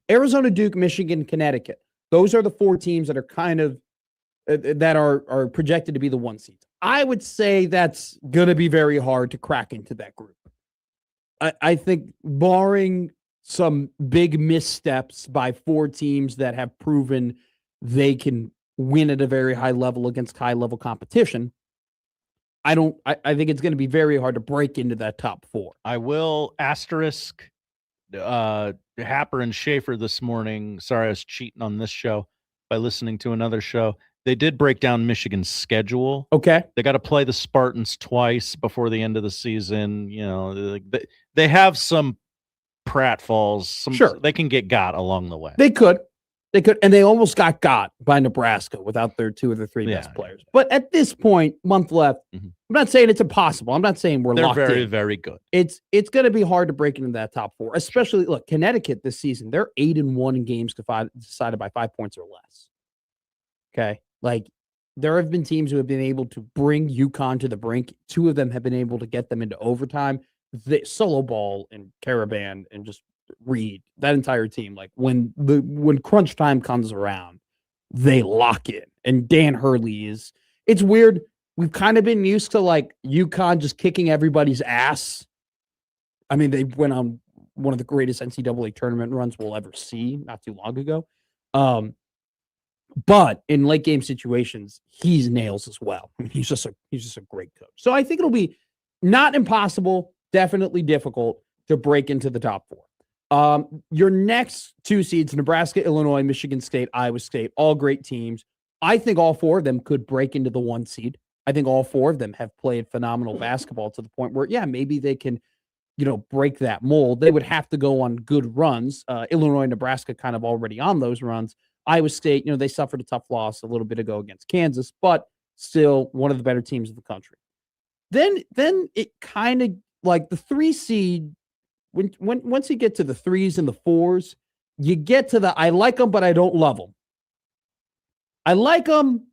Arizona, Duke, Michigan, Connecticut. Those are the 4 teams that are kind of that are projected to be the 1 seeds. I would say that's going to be very hard to crack into that group. I think barring some big missteps by 4 teams that have proven they can win at a very high level against high level competition, I think it's going to be very hard to break into that top 4. I will asterisk Happer and Schaefer this morning. Sorry, I was cheating on this show by listening to another show. They did break down Michigan's schedule. Okay. They got to play the Spartans twice before the end of the season. You know, they have some pratfalls. Sure. They can get got along the way. They could. And they almost got by Nebraska without their 2 of their 3 best players. But at this point, month left, I'm not saying it's impossible. I'm not saying They're locked very, in. very good. It's going to be hard to break into that top 4, especially, look, Connecticut this season, they're 8-1 in games decided by 5 points or less. Okay? Like, there have been teams who have been able to bring UConn to the brink. 2 of them have been able to get them into overtime. The Solo Ball and Caravan and just Reed, that entire team, like when crunch time comes around, they lock in. And Dan Hurley it's weird. We've kind of been used to like UConn just kicking everybody's ass. I mean, they went on one of the greatest NCAA tournament runs we'll ever see not too long ago. But in late game situations, he's nails as well. I mean, he's just a great coach. So I think it'll be not impossible, definitely difficult to break into the top 4. Your next 2 seeds, Nebraska, Illinois, Michigan State, Iowa State, all great teams. I think all 4 of them could break into the 1 seed. I think all 4 of them have played phenomenal basketball to the point where, yeah, maybe they can, break that mold. They would have to go on good runs. Illinois, Nebraska kind of already on those runs. Iowa State, they suffered a tough loss a little bit ago against Kansas, but still one of the better teams of the country. Then it kind of like the 3 seed, once you get to the 3s and the 4s, you get to the I like them, but I don't love them. I like them,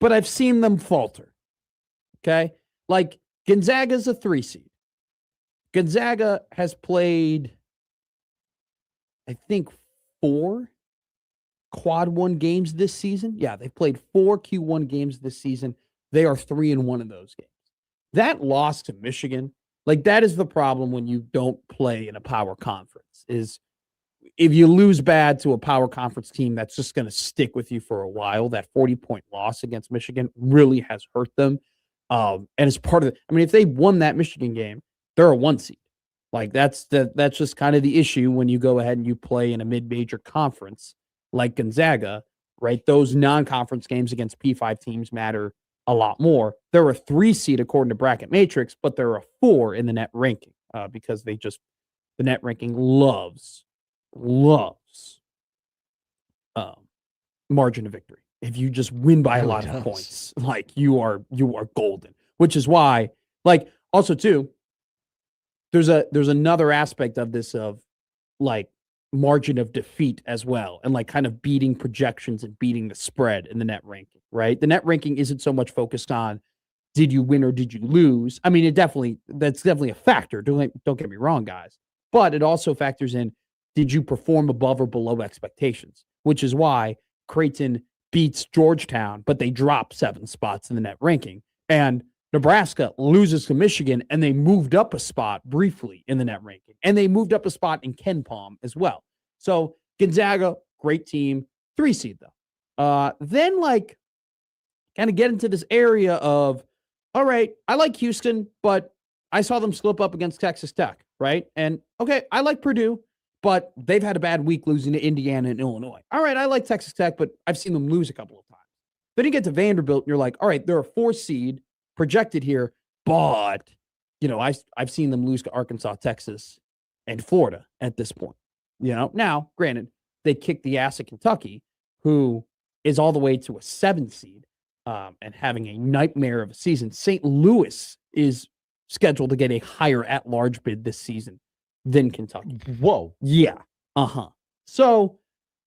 but I've seen them falter. Okay? Like Gonzaga's a 3 seed. Gonzaga has played, I think, 4 quad 1 games this season. Yeah, they've played 4 Q1 games this season. They are 3-1 in those games. That loss to Michigan, like that is the problem when you don't play in a power conference, is if you lose bad to a power conference team that's just going to stick with you for a while. That 40-point loss against Michigan really has hurt them. And it's part of it. I mean, if they won that Michigan game, they're a 1 seed. Like that's just kind of the issue when you go ahead and you play in a mid-major conference like Gonzaga, right? Those non-conference games against P5 teams matter a lot more. They're a 3 seed according to Bracket Matrix, but they're a 4 in the net ranking because the net ranking loves margin of victory. If you just win by a lot of points, like you are golden. Which is why, like, also too, there's another aspect of this of like margin of defeat as well, and like kind of beating projections and beating the spread in the net ranking, right? The net ranking isn't so much focused on did you win or did you lose? I mean, that's definitely a factor. Don't get me wrong, guys. But it also factors in, did you perform above or below expectations? Which is why Creighton beats Georgetown, but they drop 7 spots in the net ranking. And Nebraska loses to Michigan, and they moved up a spot briefly in the net ranking. And they moved up a spot in KenPom as well. So Gonzaga, great team, 3 seed though. Then like kind of get into this area of, all right, I like Houston, but I saw them slip up against Texas Tech, right? And okay, I like Purdue, but they've had a bad week losing to Indiana and Illinois. All right, I like Texas Tech, but I've seen them lose a couple of times. Then you get to Vanderbilt, and you're like, all right, they're a 4 seed projected here, but I've seen them lose to Arkansas, Texas, and Florida at this point. Now, granted, they kicked the ass of Kentucky, who is all the way to a 7 seed. And having a nightmare of a season. St. Louis is scheduled to get a higher at-large bid this season than Kentucky. Whoa. Yeah. So,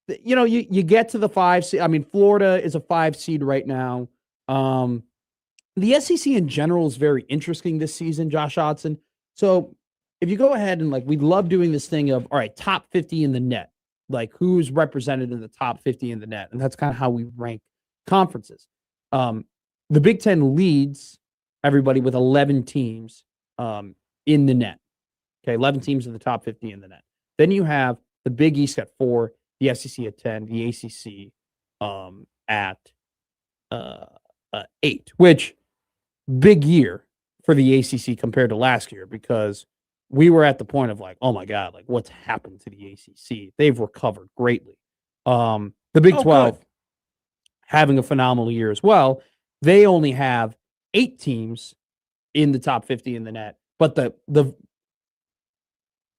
you get to the 5 seed. I mean, Florida is a 5 seed right now. The SEC in general is very interesting this season, Josh Hodson. So, if you go ahead and we love doing this thing of, all right, top 50 in the net. Like, who's represented in the top 50 in the net? And that's kind of how we rank conferences. The Big Ten leads everybody with 11 teams in the net. Okay, 11 teams in the top 50 in the net. Then you have the Big East at 4, the SEC at 10, the ACC at 8, which big year for the ACC compared to last year, because we were at the point of oh my God, what's happened to the ACC? They've recovered greatly. The Big 12 having a phenomenal year as well. They only have 8 teams in the top 50 in the net, but the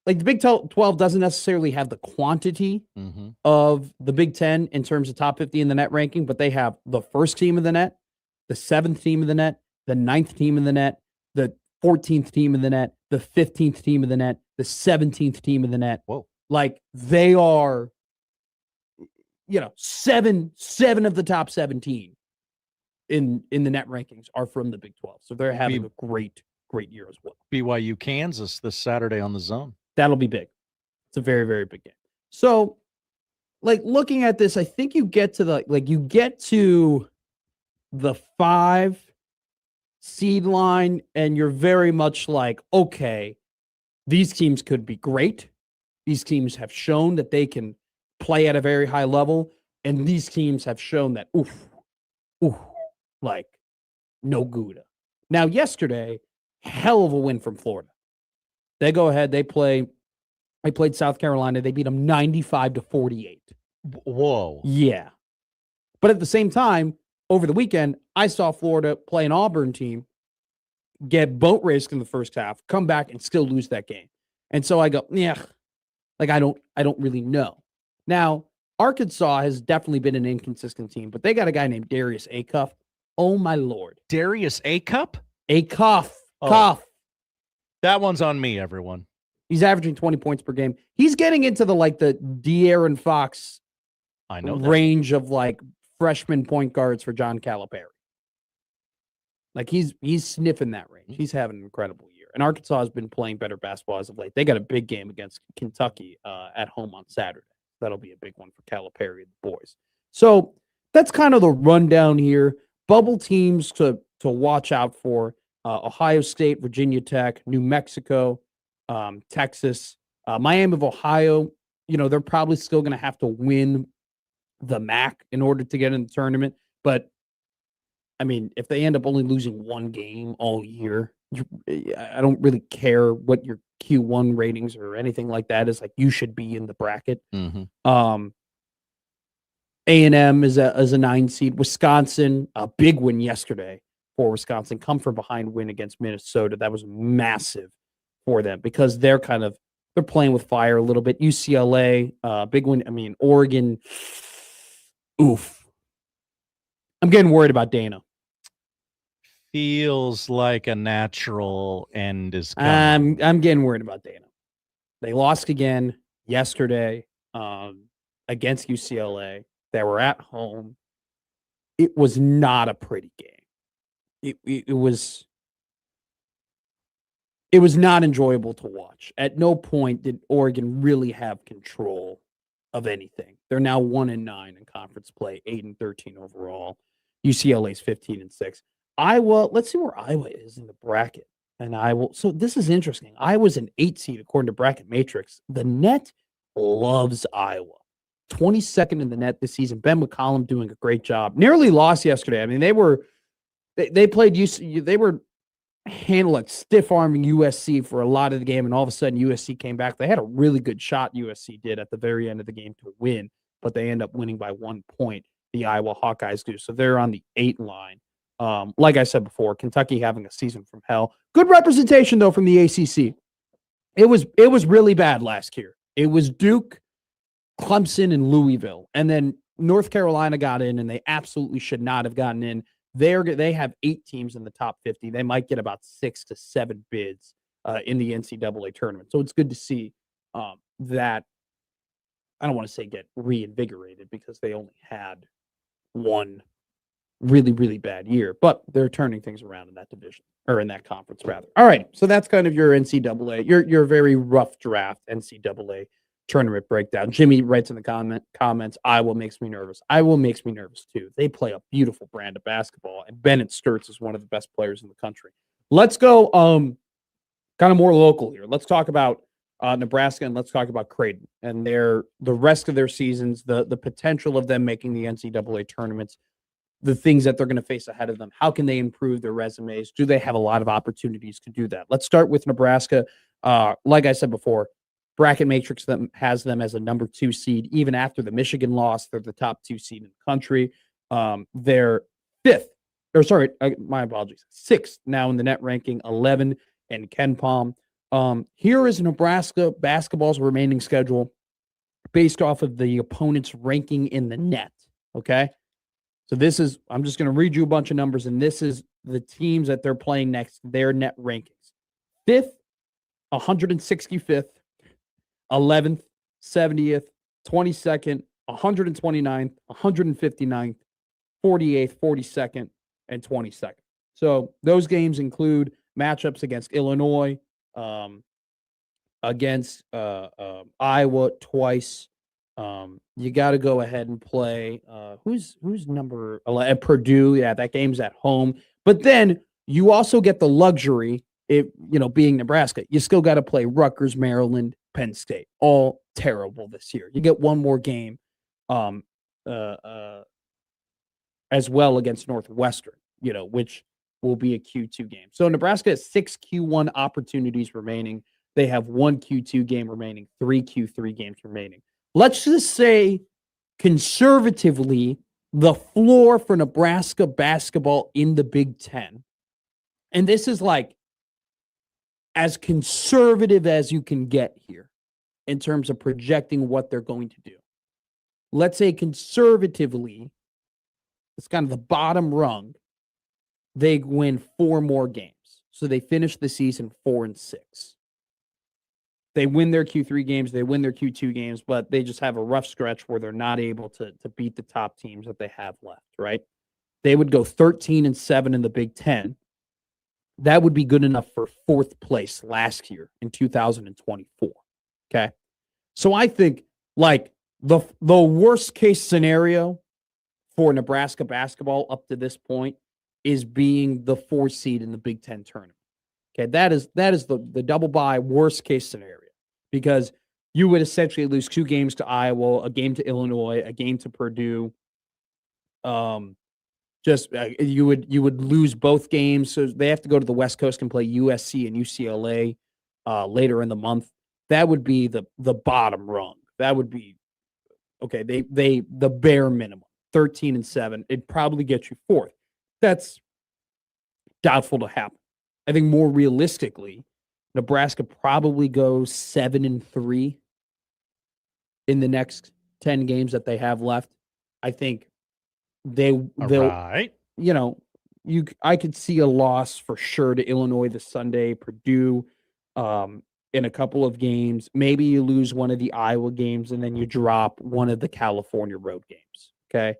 Big 12 doesn't necessarily have the quantity of the Big 10 in terms of top 50 in the net ranking, but they have the first team in the net, the 7th team in the net, the 9th team in the net, the 14th team in the net, the 15th team in the net, the 17th team in the net. Whoa. They are, 7 of the top 17 in the net rankings are from the Big 12. So they're having a great year as well. BYU Kansas this Saturday on the Zone. That'll be big. It's a very, very big game. So looking at this, I think you get to the 5 seed line, and you're very much okay, these teams could be great. These teams have shown that they can play at a very high level, and these teams have shown that no Gouda. Now, yesterday, hell of a win from Florida. They go ahead, they played South Carolina, they beat them 95-48. Whoa. Yeah. But at the same time, over the weekend, I saw Florida play an Auburn team, get boat raced in the first half, come back and still lose that game. And so I go, I don't really know. Now, Arkansas has definitely been an inconsistent team, but they got a guy named Darius Acuff. Oh my Lord. Darius Acuff? Acuff. That one's on me, everyone. He's averaging 20 points per game. He's getting into the De'Aaron Fox range of freshman point guards for John Calipari. He's sniffing that range. He's having an incredible year. And Arkansas has been playing better basketball as of late. They got a big game against Kentucky at home on Saturday. That'll be a big one for Calipari and the boys. So that's kind of the rundown here. Bubble teams to watch out for: Ohio State, Virginia Tech, New Mexico, Texas, Miami of Ohio. They're probably still going to have to win the MAC in order to get in the tournament. But I mean, if they end up only losing one game all year, I don't really care what your Q1 ratings or anything like that is. You should be in the bracket. A&M is a 9 seed. Wisconsin, a big win yesterday for Wisconsin. Come from behind win against Minnesota. That was massive for them because they're playing with fire a little bit. UCLA, big win. I mean, Oregon. Oof. I'm getting worried about Dana. Feels like a natural end is coming. I'm getting worried about Dana. They lost again yesterday against UCLA. They were at home. It was not a pretty game. It was not enjoyable to watch. At no point did Oregon really have control of anything. They're now 1-9 in conference play, 8-13 overall. UCLA's 15-6. Iowa, let's see where Iowa is in the bracket. And so this is interesting. Iowa's an 8 seed according to Bracket Matrix. The net loves Iowa. 22nd in the net this season. Ben McCollum doing a great job. Nearly lost yesterday. I mean, they played UC. They were handling stiff arming USC for a lot of the game, and all of a sudden USC came back. They had a really good shot. USC did at the very end of the game to win, but they end up winning by 1 point. The Iowa Hawkeyes do. So they're on the 8 line. Like I said before, Kentucky having a season from hell. Good representation though from the ACC. It was really bad last year. It was Duke, Clemson, and Louisville, and then North Carolina got in, and they absolutely should not have gotten in. They have 8 teams in the top 50. They might get about 6 to 7 bids in the NCAA tournament. So it's good to see that. I don't want to say get reinvigorated because they only had one really, really bad year, but they're turning things around in that division, or in that conference rather. All right, so that's kind of your NCAA, your very rough draft NCAA tournament breakdown. Jimmy writes in the comments, Iowa makes me nervous. Iowa makes me nervous too. They play a beautiful brand of basketball, and Bennett Sturtz is one of the best players in the country. Let's go kind of more local here. Let's talk about Nebraska, and let's talk about Creighton and the rest of their seasons, the potential of them making the NCAA tournaments, the things that they're going to face ahead of them. How can they improve their resumes? Do they have a lot of opportunities to do that? Let's start with Nebraska. Like I said before, Bracket Matrix has them as a number 2 seed. Even after the Michigan loss, they're the top 2 seed in the country. They're 5th, or sorry, my apologies, 6th now in the net ranking, 11 in Ken Palm. Here is Nebraska basketball's remaining schedule based off of the opponent's ranking in the net. Okay. So I'm just going to read you a bunch of numbers, and this is the teams that they're playing next, their net rankings. 5th, 165th, 11th, 70th, 22nd, 129th, 159th, 48th, 42nd, and 22nd. So those games include matchups against Illinois, against Iowa twice. You got to go ahead and play who's number 11? Purdue. Yeah, that game's at home. But then you also get the luxury, being Nebraska, you still got to play Rutgers, Maryland, Penn State. All terrible this year. You get one more game as well against Northwestern, which will be a Q2 game. So Nebraska has 6 Q1 opportunities remaining. They have 1 Q2 game remaining, 3 Q3 games remaining. Let's just say, conservatively, the floor for Nebraska basketball in the Big Ten, and this is like as conservative as you can get here in terms of projecting what they're going to do. Let's say conservatively, it's kind of the bottom rung, they win 4 more games. So they finish the season 4-6. They win their Q3 games, they win their Q2 games, but they just have a rough stretch where they're not able to beat the top teams that they have left, right? They would go 13-7 in the Big Ten. That would be good enough for 4th place last year in 2024. Okay. So I think like the worst case scenario for Nebraska basketball up to this point is being the 4th seed in the Big Ten tournament. Okay. That is the double bye worst case scenario, because you would essentially lose 2 games to Iowa, a game to Illinois, a game to Purdue. You would lose both games, so they have to go to the West Coast and play USC and UCLA later in the month. That would be the bottom rung. That would be okay. The bare minimum 13-7. It'd probably get you 4th. That's doubtful to happen. I think more realistically, Nebraska probably goes 7-3 in the next 10 games that they have left. I think they'll right. I could see a loss for sure to Illinois this Sunday, Purdue. in a couple of games. Maybe you lose one of the Iowa games and then you drop one of the California road games. Okay.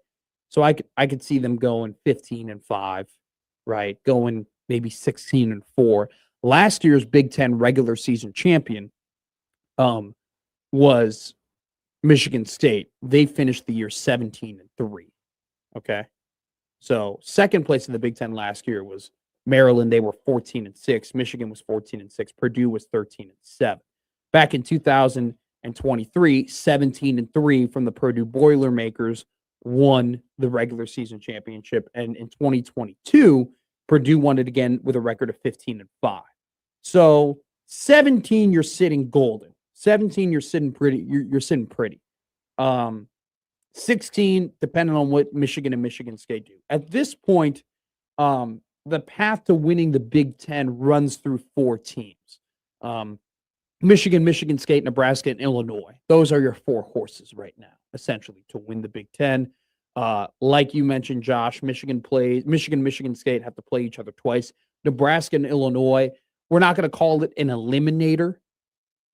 So I could see them going 15-5, right? Going maybe 16-4. Last year's Big Ten regular season champion was Michigan State. They finished the year 17-3. Okay. So second place in the Big Ten last year was Maryland. They were 14-6. Michigan was 14-6. Purdue was 13-7. Back in 2023, 17-3 from the Purdue Boilermakers won the regular season championship. And in 2022, Purdue won it again with a record of 15-5. So 17, you're sitting golden. 17, you're sitting pretty. You're sitting pretty. 16, depending on what Michigan and Michigan State do. At this point, the path to winning the Big Ten runs through 4 teams. Michigan, Michigan State, Nebraska, and Illinois. Those are your 4 horses right now, essentially, to win the Big Ten. Like you mentioned, Josh, Michigan, Michigan State have to play each other twice. Nebraska and Illinois, we're not going to call it an eliminator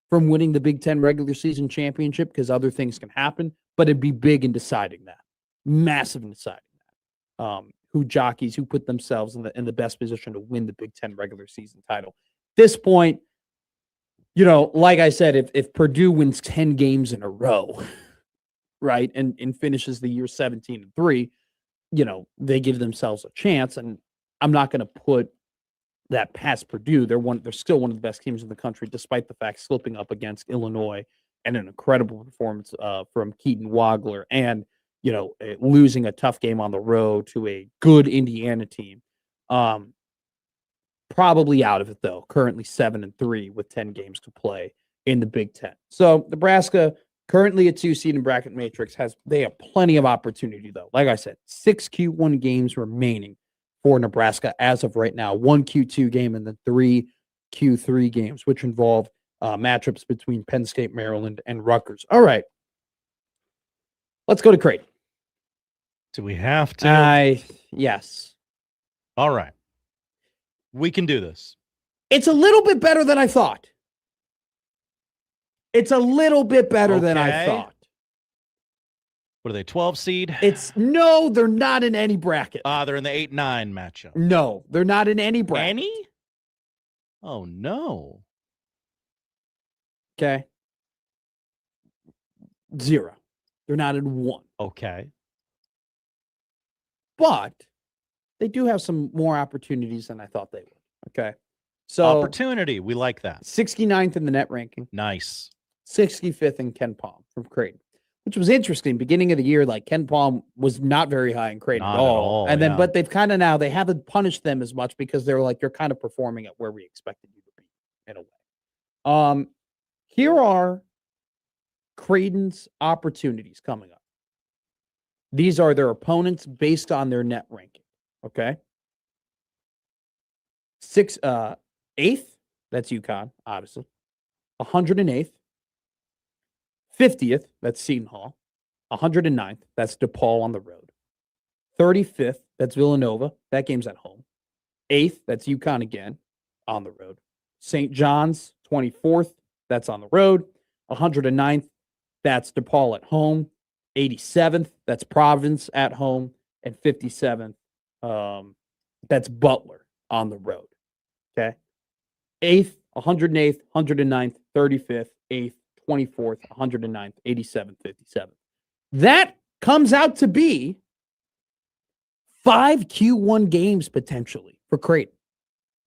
from winning the Big Ten regular season championship because other things can happen, but it'd be big in deciding that. Massive in deciding that. Who jockeys, who put themselves in the best position to win the Big Ten regular season title. At this point, like I said, if Purdue wins 10 games in a row, right, and finishes the year 17-3, they give themselves a chance. And I'm not going to put that past Purdue. They're still one of the best teams in the country, despite the fact slipping up against Illinois and an incredible performance from Keaton Wagler and losing a tough game on the road to a good Indiana team. Probably out of it, though. Currently 7-3 with 10 games to play in the Big Ten. So Nebraska, currently a 2 seed in bracket matrix, they have plenty of opportunity, though. Like I said, 6 Q1 games remaining for Nebraska as of right now. 1 Q2 game and then 3 Q3 games, which involve matchups between Penn State, Maryland, and Rutgers. All right. Let's go to Creighton. Do we have to? Yes. All right. We can do this. It's a little bit better than I thought. It's a little bit better than I thought. What are they, 12 seed? No, they're not in any bracket. They're in the 8-9 matchup. No, they're not in any bracket. Any? Oh, no. Okay. 0. They're not in 1. Okay. But they do have some more opportunities than I thought they would. Okay. So opportunity. We like that. 69th in the net ranking. Nice. 65th in Ken Palm from Creighton, which was interesting. Beginning of the year, like Ken Palm was not very high in Creighton at all. And then, but they've kind of now, they haven't punished them as much because they're like, you're kind of performing at where we expected you to be in a way. Here are Creighton's opportunities coming up. These are their opponents based on their net ranking. Okay. 8th, that's UConn, obviously. 108th. 50th, that's Seton Hall. 109th, that's DePaul on the road. 35th, that's Villanova. That game's at home. 8th, that's UConn again, on the road. St. John's, 24th, that's on the road. 109th, that's DePaul at home. 87th, that's Providence at home. And 57th, that's Butler on the road. Okay. 8th, 108th, 109th, 35th, 8th, 24th, 109th, 87th, 57th. That comes out to be 5 Q1 games potentially for Creighton.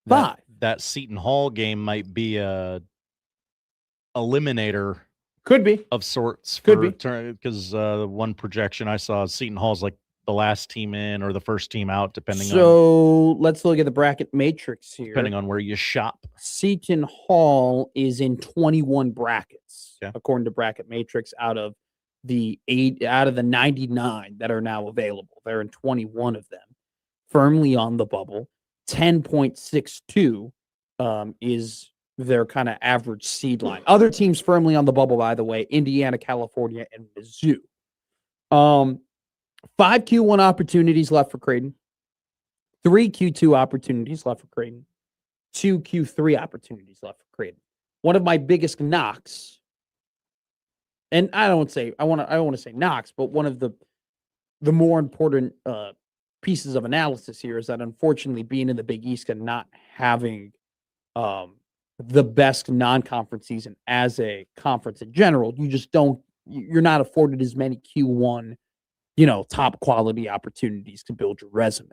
5. That Seton Hall game might be a eliminator. Could be. Of sorts. Could be. Because one projection I saw, Seton Hall's like the last team in or the first team out, depending on. So let's look at the bracket matrix here. Depending on where you shop. Seton Hall is in 21 brackets, according to bracket matrix, out of the 99 that are now available. They're in 21 of them, firmly on the bubble. 10.62 is their kind of average seed line. Other teams firmly on the bubble, by the way, Indiana, California, and Mizzou. 5 Q1 opportunities left for Creighton. 3 Q2 opportunities left for Creighton. 2 Q3 opportunities left for Creighton. one of my biggest knocks, and I don't want to say knocks, but one of the more important pieces of analysis here is that unfortunately being in the Big East and not having the best non-conference season as a conference in general, you're not afforded as many Q1, top quality opportunities to build your resume.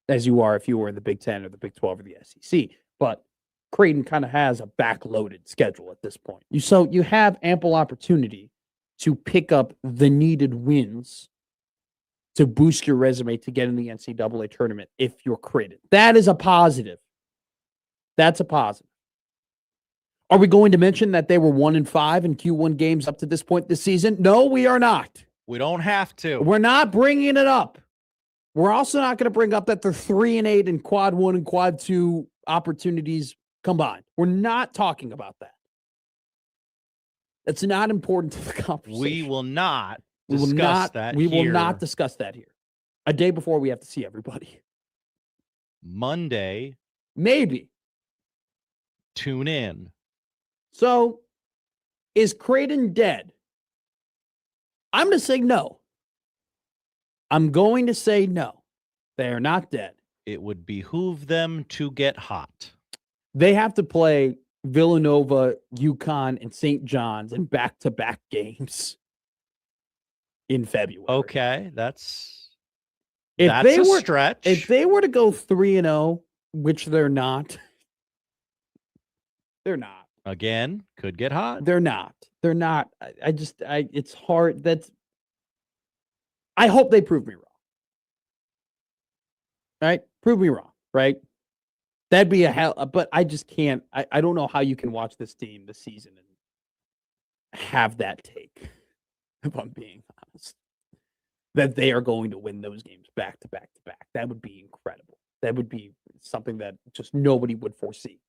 As you are if you were in the Big 10 or the Big 12 or the SEC. But Creighton kind of has a backloaded schedule at this point. So you have ample opportunity to pick up the needed wins to boost your resume to get in the NCAA tournament if you're Creighton. That is a positive. That's a positive. Are we going to mention that they were 1-5 in Q1 games up to this point this season? No, we are not. We don't have to. We're not bringing it up. We're also not going to bring up that they're 3-8 in quad 1 and quad 2 opportunities combined. We're not talking about that. It's not important to the conversation. We will not discuss that here. We will not discuss that here. A day before we have to see everybody. Monday. Maybe. Tune in. So, is Creighton dead? I'm going to say no. I'm going to say no. They are not dead. It would behoove them to get hot. They have to play Villanova, UConn, and St. John's in back-to-back games in February. Okay, that's a stretch. If they were to go 3-0, which they're not, they're not. Again, could get hot. They're not. It's hard. I hope they prove me wrong. Right? Prove me wrong, right? That'd be a hell, but I just can't. I don't know how you can watch this team this season and have that take, if I'm being honest, that they are going to win those games back to back to back. That would be incredible. That would be something that just nobody would foresee.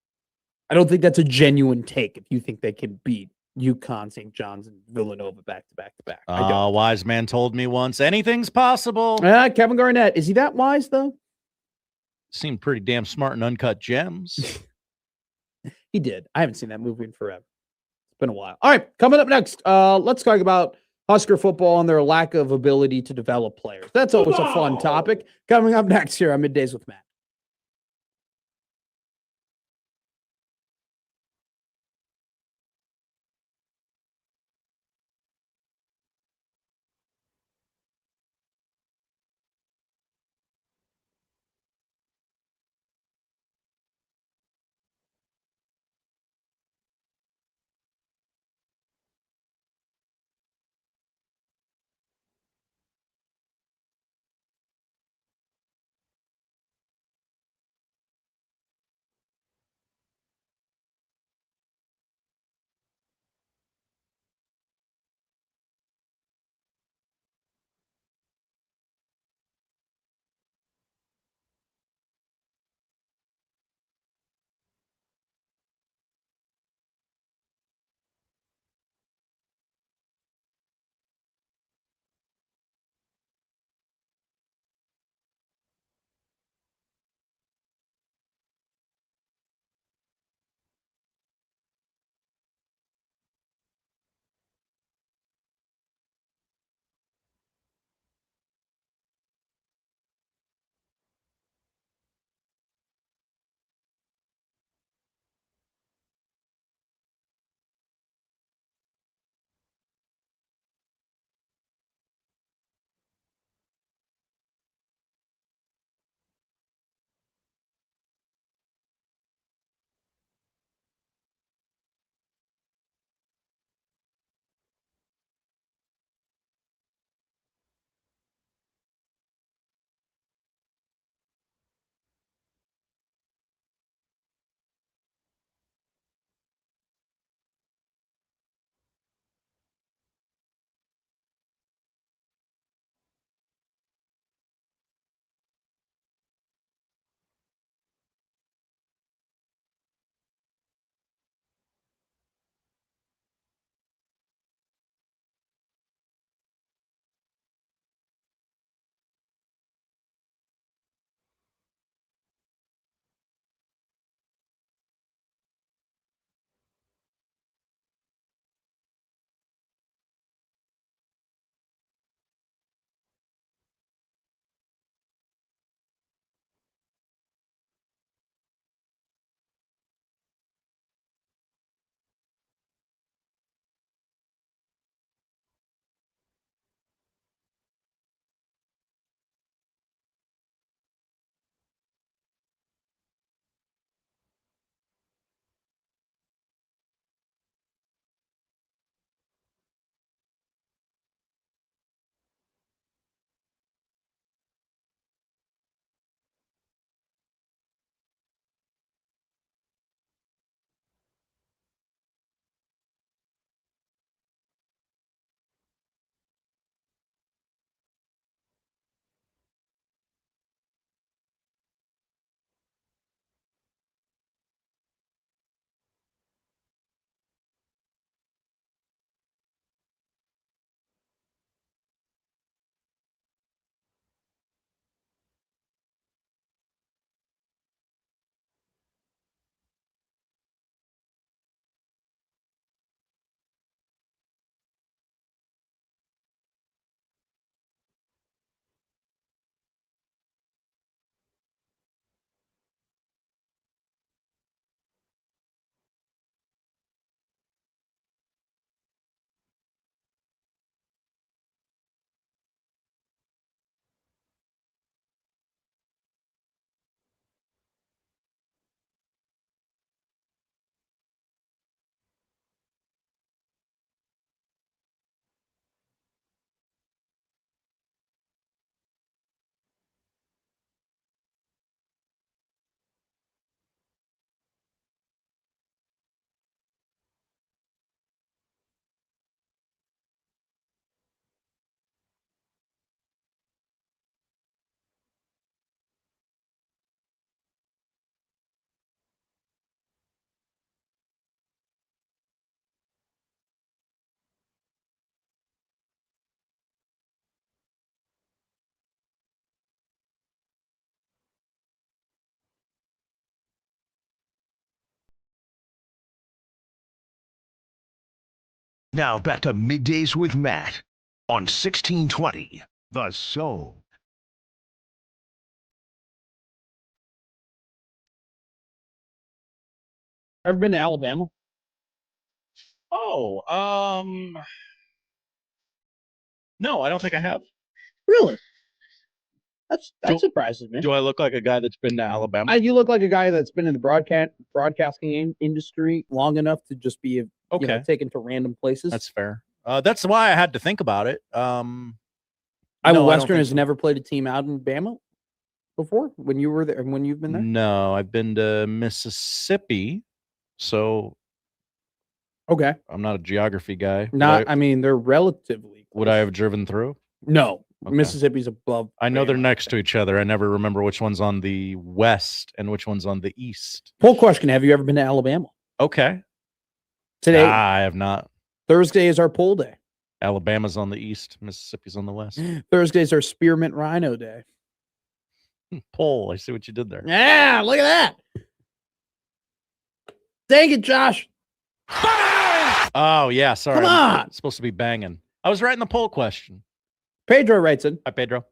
I don't think that's a genuine take if you think they can beat UConn, St. John's, and Villanova back to back to back. A wise man told me once, anything's possible. Kevin Garnett. Is he that wise, though? Seemed pretty damn smart in Uncut Gems. He did. I haven't seen that movie in forever. It's been a while. All right, coming up next, let's talk about Husker football and their lack of ability to develop players. That's always a fun topic. Coming up next here on Middays with Matt. Now back to Middays with Matt on 1620 The Zone. Ever been to Alabama? Oh, no, I don't think I have. Really? That surprises me. Do I look like a guy that's been to Alabama? You look like a guy that's been in the broadcasting industry long enough to just be taken to random places. That's fair. That's why I had to think about it. Iowa I Western don't has think never played a team out in Bama before when you were there and when you've been there. No, I've been to Mississippi, so Okay. I'm not a geography guy. I mean, they're relatively. Would I have driven through? No, Okay. Mississippi's above. I know they're next to each other. I never remember which one's on the west and which one's on the east. Poll question: have you ever been to Alabama? Okay. Today, I have not. Thursday is our poll day. Alabama's on the east, Mississippi's on the west. Thursday's our Spearmint Rhino Day. Poll. I see what you did there. Yeah, look at that. Dang it, Josh. Oh, yeah. Sorry. Come on. It's supposed to be banging. I was writing the poll question. Pedro writes in. Hi, Pedro.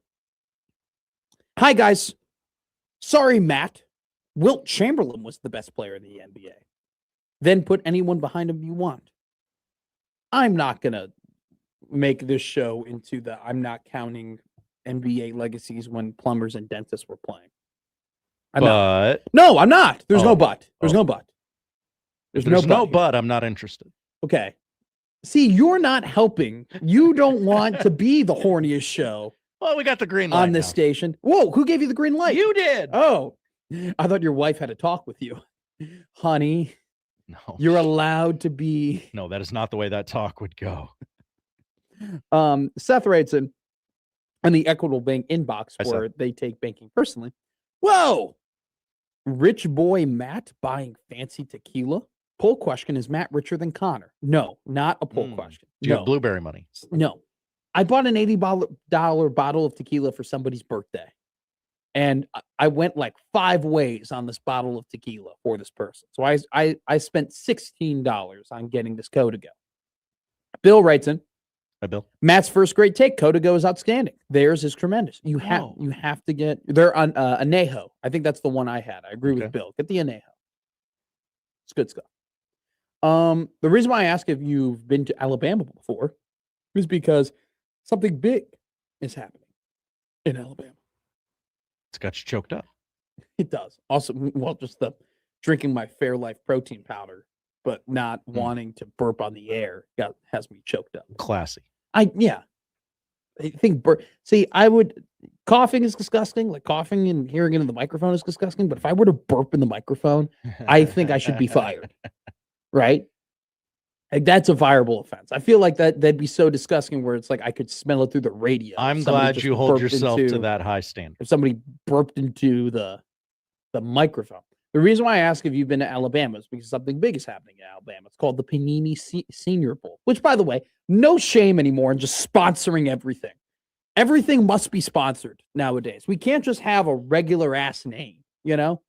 Hi, guys. Sorry, Matt. Wilt Chamberlain was the best player in the NBA. Then put anyone behind him you want. I'm not going to make this show into the I'm not counting NBA legacies when plumbers and dentists were playing. No, I'm not. There's no but. There's no but. There's no but. I'm not interested. Okay. See, you're not helping. You don't want to be the horniest show. Well, we got the green light on this station. Whoa, who gave you the green light? You did. Oh, I thought your wife had a talk with you. Honey, no, you're allowed to be. No, that is not the way that talk would go. Seth writes in the Equitable Bank inbox where they take banking personally. Whoa, rich boy Matt buying fancy tequila. Poll question: is Matt richer than Connor? No, not a poll question. Do you have blueberry money? No. I bought an $80 bottle of tequila for somebody's birthday. And I went like 5 ways on this bottle of tequila for this person. So I spent $16 on getting this Codigo. Bill writes in. Hi, Bill. Matt's first great take. Codigo is outstanding. Theirs is tremendous. You have to get. They're on Anejo. I think that's the one I had. I agree with Bill. Get the Anejo. It's good stuff. The reason why I ask if you've been to Alabama before is because something big is happening in Alabama. It's got you choked up. It does. Also, well, just the drinking my Fairlife protein powder, but not wanting to burp on the air has me choked up. Classy. I think coughing is disgusting. Like coughing and hearing it in the microphone is disgusting. But if I were to burp in the microphone, I think I should be fired. Right? Like that's a fireable offense. I feel like that'd be so disgusting where it's like I could smell it through the radio. I'm glad you hold yourself to that high standard. If somebody burped into the microphone. The reason why I ask if you've been to Alabama is because something big is happening in Alabama. It's called the Panini Senior Bowl, which, by the way, no shame anymore in just sponsoring everything. Everything must be sponsored nowadays. We can't just have a regular ass name, you know?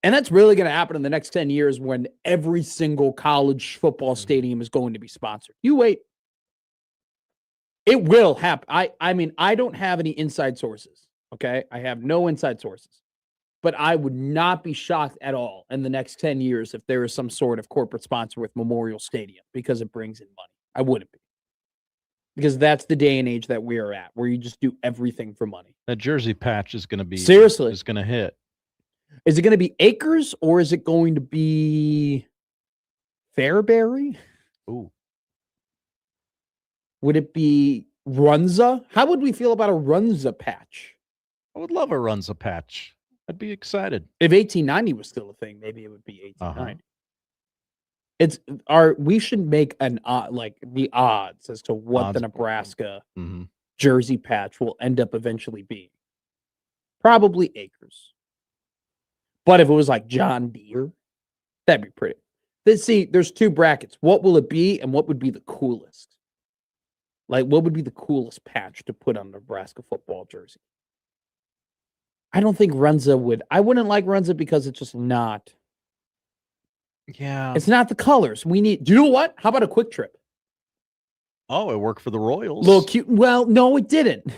And that's really going to happen in the next 10 years when every single college football stadium is going to be sponsored. You wait. It will happen. I mean, I don't have any inside sources, okay? I have no inside sources. But I would not be shocked at all in the next 10 years if there is some sort of corporate sponsor with Memorial Stadium because it brings in money. I wouldn't be. Because that's the day and age that we are at, where you just do everything for money. That jersey patch is going to be... Seriously. Is going to hit. Is it going to be Acres or is it going to be Fairbury? Ooh. Would it be Runza? How would we feel about a Runza patch? I would love a Runza patch. I'd be excited. If 1890 was still a thing, maybe it would be 1890. We should make an like the odds as to what the Nebraska jersey patch will end up eventually being. Probably Acres. But if it was like John Deere, that'd be pretty. See, there's 2 brackets. What will it be and what would be the coolest? Like, what would be the coolest patch to put on a Nebraska football jersey? I don't think Runza would. I wouldn't like Runza because it's just not. Yeah. It's not the colors. Do you know what? How about a Quick Trip? Oh, it worked for the Royals. Little cute. Well, no, it didn't.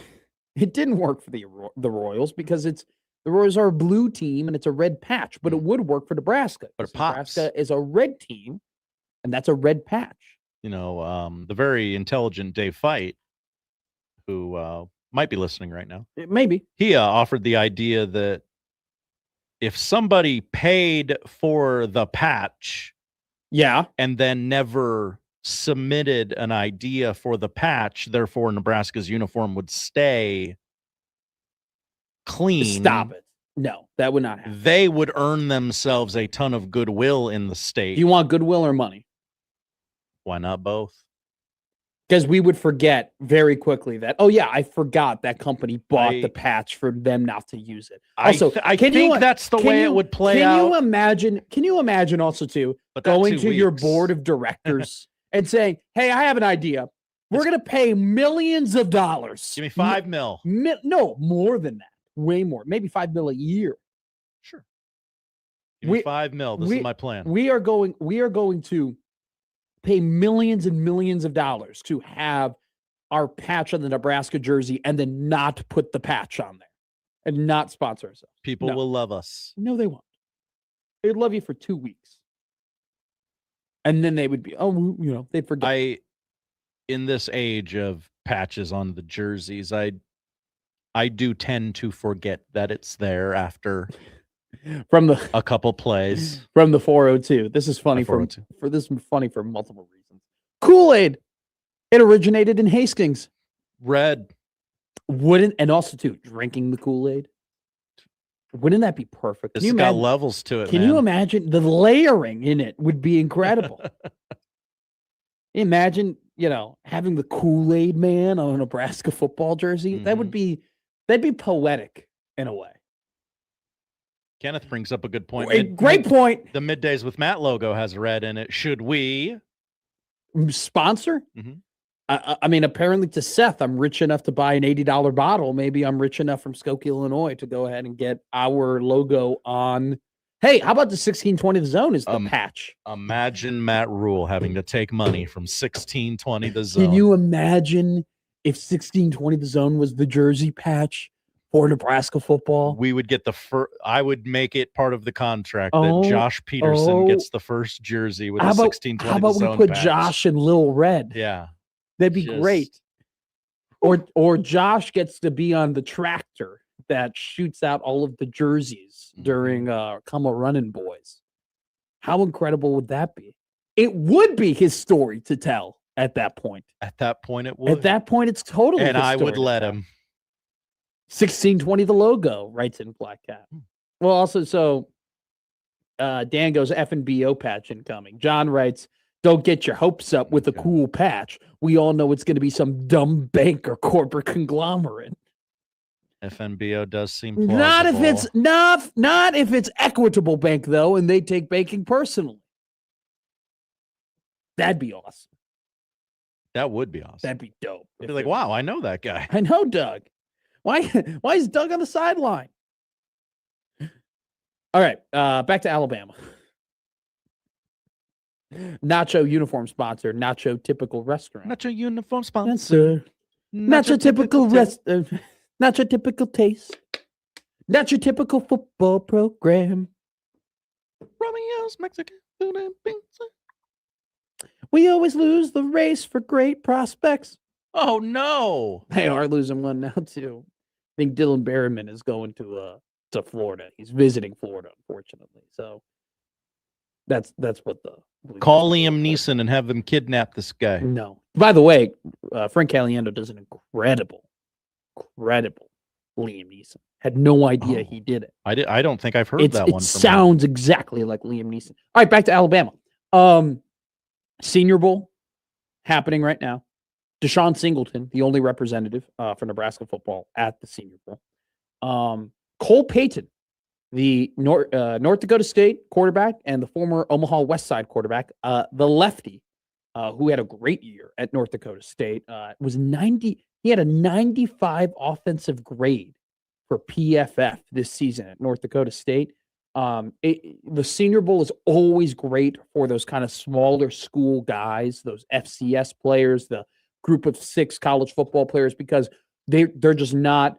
It didn't work for the Royals because the Royals are a blue team and it's a red patch, but it would work for Nebraska. But it pops. Nebraska is a red team, and that's a red patch. The very intelligent Dave Fite, who might be listening right now. Maybe. He offered the idea that if somebody paid for the patch, and then never submitted an idea for the patch, therefore Nebraska's uniform would stay clean. Stop it. No, that would not happen. They would earn themselves a ton of goodwill in the state. Do you want goodwill or money? Why not both? Because we would forget very quickly that, oh yeah, I forgot that company bought the patch for them not to use it. Also, I think that's the way it would play out. Can you imagine also too, going to your board of directors and saying, hey, I have an idea. We're going to pay millions of dollars. Give me $5 mil. No, more than that. Way more. Maybe $5 mil a year. Sure. Give me $5 mil. This is my plan. We are going to pay millions and millions of dollars to have our patch on the Nebraska jersey and then not put the patch on there and not sponsor ourselves. People will love us. No, they won't. They'd love you for 2 weeks. And then they would be, they'd forget. In this age of patches on the jerseys, I do tend to forget that it's there after a couple plays from the 402. This is funny for multiple reasons. Kool-Aid. It originated in Hastings. Red. And also too, drinking the Kool-Aid. Wouldn't that be perfect? It's got levels to it. Can you imagine the layering in it would be incredible. Imagine, having the Kool-Aid man on a Nebraska football jersey. That'd be poetic in a way. Kenneth brings up a good point. Great point. The Middays with Matt logo has red in it. Should we sponsor? I mean, apparently to Seth, I'm rich enough to buy an $80 bottle. Maybe I'm rich enough from Skokie, Illinois to go ahead and get our logo on. Hey, how about the 1620 The Zone is the patch? Imagine Matt Rhule having to take money from 1620 The Zone. Can you imagine if 1620 The Zone was the jersey patch for Nebraska football? We would get I would make it part of the contract that Josh Peterson gets the first jersey with 1620 The Zone. How about we put patch. Josh in Little Red? Yeah. That'd be great. Or Josh gets to be on the tractor that shoots out all of the jerseys during Come a Running Boys. How incredible would that be? It would be his story to tell at that point. At that point, it would. At that point, it's totally And his I would story let to him. 1620 the logo, writes in Black Cat. Well, also, so Dan goes F&BO patch incoming. John writes, don't get your hopes up with a cool patch. We all know it's going to be some dumb bank or corporate conglomerate. FNBO does seem plausible. Not if it's Equitable Bank though, and they take banking personally. That'd be awesome. That would be awesome. That'd be dope. Be like, wow, I know that guy. I know Doug. Why is Doug on the sideline? All right, back to Alabama. Nacho uniform sponsor, Nacho typical restaurant. Nacho uniform sponsor. Nacho typical Nacho typical taste. Nacho typical football program. Romeo's Mexican food and pizza. We always lose the race for great prospects. Oh no. They are losing one now too. I think Dylan Berryman is going to Florida. He's visiting Florida, unfortunately. So that's what the call Liam Neeson and have them kidnap this guy. No. By the way, Frank Caliendo does an incredible Liam Neeson. Had no idea he did it. I don't think I've heard that one. It sounds exactly like Liam Neeson. All right, back to Alabama. Senior Bowl happening right now. Deshaun Singleton, the only representative for Nebraska football at the Senior Bowl. Cole Payton, the North Dakota State quarterback and the former Omaha West Side quarterback, the lefty, who had a great year at North Dakota State, was 90. He had a 95 offensive grade for PFF this season at North Dakota State. The Senior Bowl is always great for those kind of smaller school guys, those FCS players, the group of 6 college football players because they're just not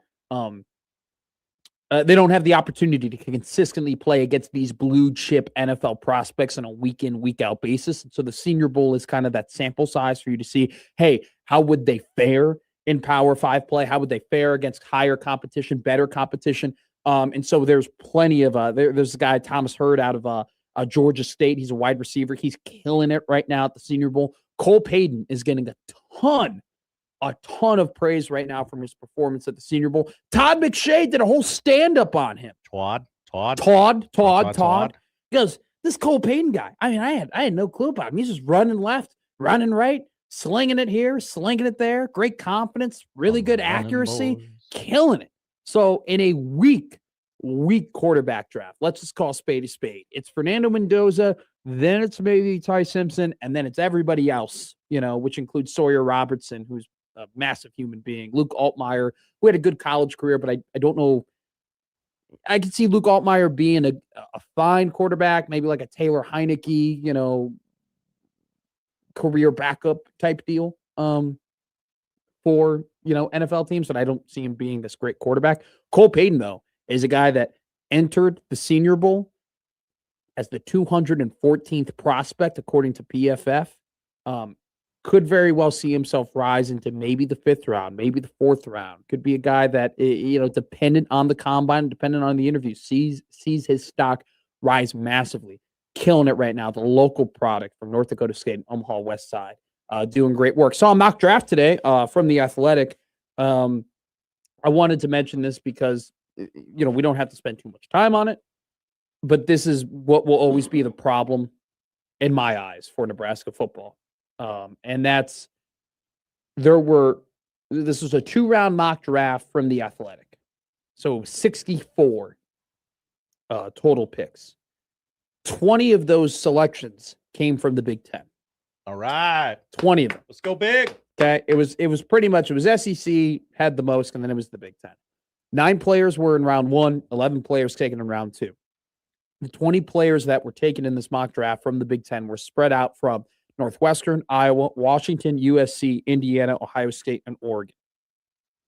they don't have the opportunity to consistently play against these blue chip NFL prospects on a week in, week out basis. And so the Senior Bowl is kind of that sample size for you to see, hey, how would they fare in Power 5 play? How would they fare against higher competition, better competition? And so there's plenty of there's a guy, Thomas Hurd, out of Georgia State. He's a wide receiver. He's killing it right now at the Senior Bowl. Cole Payton is getting a ton of praise right now from his performance at the Senior Bowl. Todd McShay did a whole stand-up on him. Todd. Because this Cole Payton guy, I mean, I had no clue about him. He's just running left, running right, slinging it here, slinging it there. Great confidence, really good accuracy, killing it. So in a weak quarterback draft, let's just call spade a spade. It's Fernando Mendoza, then it's maybe Ty Simpson, and then it's everybody else, which includes Sawyer Robertson, who's a massive human being. Luke Altmaier, who had a good college career, but I don't know. I could see Luke Altmaier being a fine quarterback, maybe like a Taylor Heineke, career backup type deal for, NFL teams, but I don't see him being this great quarterback. Cole Payton, though, is a guy that entered the Senior Bowl as the 214th prospect, according to PFF. Could very well see himself rise into maybe the 5th round, maybe the 4th round. Could be a guy that, dependent on the combine, dependent on the interview, sees his stock rise massively. Killing it right now. The local product from North Dakota State and Omaha West Side, doing great work. Saw a mock draft today from The Athletic. I wanted to mention this because, we don't have to spend too much time on it, but this is what will always be the problem in my eyes for Nebraska football. And this was a 2-round mock draft from The Athletic. So 64 total picks. 20 of those selections came from the Big Ten. All right. 20 of them. Let's go big. Okay. It was pretty much, it was SEC had the most, and then it was the Big Ten. 9 players were in round 1, 11 players taken in round 2. The 20 players that were taken in this mock draft from the Big Ten were spread out from Northwestern, Iowa, Washington, USC, Indiana, Ohio State, and Oregon.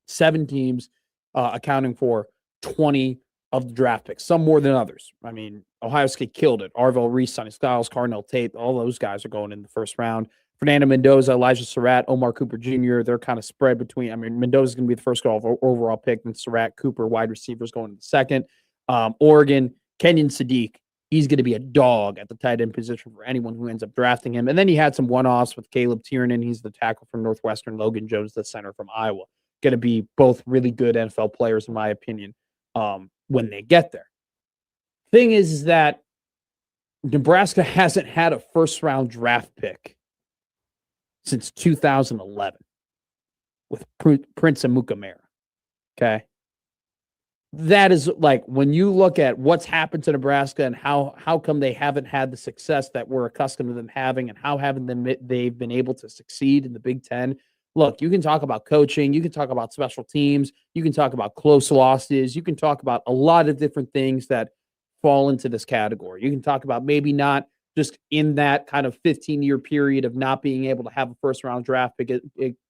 7 teams accounting for 20 of the draft picks, some more than others. I mean, Ohio State killed it. Arvell Reese, Sonny Styles, Carnell Tate, all those guys are going in the first round. Fernando Mendoza, Elijah Surratt, Omar Cooper Jr., they're kind of spread between. I mean, Mendoza's going to be the first overall pick, and Surratt, Cooper, wide receivers going in the second. Oregon, Kenyon Sadiq. He's going to be a dog at the tight end position for anyone who ends up drafting him. And then he had some one-offs with Caleb Tiernan. He's the tackle from Northwestern. Logan Jones, the center from Iowa. Going to be both really good NFL players, in my opinion, when they get there. Thing is that Nebraska hasn't had a first-round draft pick since 2011 with Prince Amukamara. Okay? That is like, when you look at what's happened to Nebraska and how come they haven't had the success that we're accustomed to them having, and how haven't they've been able to succeed in the Big Ten. Look, you can talk about coaching, you can talk about special teams, you can talk about close losses, you can talk about a lot of different things that fall into this category. You can talk about maybe not just in that kind of 15-year period of not being able to have a first-round draft pick.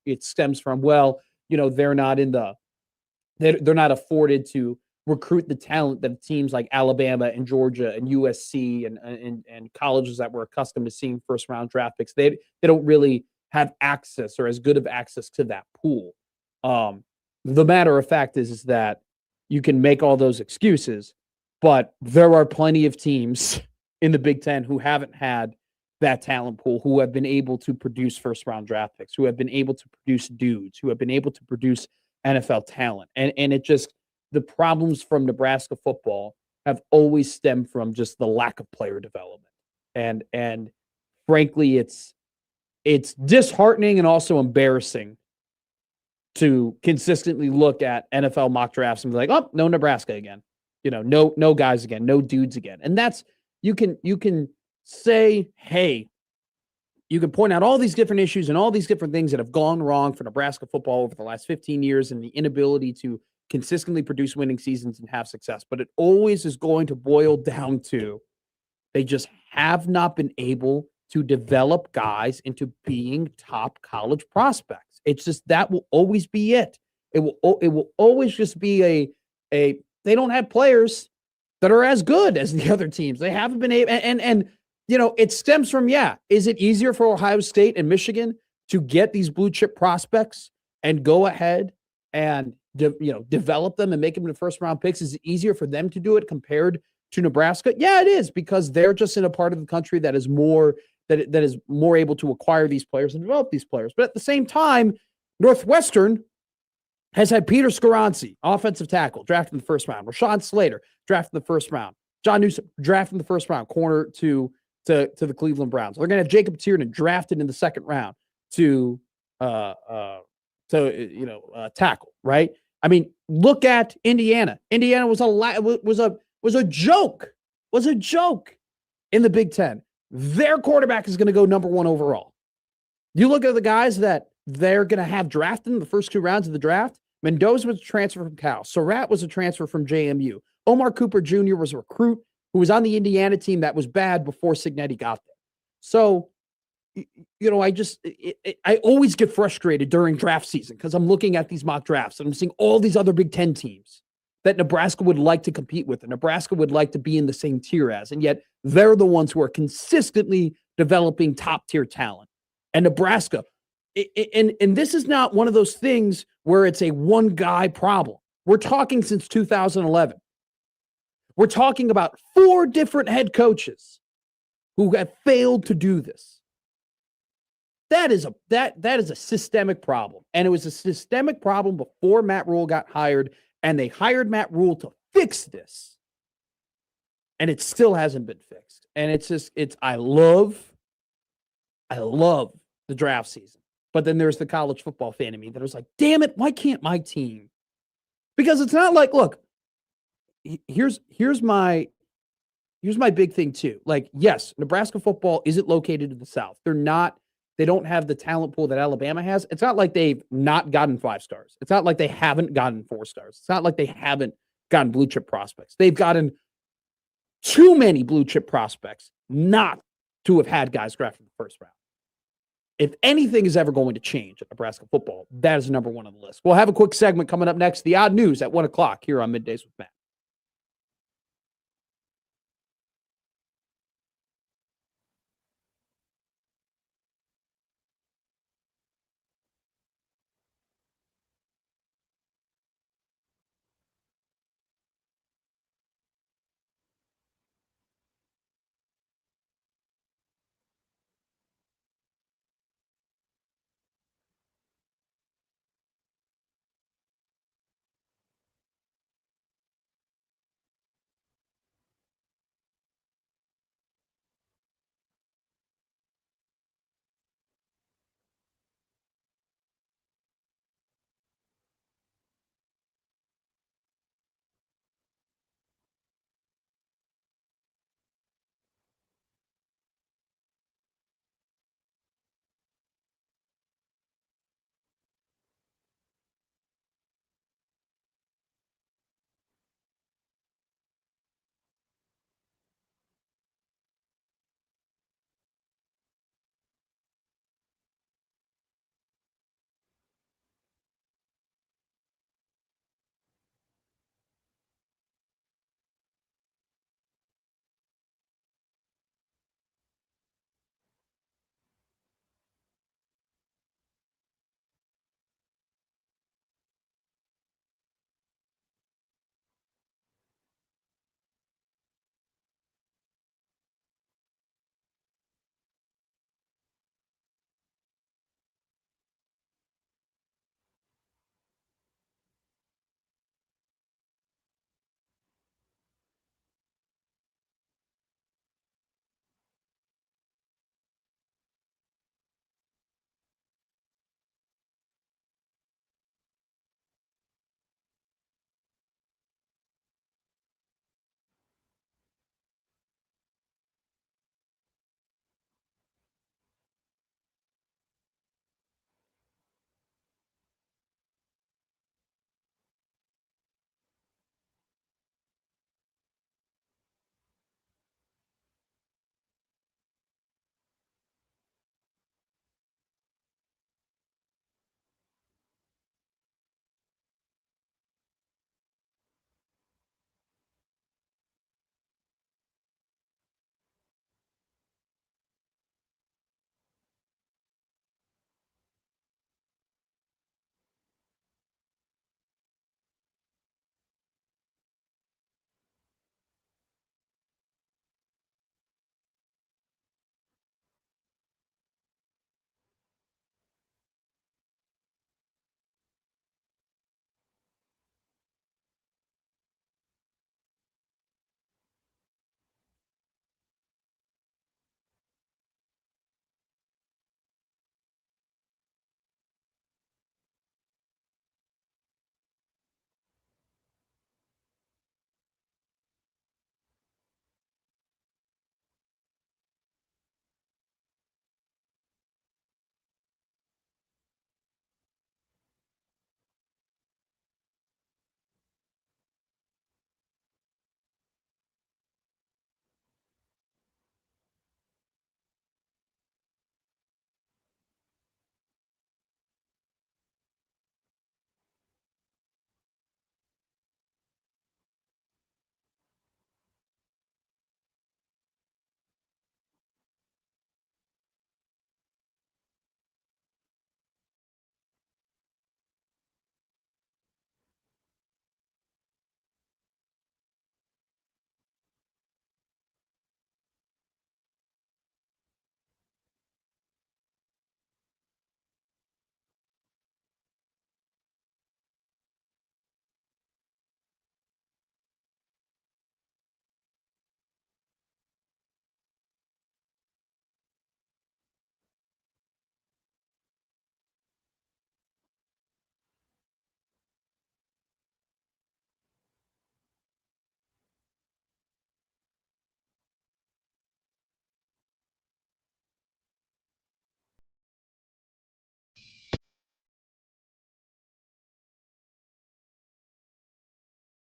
It stems from, they're not afforded to recruit the talent that teams like Alabama and Georgia and USC and colleges that were accustomed to seeing first-round draft picks. They don't really have access, or as good of access, to that pool. The matter of fact is that you can make all those excuses, but there are plenty of teams in the Big Ten who haven't had that talent pool, who have been able to produce first-round draft picks, who have been able to produce dudes, who have been able to produce NFL talent. And it just, the problems from Nebraska football have always stemmed from just the lack of player development. And frankly, it's disheartening and also embarrassing to consistently look at NFL mock drafts and be like, oh, no Nebraska again. No guys again, no dudes again. And that's, you can say, hey, you can point out all these different issues and all these different things that have gone wrong for Nebraska football over the last 15 years and the inability to consistently produce winning seasons and have success. But it always is going to boil down to, they just have not been able to develop guys into being top college prospects. It's just that will always be it. It will always just be a they don't have players that are as good as the other teams. They haven't been able and it stems from is it easier for Ohio State and Michigan to get these blue chip prospects and go ahead and develop them and make them into first round picks? Is it easier for them to do it compared to Nebraska? Yeah, it is, because they're just in a part of the country that is more that is more able to acquire these players and develop these players. But at the same time, Northwestern has had Peter Skoronski, offensive tackle, drafted in the first round. Rashawn Slater, drafted in the first round. John Newsom, drafted in the first round, corner to the Cleveland Browns. They're going to have Jacob Tiernan drafted in the second round to tackle, right? I mean, look at Indiana. Indiana was a joke in the Big Ten. Their quarterback is going to go number 1 overall. You look at the guys that they're going to have drafted in the first 2 rounds of the draft. Mendoza was a transfer from Cal. Surratt was a transfer from JMU. Omar Cooper Jr. was a recruit who was on the Indiana team that was bad before Cignetti got there. So, I always get frustrated during draft season because I'm looking at these mock drafts and I'm seeing all these other Big Ten teams that Nebraska would like to compete with and Nebraska would like to be in the same tier as. And yet they're the ones who are consistently developing top-tier talent. And Nebraska, and this is not one of those things where it's a one-guy problem. We're talking since 2011. We're talking about 4 different head coaches who have failed to do this. That is a systemic problem. And it was a systemic problem before Matt Rhule got hired, and they hired Matt Rhule to fix this. And it still hasn't been fixed. And I love the draft season. But then there's the college football fan in me that was like, damn it, why can't my team? Because it's not like, look, here's my big thing too. Like, yes, Nebraska football isn't located in the South. They don't have the talent pool that Alabama has. It's not like they've not gotten 5 stars. It's not like they haven't gotten 4 stars. It's not like they haven't gotten blue chip prospects. They've gotten too many blue chip prospects not to have had guys drafted in the first round. If anything is ever going to change at Nebraska football, that is number 1 on the list. We'll have a quick segment coming up next. The odd news at 1:00 here on Middays with Matt.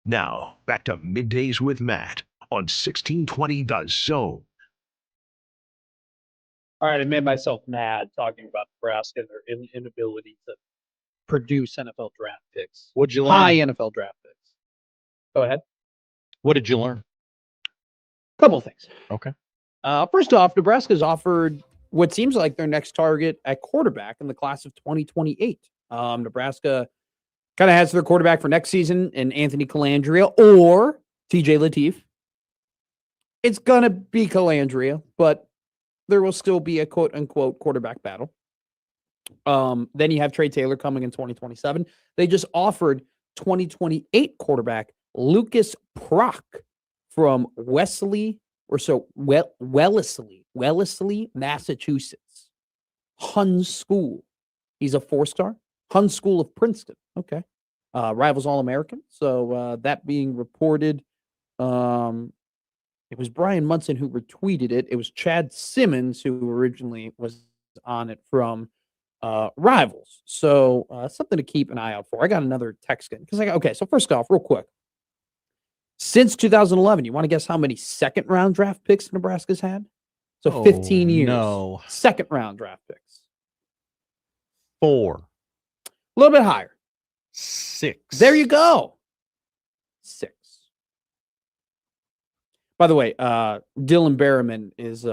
Now, back to Middays with Matt on 1620 The Zone. All right, I made myself mad talking about Nebraska and their inability to produce NFL draft picks. What'd you learn? High NFL draft picks. Go ahead. What did you learn? Couple of things. Okay. First off, Nebraska's offered what seems like their next target at quarterback in the class of 2028. Nebraska kind of has their quarterback for next season in Anthony Calandria or TJ Lateef. It's going to be Calandria, but there will still be a quote-unquote quarterback battle. Then you have Trey Taylor coming in 2027. They just offered 2028 quarterback Lucas Prock from Wellesley, Massachusetts. Hun School. He's a 4-star. Hun School of Princeton. Okay. Rivals All-American. So that being reported, it was Brian Munson who retweeted it. It was Chad Simmons who originally was on it from Rivals. So something to keep an eye out for. I got another text in. Okay, so first off, real quick. Since 2011, you want to guess how many second-round draft picks Nebraska's had? So 15 years. No. Second-round draft picks. 4. A little bit higher. 6. There you go. 6. By the way, Dylan Berriman is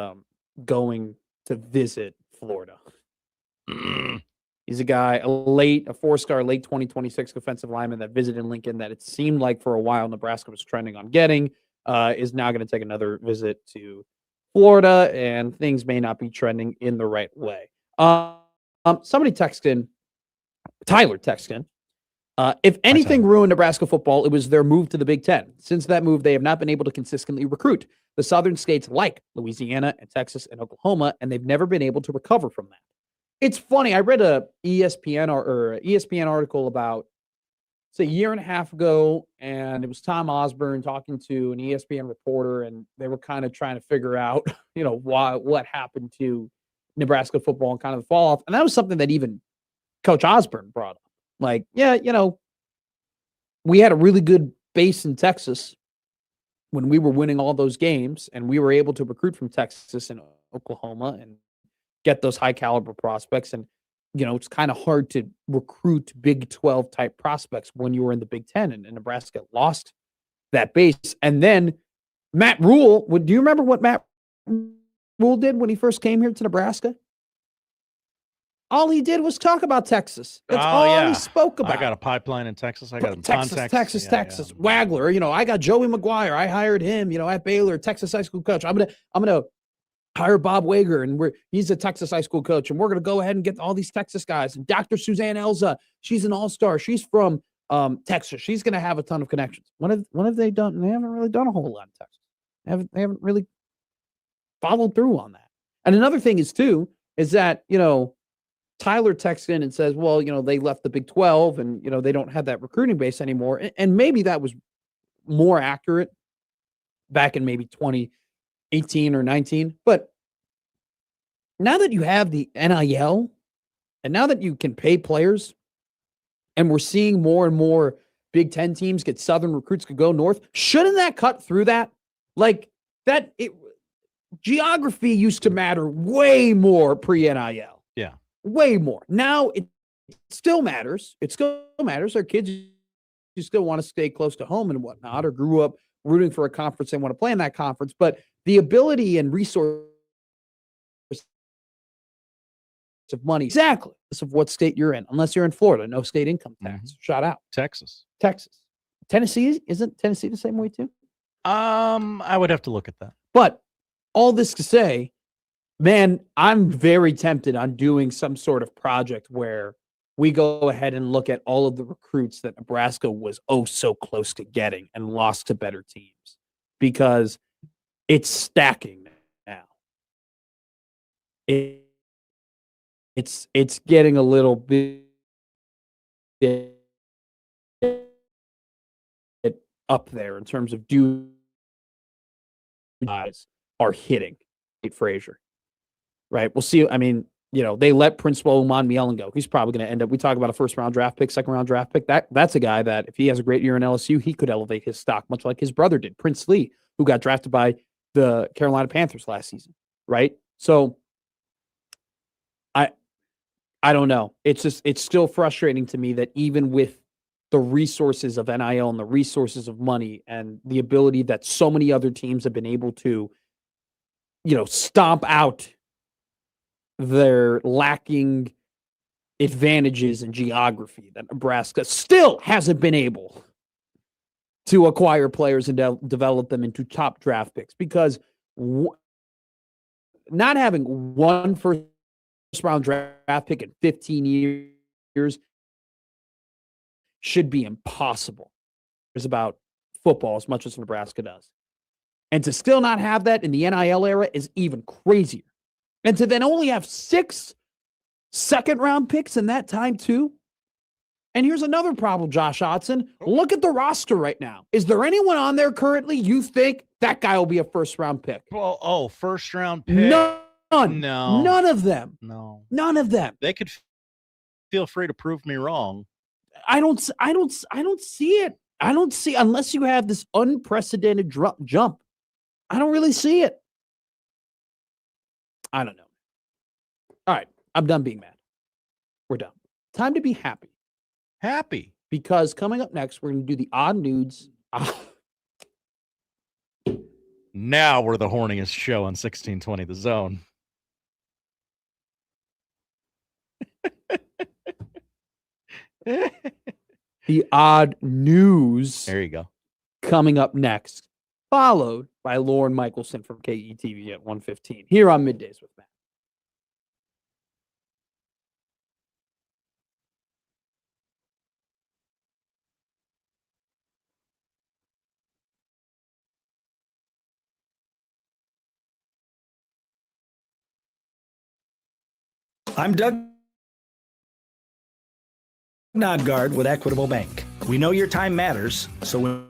going to visit Florida. He's a guy, a 4-star, late 2026 offensive lineman that visited Lincoln that it seemed like for a while Nebraska was trending on getting, is now going to take another visit to Florida, and things may not be trending in the right way. Somebody texted in, Tyler texted in, if anything ruined Nebraska football, it was their move to the Big Ten. Since that move, they have not been able to consistently recruit the southern states like Louisiana and Texas and Oklahoma, and they've never been able to recover from that. It's funny. I read a ESPN article about a year and a half ago, and it was Tom Osborne talking to an ESPN reporter, and they were kind of trying to figure out, what happened to Nebraska football and kind of the fall off. And that was something that even Coach Osborne brought up. Like, we had a really good base in Texas when we were winning all those games, and we were able to recruit from Texas and Oklahoma and get those high caliber prospects. And, it's kind of hard to recruit Big 12 type prospects when you were in the Big 10, and Nebraska lost that base. And then Matt Rhule, do you remember what Matt Rhule did when he first came here to Nebraska? All he did was talk about Texas. That's all he spoke about. I got a pipeline in Texas. I got Texas. Wagler. I got Joey McGuire. I hired him, at Baylor, Texas high school coach. I'm gonna hire Bob Wager, and he's a Texas high school coach, and we're gonna go ahead and get all these Texas guys. And Dr. Suzanne Elza, she's an all-star. She's from Texas. She's gonna have a ton of connections. What have they done? They haven't really done a whole lot in Texas. They haven't really followed through on that. And another thing is that Tyler texts in and says, well, they left the Big 12 and, they don't have that recruiting base anymore. And maybe that was more accurate back in maybe 2018 or 19. But now that you have the NIL and now that you can pay players and we're seeing more and more Big 10 teams get Southern recruits could go north, shouldn't that cut through that? Geography used to matter way more pre-NIL. Yeah. Way more. Now it still matters. It still matters. Our kids, you still want to stay close to home and whatnot, or grew up rooting for a conference and want to play in that conference. But the ability and resource of money, exactly, of what state you're in. Unless you're in Florida, no state income tax. Shout out. Texas. Tennessee, isn't Tennessee the same way too? I would have to look at that. But all this to say, man, I'm very tempted on doing some sort of project where we go ahead and look at all of the recruits that Nebraska was so close to getting and lost to better teams, because it's stacking now. It's getting a little bit up there in terms of guys are hitting Frazier. Right. We'll see. I mean, They let Principal Uman go. He's probably going to end up. We talk about a first-round draft pick, second-round draft pick. That's a guy that if he has a great year in LSU, he could elevate his stock, much like his brother did, Prince Lee, who got drafted by the Carolina Panthers last season, right? So I don't know. It's still frustrating to me that even with the resources of NIL and the resources of money and the ability that so many other teams have been able to, stomp out their lacking advantages in geography, that Nebraska still hasn't been able to acquire players and develop them into top draft picks, because not having one first-round draft pick in 15 years should be impossible. It's about football as much as Nebraska does. And to still not have that in the NIL era is even crazier. And to then only have 6 second-round picks in that time, too. And here's another problem, Josh Hodson. Look at the roster right now. Is there anyone on there currently you think that guy will be a first-round pick? Well, first-round pick? None. No. None of them. No. None of them. They could feel free to prove me wrong. I don't see it. I don't see, unless you have this unprecedented jump. I don't really see it. I don't know. All right. I'm done being mad. We're done. Time to be happy. Happy. Because coming up next, we're going to do the odd nudes. Now we're the horniest show on 1620 The Zone. The odd news. There you go. Coming up next, followed by Lauren Michelson from KETV at 1:15 here on Middays with Matt. I'm Doug Nodgard with Equitable Bank. We know your time matters, so when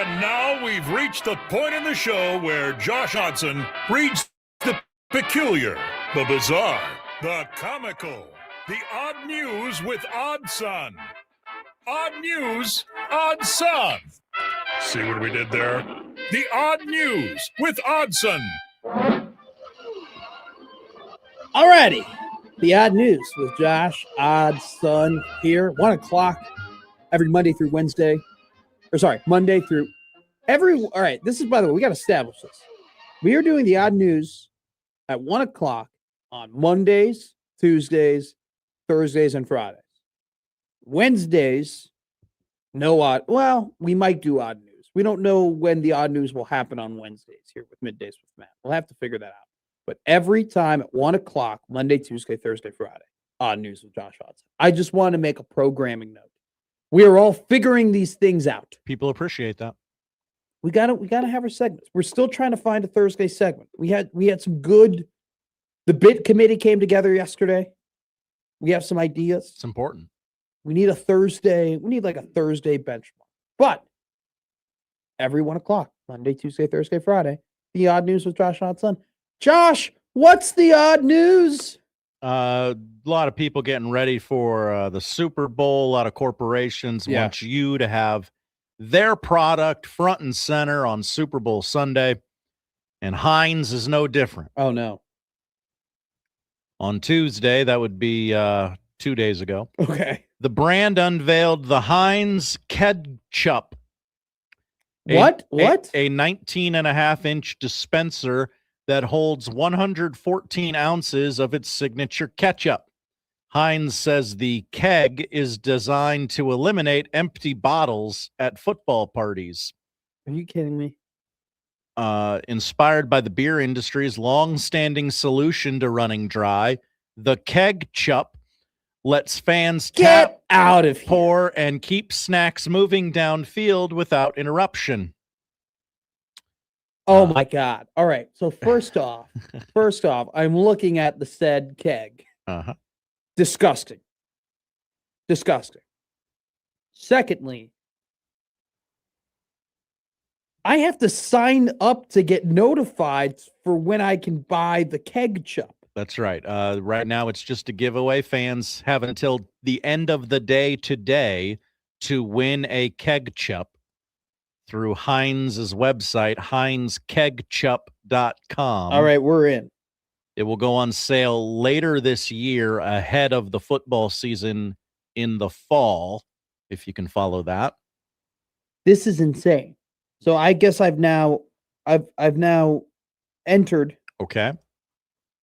And now we've reached the point in the show where Josh Hodson reads the peculiar, the bizarre, the comical, the odd news with Odd Son. Odd news, Odd Son. See what we did there? The odd news with Oddson. Alrighty. The odd news with Josh Oddson here. 1 o'clock every Monday through Wednesday. Monday through all right, this is, by the way, we got to establish this. We are doing the odd news at 1 o'clock on Mondays, Tuesdays, Thursdays, and Fridays. Wednesdays, no odd. Well, we might do odd news. We don't know when the odd news will happen on Wednesdays here with Middays with Matt. We'll have to figure that out. But every time at 1 o'clock, Monday, Tuesday, Thursday, Friday, odd news with Josh Hodson. I just want to make a programming note. We are all figuring these things out. People appreciate that. We gotta have our segments. We're still trying to find a Thursday segment. We had some good. The bid committee came together yesterday. We have some ideas. It's important. We need a Thursday. We need like a Thursday benchmark. But every 1 o'clock, Monday, Tuesday, Thursday, Friday, the odd news with Josh Hodson. Josh, what's the odd news? A lot of people getting ready for the Super Bowl. A lot of corporations want you to have their product front and center on Super Bowl Sunday. And Heinz is no different. Oh, no. On Tuesday, that would be 2 days ago. Okay. The brand unveiled the Heinz Ketchup. What? A 19.5-inch dispenser that holds 114 ounces of its signature ketchup. Heinz says the keg is designed to eliminate empty bottles at football parties. Are you kidding me? Inspired by the beer industry's long-standing solution to running dry, the keg chup lets fans Get out of here. pour, and keep snacks moving downfield without interruption. Oh my God. All right. So first off, I'm looking at the said keg. Uh-huh. Disgusting. Secondly, I have to sign up to get notified for when I can buy the keg chup. That's right. Right now, it's just a giveaway. Fans have until the end of the day today to win a keg chup through Heinz's website, HeinzKegChup.com. All right, we're in. It will go on sale later this year ahead of the football season in the fall, if you can follow that. This is insane. So I guess I've now entered Okay.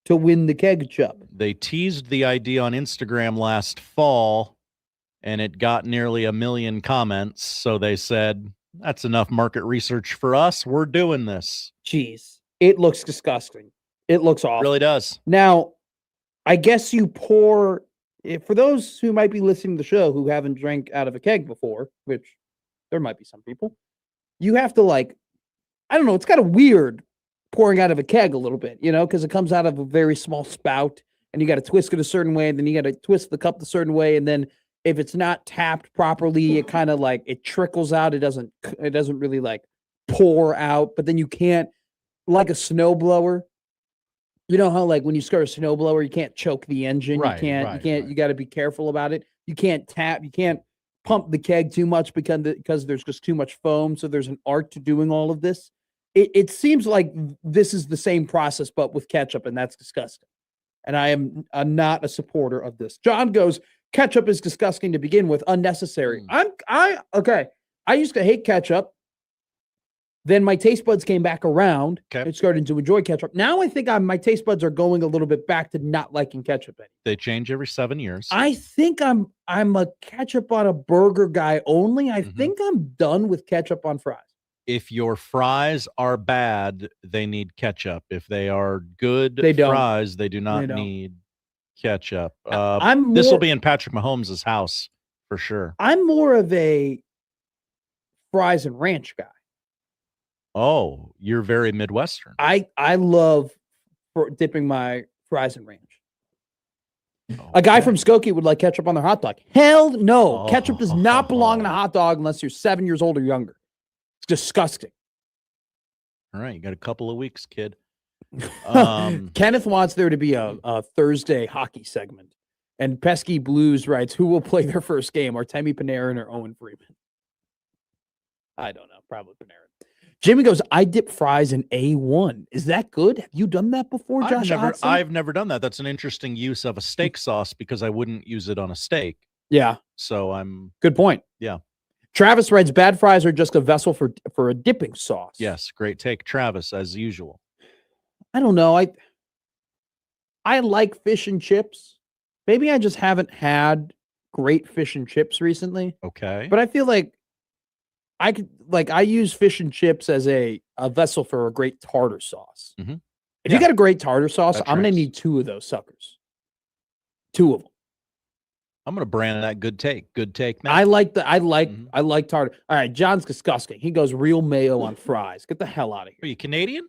to win the keg chup. They teased the idea on Instagram last fall, and it got nearly 1 million comments. So they said, that's enough market research for us. We're doing this. Jeez. It looks disgusting. It looks awful. It really does. Now, I guess you pour, for those who might be listening to the show who haven't drank out of a keg before, which there might be some people, you have to I don't know, it's kind of weird pouring out of a keg a little bit, because it comes out of a very small spout and you got to twist it a certain way. And then you got to twist the cup a certain way. And then if it's not tapped properly, it kind of it trickles out. It doesn't really pour out, but then you can't, like a snowblower. You know how when you start a snowblower, you can't choke the engine. Right, You got to be careful about it. You can't pump the keg too much because there's just too much foam. So there's an art to doing all of this. It seems like this is the same process, but with ketchup, and that's disgusting. And I'm not a supporter of this. John goes, ketchup is disgusting to begin with, unnecessary. Okay. I used to hate ketchup. Then my taste buds came back around. Okay. And started to enjoy ketchup. Now I think my taste buds are going a little bit back to not liking ketchup anymore. They change every 7 years. I think I'm a ketchup on a burger guy only. I think I'm done with ketchup on fries. If your fries are bad, they need ketchup. If they are good They don't. fries, they do not They don't. need ketchup. I'm this will more- be in Patrick Mahomes' house for sure. I'm more of a fries and ranch guy. Oh, you're very Midwestern. I love dipping my fries in ranch. A guy from Skokie would like ketchup on their hot dog. Hell no. Ketchup does not belong in a hot dog unless you're 7 years old or younger. disgusting. All right, you got a couple of weeks, kid. Kenneth wants there to be a Thursday hockey segment. And Pesky Blues writes, who will play their first game? Artemi Panarin or Owen Freeman? I don't know. Probably Panarin. Jimmy goes, I dip fries in A1. Is that good? Have you done that before, Josh? I've never done that. That's an interesting use of a steak sauce because I wouldn't use it on a steak. Yeah. So I'm... Good point. Yeah. Travis writes, bad fries are just a vessel for a dipping sauce. Yes. Great take, Travis, as usual. I don't know. I like fish and chips. Maybe I just haven't had great fish and chips recently. Okay. But I feel like I use fish and chips as a vessel for a great tartar sauce. Mm-hmm. If you got a great tartar sauce, I'm going to tracks. need 2 of those suckers. 2 of them. I'm going to brand that good take. Good take, man. I like tartar. All right, John's disgusting. He goes real mayo on fries. Get the hell out of here. Are you Canadian?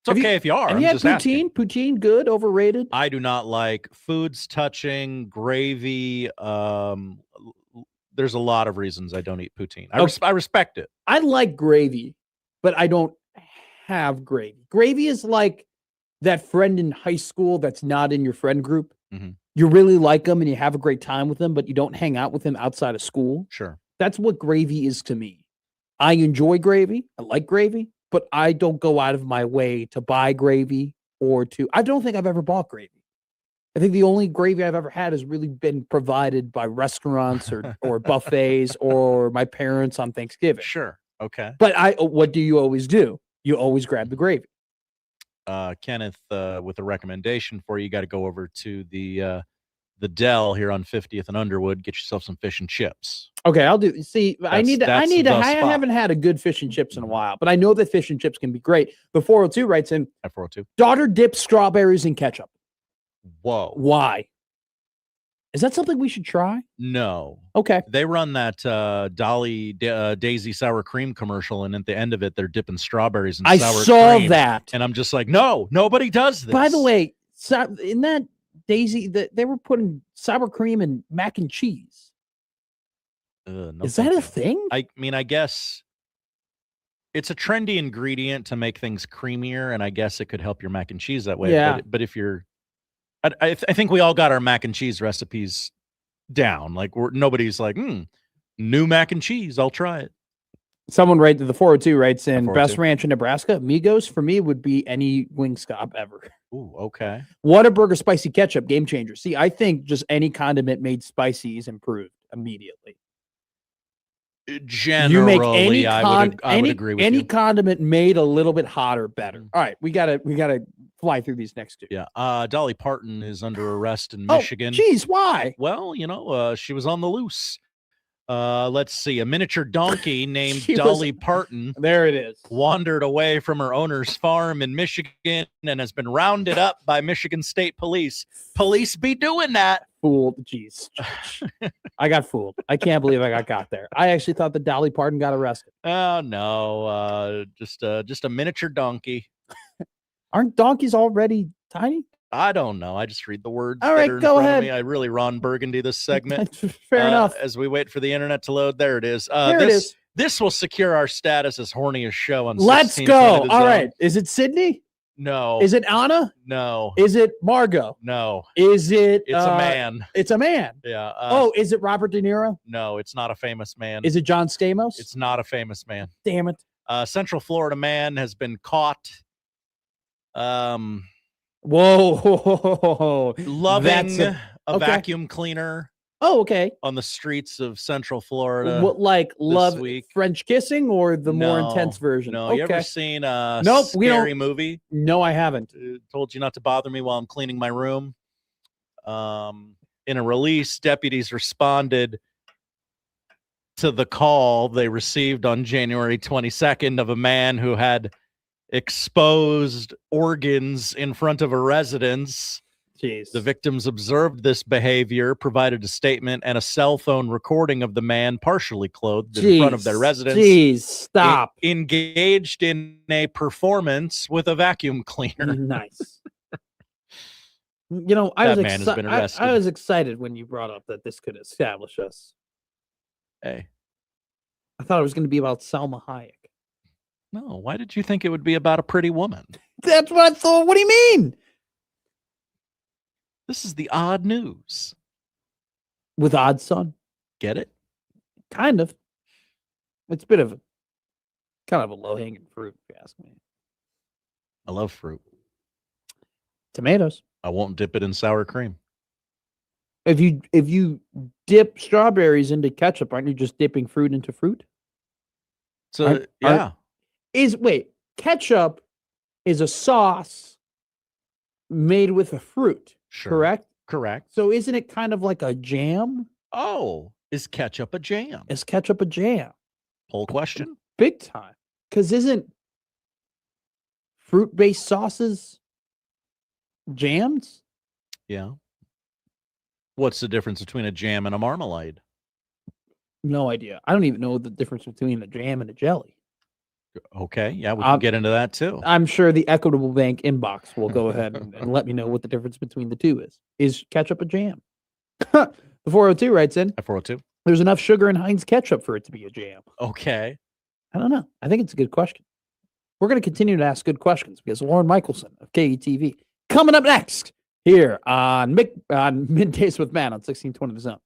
It's okay if you are. Have I'm you had just poutine? asking. Poutine, good, overrated? I do not like foods touching gravy. There's a lot of reasons I don't eat poutine. I respect it. I like gravy, but I don't have gravy. Gravy is like that friend in high school that's not in your friend group. Mm-hmm. You really like them and you have a great time with them, but you don't hang out with them outside of school. Sure. That's what gravy is to me. I enjoy gravy. I like gravy, but I don't go out of my way to buy gravy I don't think I've ever bought gravy. I think the only gravy I've ever had has really been provided by restaurants or buffets or my parents on Thanksgiving. Sure. Okay. But what do you always do? You always grab the gravy. Kenneth, with a recommendation for you, got to go over to the Dell here on 50th and Underwood. Get yourself some fish and chips. Okay, I'll do. See, I haven't had a good fish and chips in a while, but I know that fish and chips can be great. The 402 writes in, At 402. daughter dips strawberries in ketchup. Whoa. Why? Is that something we should try? No. Okay. They run that Dolly Daisy sour cream commercial, and at the end of it, they're dipping strawberries in sour cream. I saw that. And I'm just like, no, nobody does this. By the way, in that Daisy, they were putting sour cream and mac and cheese. No, is that a thing? I mean, I guess it's a trendy ingredient to make things creamier, and I guess it could help your mac and cheese that way. Yeah. But if you're... I think we all got our mac and cheese recipes down. Like nobody's like, new mac and cheese. I'll try it. Someone the 402 writes in, 402. best ranch in Nebraska. Migos for me would be any Wingstop ever. Ooh, okay. Whataburger spicy ketchup, game changer. See, I think just any condiment made spicy is improved immediately. Generally, you make any I would agree with any you. condiment made a little bit hotter, better. All right, we gotta fly through these next 2. Yeah. Dolly Parton is under arrest in Michigan. Geez, why? Well, she was on the loose. Let's see. A miniature donkey named Dolly Parton. There it is. Wandered away from her owner's farm in Michigan and has been rounded up by Michigan State Police. Police be doing that. Fooled. Jeez. I got fooled. I can't believe I got there. I actually thought that Dolly Parton got arrested. Oh, no. Just a miniature donkey. Aren't donkeys already tiny? I don't know. I just read the words. All right, that are in go front ahead. Of me. I really Ron Burgundy this segment. Fair enough. As we wait for the internet to load, there it is. There it is. This will secure our status as horniest show on. Let's 1620 go. The All Zone. right. Is it Sydney? No. Is it Anna? No. Is it Margot? No. Is it? It's a man. It's a man. Yeah. Is it Robert De Niro? No, it's not a famous man. Is it John Stamos? It's not a famous man. Damn it. Central Florida man has been caught. Whoa. Loving a vacuum cleaner. Oh, okay. On the streets of Central Florida. What, like love week. French kissing or the more intense version? No, okay. you ever seen a Nope, scary movie? No, I haven't. Told you not to bother me while I'm cleaning my room. In a release, deputies responded to the call they received on January 22nd of a man who had exposed organs in front of a residence. Jeez. The victims observed this behavior, provided a statement and a cell phone recording of the man partially clothed in front of their residence. Jeez, stop. Engaged in a performance with a vacuum cleaner. Nice. I was excited when you brought up that this could establish us. Hey. I thought it was going to be about Salma Hayek. No, why did you think it would be about a pretty woman? That's what I thought. What do you mean? This is the odd news. With Odd Son? Get it? Kind of. It's a bit of kind of a low-hanging fruit, if you ask me. I love fruit. Tomatoes. I won't dip it in sour cream. If you dip strawberries into ketchup, aren't you just dipping fruit into fruit? So yeah. Ketchup is a sauce made with a fruit, correct? Correct. So isn't it kind of like a jam? Oh, is ketchup a jam? Is ketchup a jam? Poll question. Big time. Because isn't fruit-based sauces jams? Yeah. What's the difference between a jam and a marmalade? No idea. I don't even know the difference between a jam and a jelly. Okay. Yeah, we can get into that too. I'm sure the Equitable Bank inbox will go ahead and let me know what the difference between the two is. Is ketchup a jam? The 402 writes in. 402. There's enough sugar in Heinz ketchup for it to be a jam. Okay. I don't know. I think it's a good question. We're going to continue to ask good questions because Lauren Michelson of KETV coming up next here on Middays with Matt on 1620 The Zone.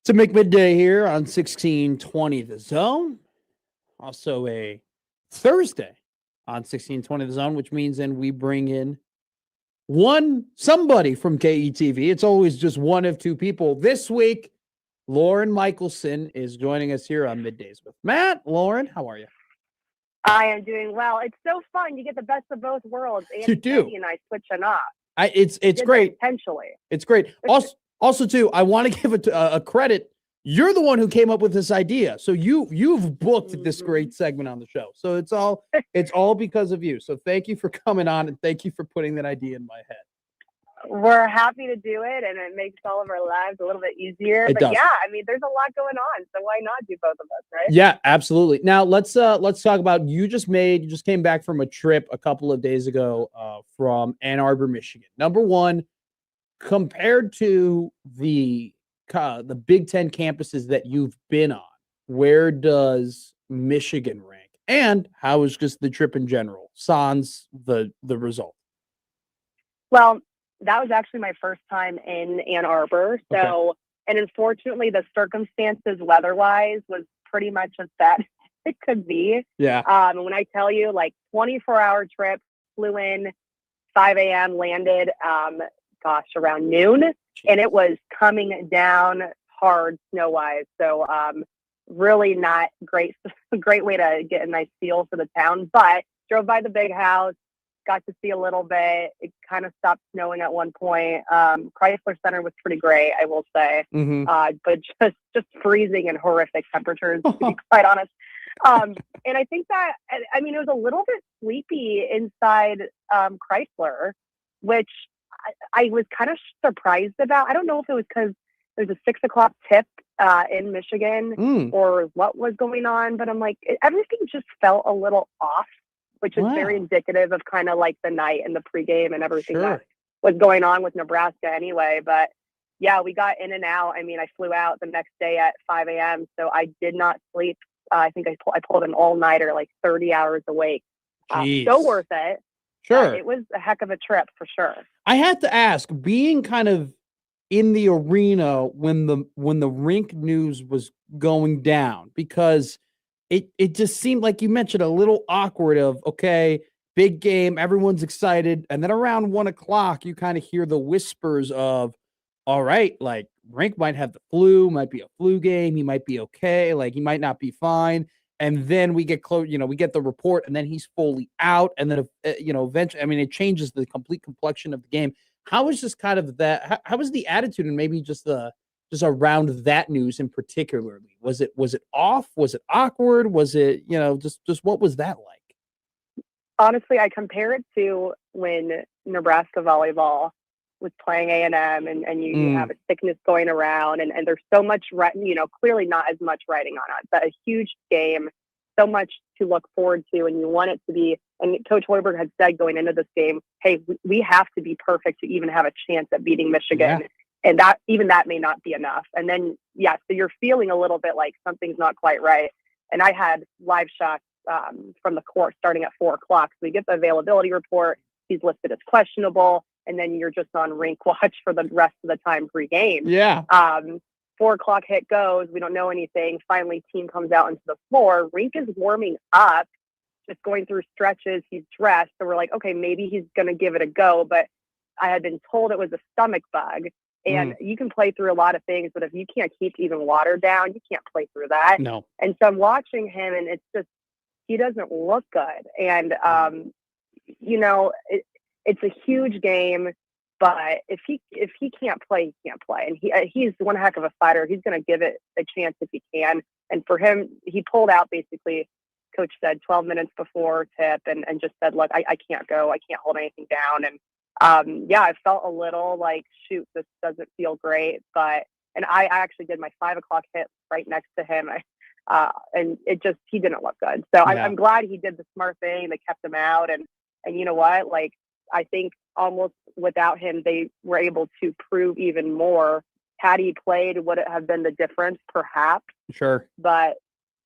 To make midday here on 1620 The Zone. Also a Thursday on 1620 The Zone, which means then we bring in somebody from KETV. It's always just one of two people. This week, Lauren Michelson is joining us here on Middays with Matt. Lauren, how are you? I am doing well. It's so fun. You get the best of both worlds. You do. Andy and I switching off. It's great. Potentially. It's great. Also, too, I want to give a credit. You're the one who came up with this idea. So you've booked this great segment on the show. So it's all because of you. So thank you for coming on and thank you for putting that idea in my head. We're happy to do it, and it makes all of our lives a little bit easier. It does. Yeah, I mean, there's a lot going on, so why not do both of us, right? Yeah, absolutely. Now let's talk about you just came back from a trip a couple of days ago from Ann Arbor, Michigan. Number one, compared to the Big Ten campuses that you've been on, where does Michigan rank? And how is just the trip in general, sans the result? Well, that was actually my first time in Ann Arbor. So, and unfortunately, the circumstances weather-wise was pretty much as bad as it could be. Yeah. When I tell you, 24-hour trip, flew in 5 a.m., landed, around noon, and it was coming down hard snow-wise. So, really not great way to get a nice feel for the town, but drove by the big house. Got to see a little bit. It kind of stopped snowing at one point. Chrysler Center was pretty great, I will say, but just freezing and horrific temperatures, to be quite honest. And I think that, I mean, it was a little bit sleepy inside Chrysler, which I was kind of surprised about. I don't know if it was because there's a 6 o'clock tip in Michigan or what was going on, but I'm like, everything just felt a little off, which is very indicative of kind of like the night and the pregame and everything that was going on with Nebraska anyway. But yeah, we got in and out. I mean, I flew out the next day at 5 a.m. So I did not sleep. I think I pulled an all-nighter, 30 hours awake. So worth it. Sure. It was a heck of a trip for sure. I had to ask, being kind of in the arena when the rink news was going down, because it just seemed like you mentioned a little awkward of, okay, big game, everyone's excited. And then around 1 o'clock, you kind of hear the whispers of, all right, Rink might have the flu, might be a flu game. He might be okay. He might not be fine. And then we get close, we get the report and then he's fully out. And then, eventually, I mean, it changes the complete complexion of the game. How was just kind of that? How was the attitude and maybe just around that news in particularly? Was it off? Was it awkward? Was it, just what was that like? Honestly, I compare it to when Nebraska volleyball was playing A&M and you have a sickness going around and there's so much, clearly not as much writing on it, but a huge game, so much to look forward to, and you want it to be, and Coach Hoiberg had said going into this game, hey, we have to be perfect to even have a chance at beating Michigan. Yeah. And that may not be enough. And then, so you're feeling a little bit like something's not quite right. And I had live shots from the court starting at 4 o'clock. So we get the availability report. He's listed as questionable. And then you're just on rink watch for the rest of the time pre-game. Yeah. 4 o'clock hit goes. We don't know anything. Finally, team comes out into the floor. Rink is warming up, just going through stretches. He's dressed. So we're like, okay, maybe he's going to give it a go. But I had been told it was a stomach bug. And you can play through a lot of things, but if you can't keep even water down, you can't play through that. No. And so I'm watching him, and it's just, he doesn't look good. And, it's a huge game, but if he can't play, he can't play. And he's one heck of a fighter. He's going to give it a chance if he can. And for him, he pulled out basically, Coach said 12 minutes before tip and just said, look, I can't go. I can't hold anything down. And I felt a little like, shoot, this doesn't feel great. And I actually did my 5 o'clock hit right next to him. And he didn't look good. So I'm glad he did the smart thing. They kept him out. And you know what? I think almost without him, they were able to prove even more. Had he played, would it have been the difference? Perhaps. Sure. But,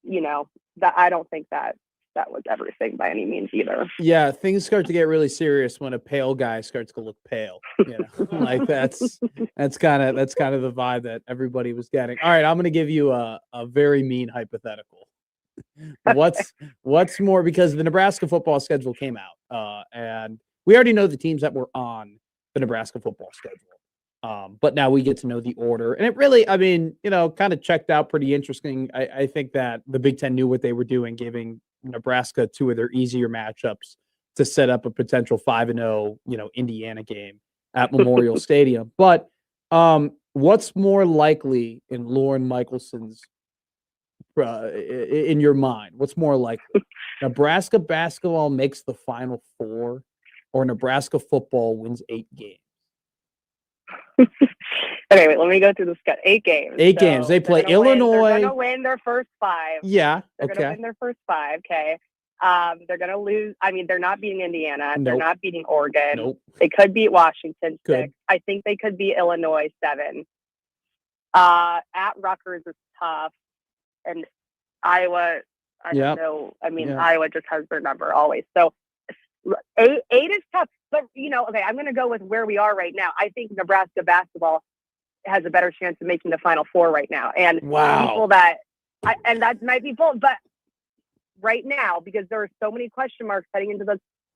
that I don't think that was everything by any means either. Yeah, things start to get really serious when a pale guy starts to look pale. That's kind of the vibe that everybody was getting. All right, I'm going to give you a very mean hypothetical. What's more, because the Nebraska football schedule came out, and we already know the teams that were on the Nebraska football schedule. But now we get to know the order, and it really, I mean, kind of checked out pretty interesting. I think that the Big Ten knew what they were doing, giving Nebraska two of their easier matchups to set up a potential 5-0, Indiana game at Memorial Stadium. But what's more likely in Lauren Michelson's in your mind? What's more likely? Nebraska basketball makes the Final Four, or Nebraska football wins 8 games? Okay, wait, let me go through the schedule. 8 games. 8 games. They play Illinois. They're going to win their first 5. Yeah. They're going to win their first 5. Okay. They're going to lose. I mean, they're not beating Indiana. Nope. They're not beating Oregon. Nope. They could beat Washington 6. Good. I think they could beat Illinois 7. At Rutgers is tough. And Iowa, I don't know. I mean, Iowa just has their number always. So 8 is tough. But, okay, I'm going to go with where we are right now. I think Nebraska basketball has a better chance of making the Final Four right now. And people and that might be bold, but right now, because there are so many question marks heading into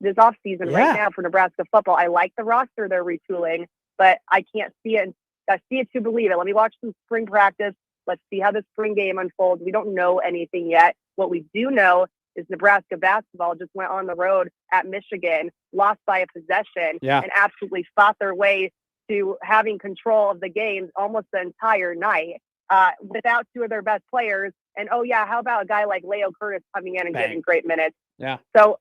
this offseason right now for Nebraska football, I like the roster they're retooling, but I can't see it. I see it to believe it. Let me watch some spring practice. Let's see how the spring game unfolds. We don't know anything yet. What we do know is Nebraska basketball just went on the road at Michigan, lost by a possession, and absolutely fought their way to having control of the games almost the entire night without 2 of their best players. And, how about a guy like Leo Curtis coming in and giving great minutes? Yeah. So,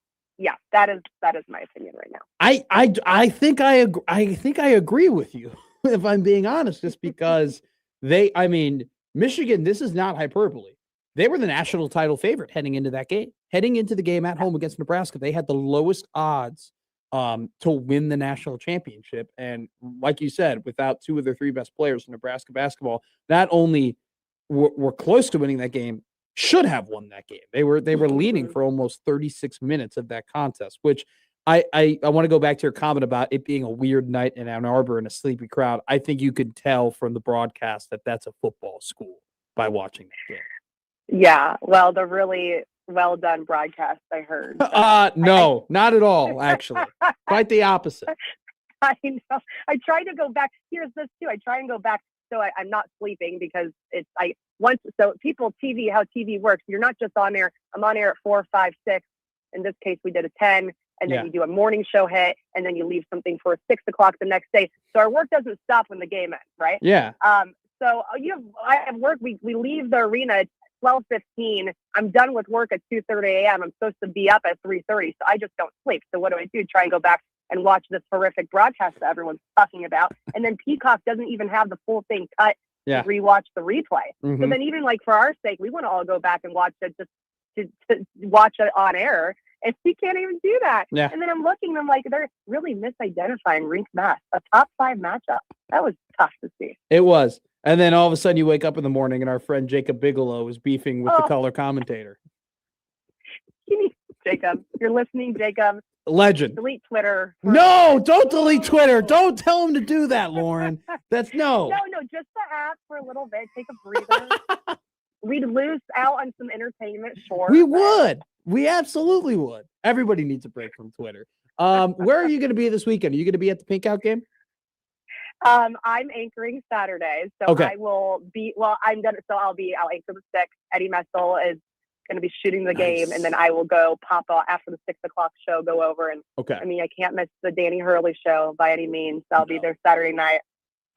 that is my opinion right now. I think I agree with you, if I'm being honest, just because Michigan, this is not hyperbole. They were the national title favorite heading into that game. Heading into the game at home against Nebraska, they had the lowest odds to win the national championship. And like you said, without 2 of their 3 best players in Nebraska basketball, not only were close to winning that game, should have won that game. They were leading for almost 36 minutes of that contest, which I want to go back to your comment about it being a weird night in Ann Arbor and a sleepy crowd. I think you could tell from the broadcast that that's a football school by watching that game. Yeah, well, the really well done broadcast, I heard. No, not at all, actually. Quite the opposite. I know. I try to go back. Here's this too. I try and go back so I'm not sleeping, because people TV, how TV works. You're not just on air. I'm on air at 4, 5, 6. In this case, we did a 10, and then you do a morning show hit, and then you leave something for 6 o'clock the next day. So our work doesn't stop when the game ends, right? Yeah. So I have work. We leave the arena at 12:15. I'm done with work at 2:30 a.m. I'm supposed to be up at 3:30, so I just don't sleep. So what do? Try and go back and watch this horrific broadcast that everyone's talking about. And then Peacock doesn't even have the full thing cut to rewatch the replay. Mm-hmm. So then even for our sake, we want to all go back and watch it just to watch it on air. And we can't even do that. Yeah. And then I'm looking, I'm like, they're really misidentifying rink math, a top 5 matchup. That was tough to see. It was. And then all of a sudden you wake up in the morning and our friend Jacob Bigelow is beefing with the color commentator. Jacob, you're listening, Jacob. Legend. Delete Twitter. No, don't delete Twitter. Don't tell him to do that, Lauren. That's no. No, just the app for a little bit. Take a breather. We'd lose out on some entertainment, sure. We would. We absolutely would. Everybody needs a break from Twitter. Where are you going to be this weekend? Are you going to be at the Pink Out game? I'm anchoring Saturday, so I will be. Well, I'll anchor the 6. Eddie Messel is going to be shooting the game, and then I will go pop out after the 6 o'clock show. Go over and I mean, I can't miss the Danny Hurley show by any means. I'll be there Saturday night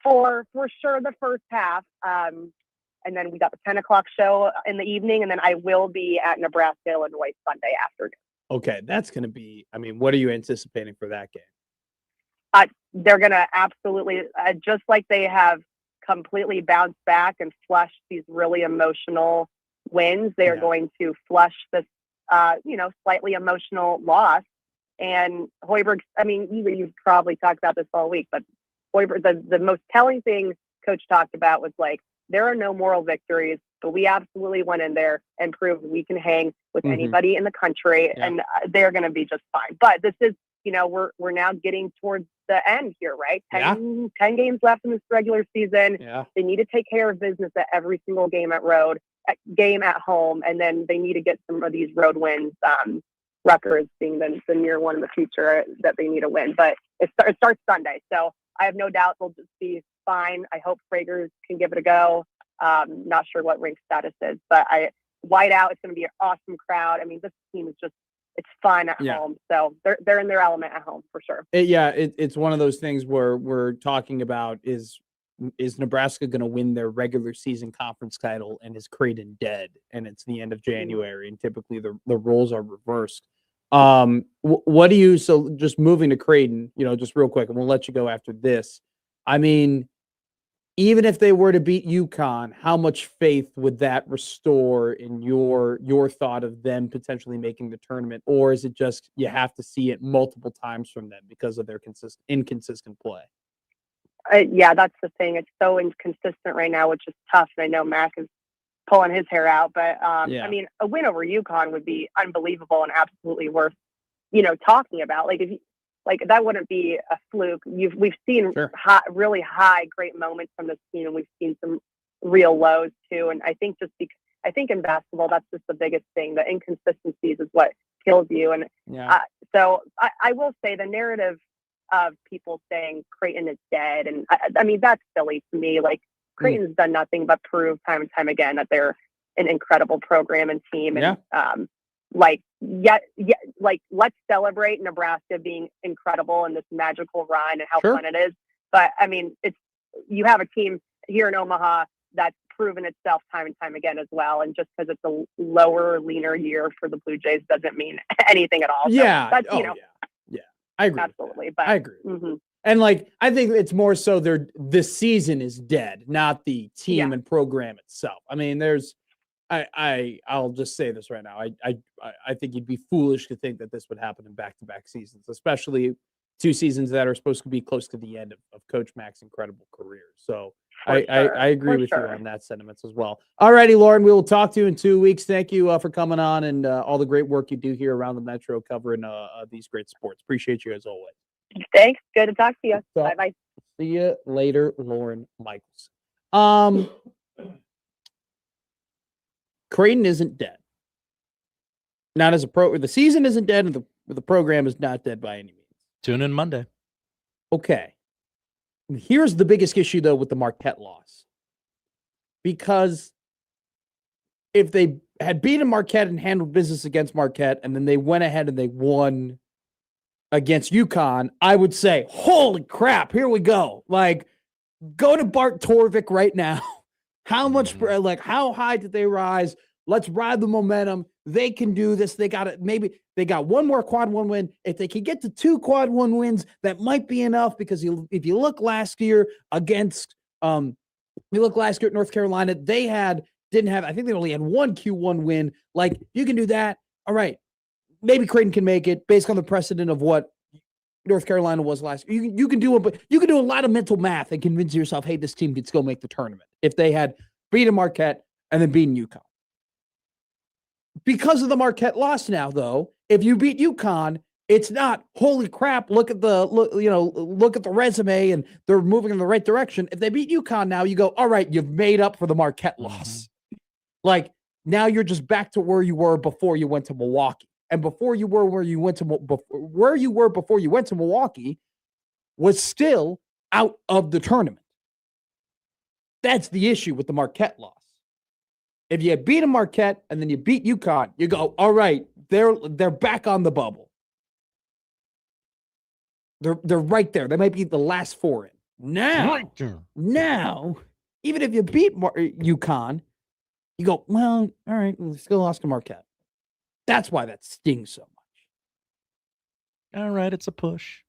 for sure the first half. And then we got the 10 o'clock show in the evening, and then I will be at Nebraska, Illinois Sunday afternoon. Okay, that's going to be. I mean, what are you anticipating for that game? They're going to absolutely, just like they have completely bounced back and flushed these really emotional wins, they are going to flush this, slightly emotional loss. And Hoiberg, I mean, you've probably talked about this all week, but Hoiberg, the most telling thing Coach talked about was like, there are no moral victories, but we absolutely went in there and proved we can hang with anybody in the country, and they're going to be just fine. But this is, we're now getting towards the end here, right? 10 games left in this regular season. Yeah. They need to take care of business at every single game at home, and then they need to get some of these road wins. Rutgers being the near one in the future that they need to win, but it starts Sunday, so I have no doubt they'll just be fine. I hope Fragers can give it a go. Not sure what rink status is, but white out. It's going to be an awesome crowd. I mean, this team is it's fun at home, so they're in their element at home for sure. It's one of those things where we're talking about is Nebraska going to win their regular season conference title, and is Creighton dead? And it's the end of January, and typically the roles are reversed. What do you? So just moving to Creighton, just real quick, and we'll let you go after this. I mean, even if they were to beat UConn, how much faith would that restore in your thought of them potentially making the tournament? Or is it just you have to see it multiple times from them because of their inconsistent play? Yeah, that's the thing. It's so inconsistent right now, which is tough. And I know Mac is pulling his hair out, but I mean, a win over UConn would be unbelievable and absolutely worth, talking about. Like that wouldn't be a fluke. We've seen really high, great moments from this team, and we've seen some real lows too. And I think I think in basketball, that's just the biggest thing. The inconsistencies is what kills you. And so I will say the narrative of people saying Creighton is dead, and I mean that's silly to me. Like Creighton's done nothing but prove time and time again that they're an incredible program and team. And let's celebrate Nebraska being incredible in this magical run and how fun it is. But I mean, you have a team here in Omaha that's proven itself time and time again as well. And just because it's a lower, leaner year for the Blue Jays doesn't mean anything at all. Yeah. So that's, I agree. Absolutely. But I agree. And I think it's more so this season is dead, not the team and program itself. I mean, I'll just say this right now. I think you'd be foolish to think that this would happen in back-to-back seasons, especially 2 seasons that are supposed to be close to the end of Coach Mac's incredible career. So I agree with you on that sentiments as well. All righty, Lauren, we will talk to you in 2 weeks. Thank you for coming on and all the great work you do here around the Metro covering these great sports. Appreciate you as always. Thanks. Good to talk to you. Bye-bye. See you later, Lauren Michelson. Creighton isn't dead. Not as the season isn't dead, and the program is not dead by any means. Tune in Monday. Okay. Here's the biggest issue, though, with the Marquette loss. Because if they had beaten Marquette and handled business against Marquette, and then they went ahead and they won against UConn, I would say, holy crap, here we go. Go to Bart Torvik right now. How much, how high did they rise? Let's ride the momentum. They can do this. They got it. Maybe they got one more quad 1 win. If they can get to 2 quad 1 wins, that might be enough, because if you look last year against, at North Carolina, I think they only had 1 Q1 win. You can do that. All right. Maybe Creighton can make it based on the precedent of what North Carolina was last year. You can do it, but you can do a lot of mental math and convince yourself, hey, this team could still make the tournament if they had beaten Marquette and then beaten UConn. Because of the Marquette loss now, though, if you beat UConn, it's not holy crap. Look at the resume and they're moving in the right direction. If they beat UConn now, you go, all right, you've made up for the Marquette loss. Now you're just back to where you were before you went to Milwaukee. And before you were before you went to Milwaukee was still out of the tournament. That's the issue with the Marquette loss. If you beat a Marquette and then you beat UConn, you go, all right, they're back on the bubble. They're right there. They might be the last 4 in. Now, even if you beat UConn, you go, well, all right, we still lost to Marquette. That's why that stings so much. All right, it's a push.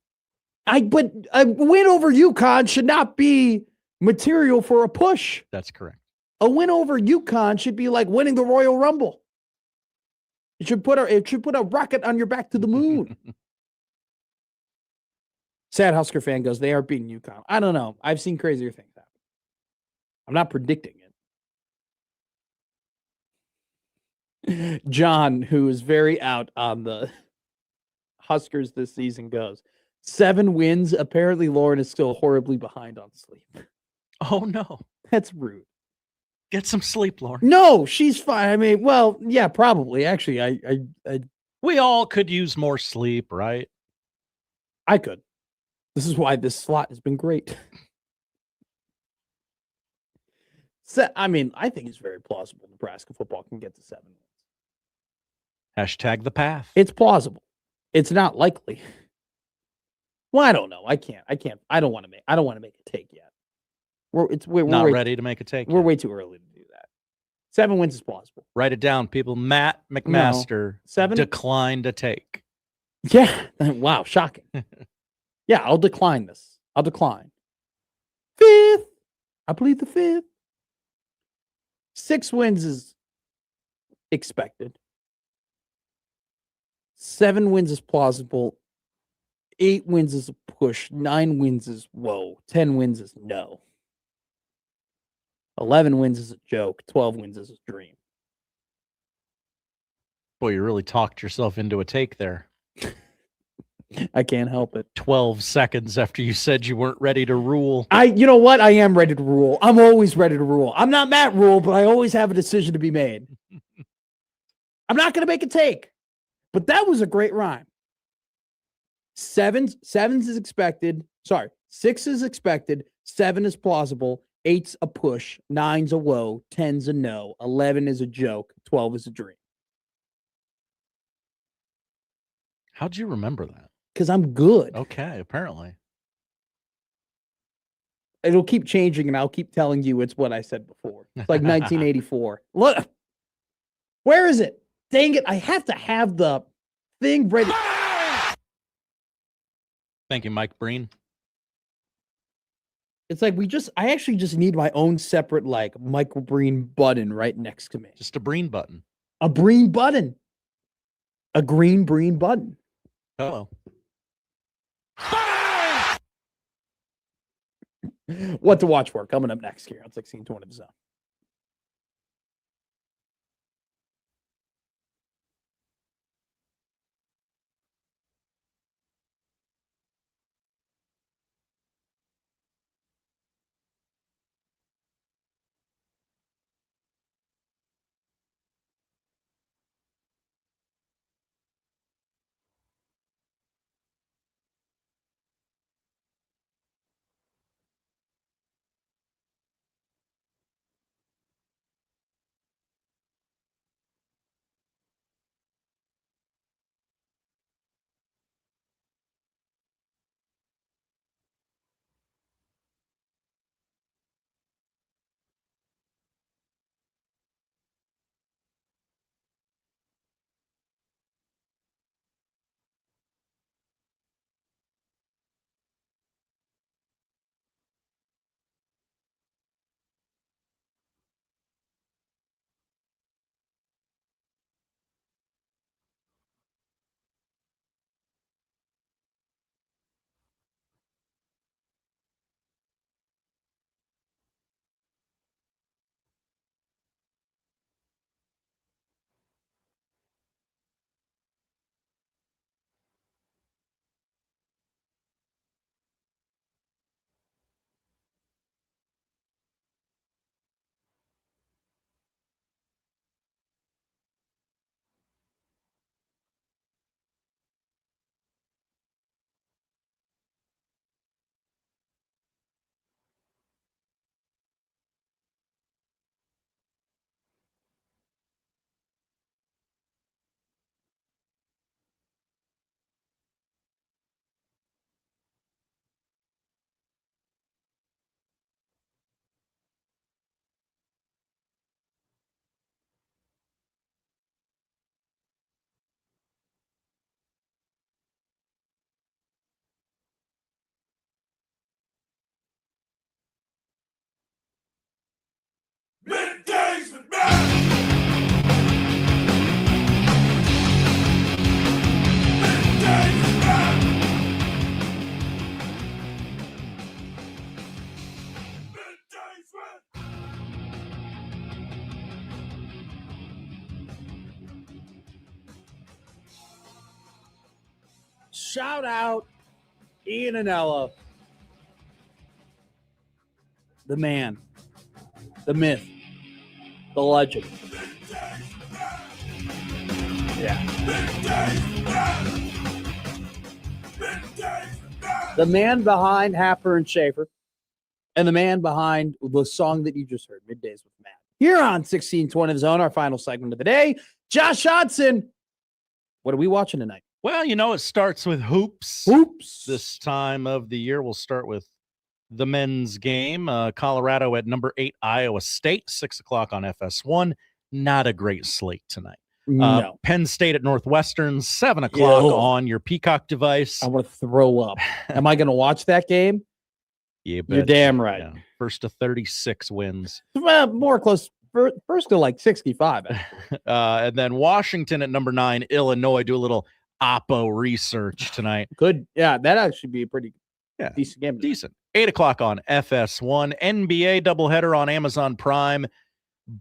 But a win over UConn should not be material for a push. That's correct. A win over UConn should be like winning the Royal Rumble. It should put a rocket on your back to the moon. Sad Husker fan goes, they are beating UConn. I don't know. I've seen crazier things happen. I'm not predicting it. John, who is very out on the Huskers this season goes. 7 wins. Apparently, Lauren is still horribly behind on sleep. Oh, no. That's rude. Get some sleep, Lauren. No, she's fine. I mean, well, yeah, probably. Actually, I We all could use more sleep, right? I could. This is why this slot has been great. I mean, I think it's very plausible Nebraska football can get to 7 wins. Hashtag the path. It's plausible. It's not likely. Well, I don't know. I can't. I don't want to make a take yet. We're not way, ready to make a take. We're way too early to do that. 7 wins is plausible. Write it down, people. Matt McMaster 7 declined a take. Yeah. Wow. Shocking. Yeah, I'll decline this. I'll decline. 5th. I plead the 5th. 6 wins is expected. 7 wins is plausible. 8 wins is a push. 9 wins is whoa. 10 wins is no. 11 wins is a joke. 12 wins is a dream. Boy, you really talked yourself into a take there. I can't help it. 12 seconds after you said you weren't ready to rule. You know what? I am ready to rule. I'm always ready to rule. I'm not Matt Rhule, but I always have a decision to be made. I'm not going to make a take, but that was a great rhyme. 7 is expected. Sorry, 6 is expected. 7 is plausible. 8's a push. 9's a whoa. 10's a no. 11 is a joke. 12 is a dream. How'd you remember that? Because I'm good. Okay, apparently. It'll keep changing, and I'll keep telling you it's what I said before. It's like 1984. Look, where is it? Dang it! I have to have the thing ready. Thank you, Mike Breen. It's like I actually just need my own separate, like, Michael Breen button right next to me. Just a Breen button. A Breen button. A green Breen button. Hello. What to watch for coming up next here on 1620 The Zone. shout out Ian Anello. The man, the myth, the legend. Yeah. The man behind Happer and Schaefer, and the man behind the song that you just heard, Middays with Matt. Here on 1620 The Zone, our final segment of the day. Josh Hodson, what are we watching tonight? Well, it starts with hoops. Hoops. This time of the year, we'll start with the men's game. Colorado at number 8, Iowa State, 6 o'clock on FS1. Not a great slate tonight. No. Penn State at Northwestern, 7 o'clock on your Peacock device. I want to throw up. Am I going to watch that game? Yeah, You're damn right. Yeah. First to 36 wins. Well, more close. First to like 65. And then Washington at number 9, Illinois. Do a little Oppo research tonight. Good. Yeah, that actually be a pretty decent game. Decent. 8 o'clock on FS1. NBA doubleheader on Amazon Prime.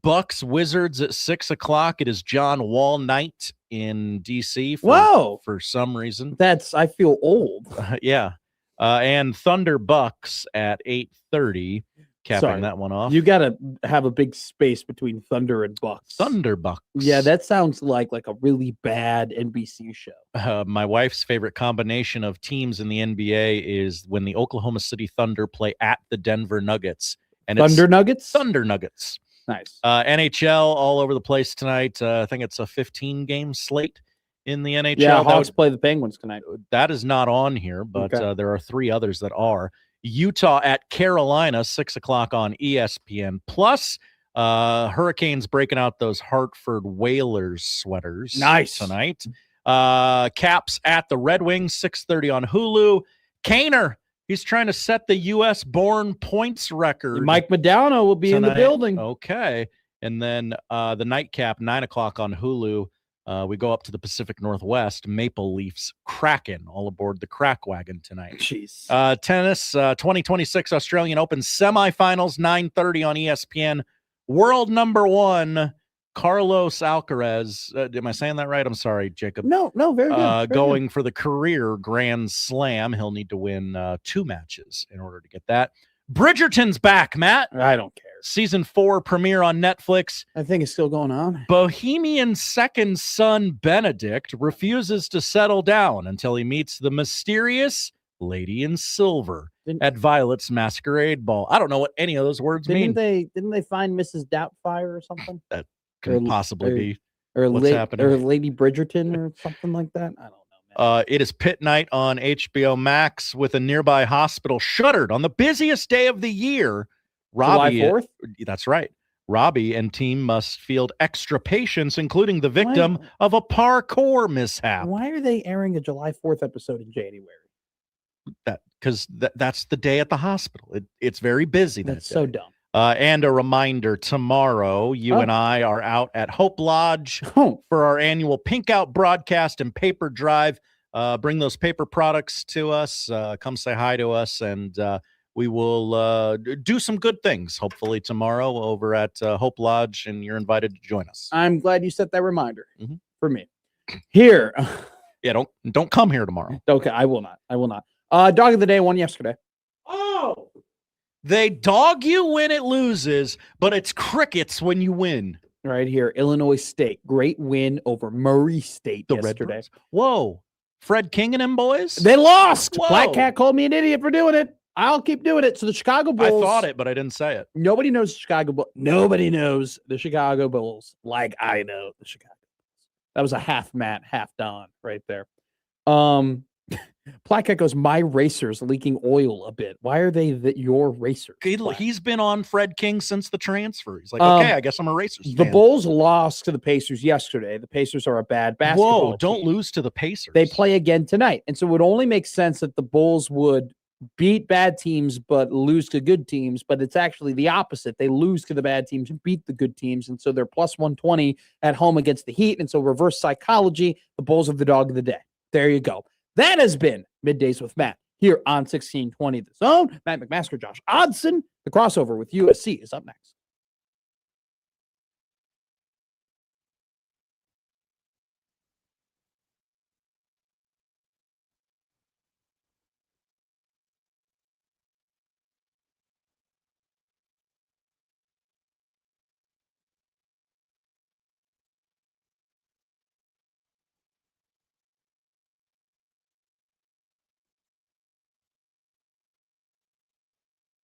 Bucks Wizards at 6 o'clock. It is John Wall night in DC. For some reason. I feel old. Yeah. And Thunder Bucks at 8:30. Capping that one off. You got to have a big space between Thunder and Bucks. Thunder Bucks. Yeah, that sounds like a really bad NBC show. My wife's favorite combination of teams in the NBA is when the Oklahoma City Thunder play at the Denver Nuggets. And Thunder Nuggets? Thunder Nuggets. Nice. NHL all over the place tonight. I think it's a 15-game slate in the NHL. Yeah, Hawks play the Penguins tonight. That is not on here, but there are 3 others that are. Utah at Carolina, 6 o'clock on ESPN. Plus, Hurricanes breaking out those Hartford Whalers sweaters tonight. Caps at the Red Wings, 6:30 on Hulu. Kaner, he's trying to set the U.S.-born points record. Mike Modano will be tonight. in the building. Okay. And then the nightcap, 9 o'clock on Hulu. We go up to the Pacific Northwest. Maple Leafs Kraken all aboard the crack wagon tonight. Jeez. Tennis, 2026 Australian Open semifinals, 9:30 on ESPN. World number 1, Carlos Alcaraz. Am I saying that right? I'm sorry, Jacob. No, very good. Very going good. for the career Grand Slam. He'll need to win 2 matches in order to get that. Bridgerton's back, Matt. I don't care. Season 4 premiere on Netflix. I think it's still going on. Bohemian second son Benedict refuses to settle down until he meets the mysterious Lady in Silver at Violet's masquerade ball. I don't know what any of those words mean. Didn't they find Mrs. Doubtfire or something? That could possibly be or what's happening. Or Lady Bridgerton or something like that. I don't know. It is Pit Night on HBO Max with a nearby hospital shuttered on the busiest day of the year. Robbie, July 4th? That's right. Robbie and team must field extra patients, including the victim of a parkour mishap. Why are they airing a July 4th episode in January? Because that's the day at the hospital. It's very busy. That's so dumb. And a reminder, tomorrow, you and I are out at Hope Lodge for our annual Pink Out broadcast and paper drive. Bring those paper products to us. Come say hi to us, and we will do some good things, hopefully, tomorrow over at Hope Lodge, and you're invited to join us. I'm glad you set that reminder for me. Here. Yeah, don't come here tomorrow. Okay, I will not. Dog of the day won yesterday. Oh! They dog you when it loses, but it's crickets when you win. Right here, Illinois State. Great win over Murray State yesterday. Whoa. Fred King and them boys? They lost. Whoa. Black Cat called me an idiot for doing it. I'll keep doing it. So the Chicago Bulls. I thought it, but I didn't say it. Nobody knows the Chicago Bulls. Nobody knows the Chicago Bulls like I know the Chicago Bulls. That was a half Matt, half Don right there. Black Cat goes, my racers leaking oil a bit. Why are they your racers? He's been on Fred King since the transfer. He's like, okay, I guess I'm a Racers The fan. Bulls lost to the Pacers yesterday. The Pacers are a bad basketball team. Don't lose to the Pacers. They play again tonight. And so it would only make sense that the Bulls would beat bad teams but lose to good teams. But it's actually the opposite. They lose to the bad teams and beat the good teams. And so they're plus 120 at home against the Heat. And so reverse psychology, the Bulls are the dog of the day. There you go. That has been Middays with Matt here on 1620 The Zone. Matt McMaster, Josh Odson. The crossover with USC is up next.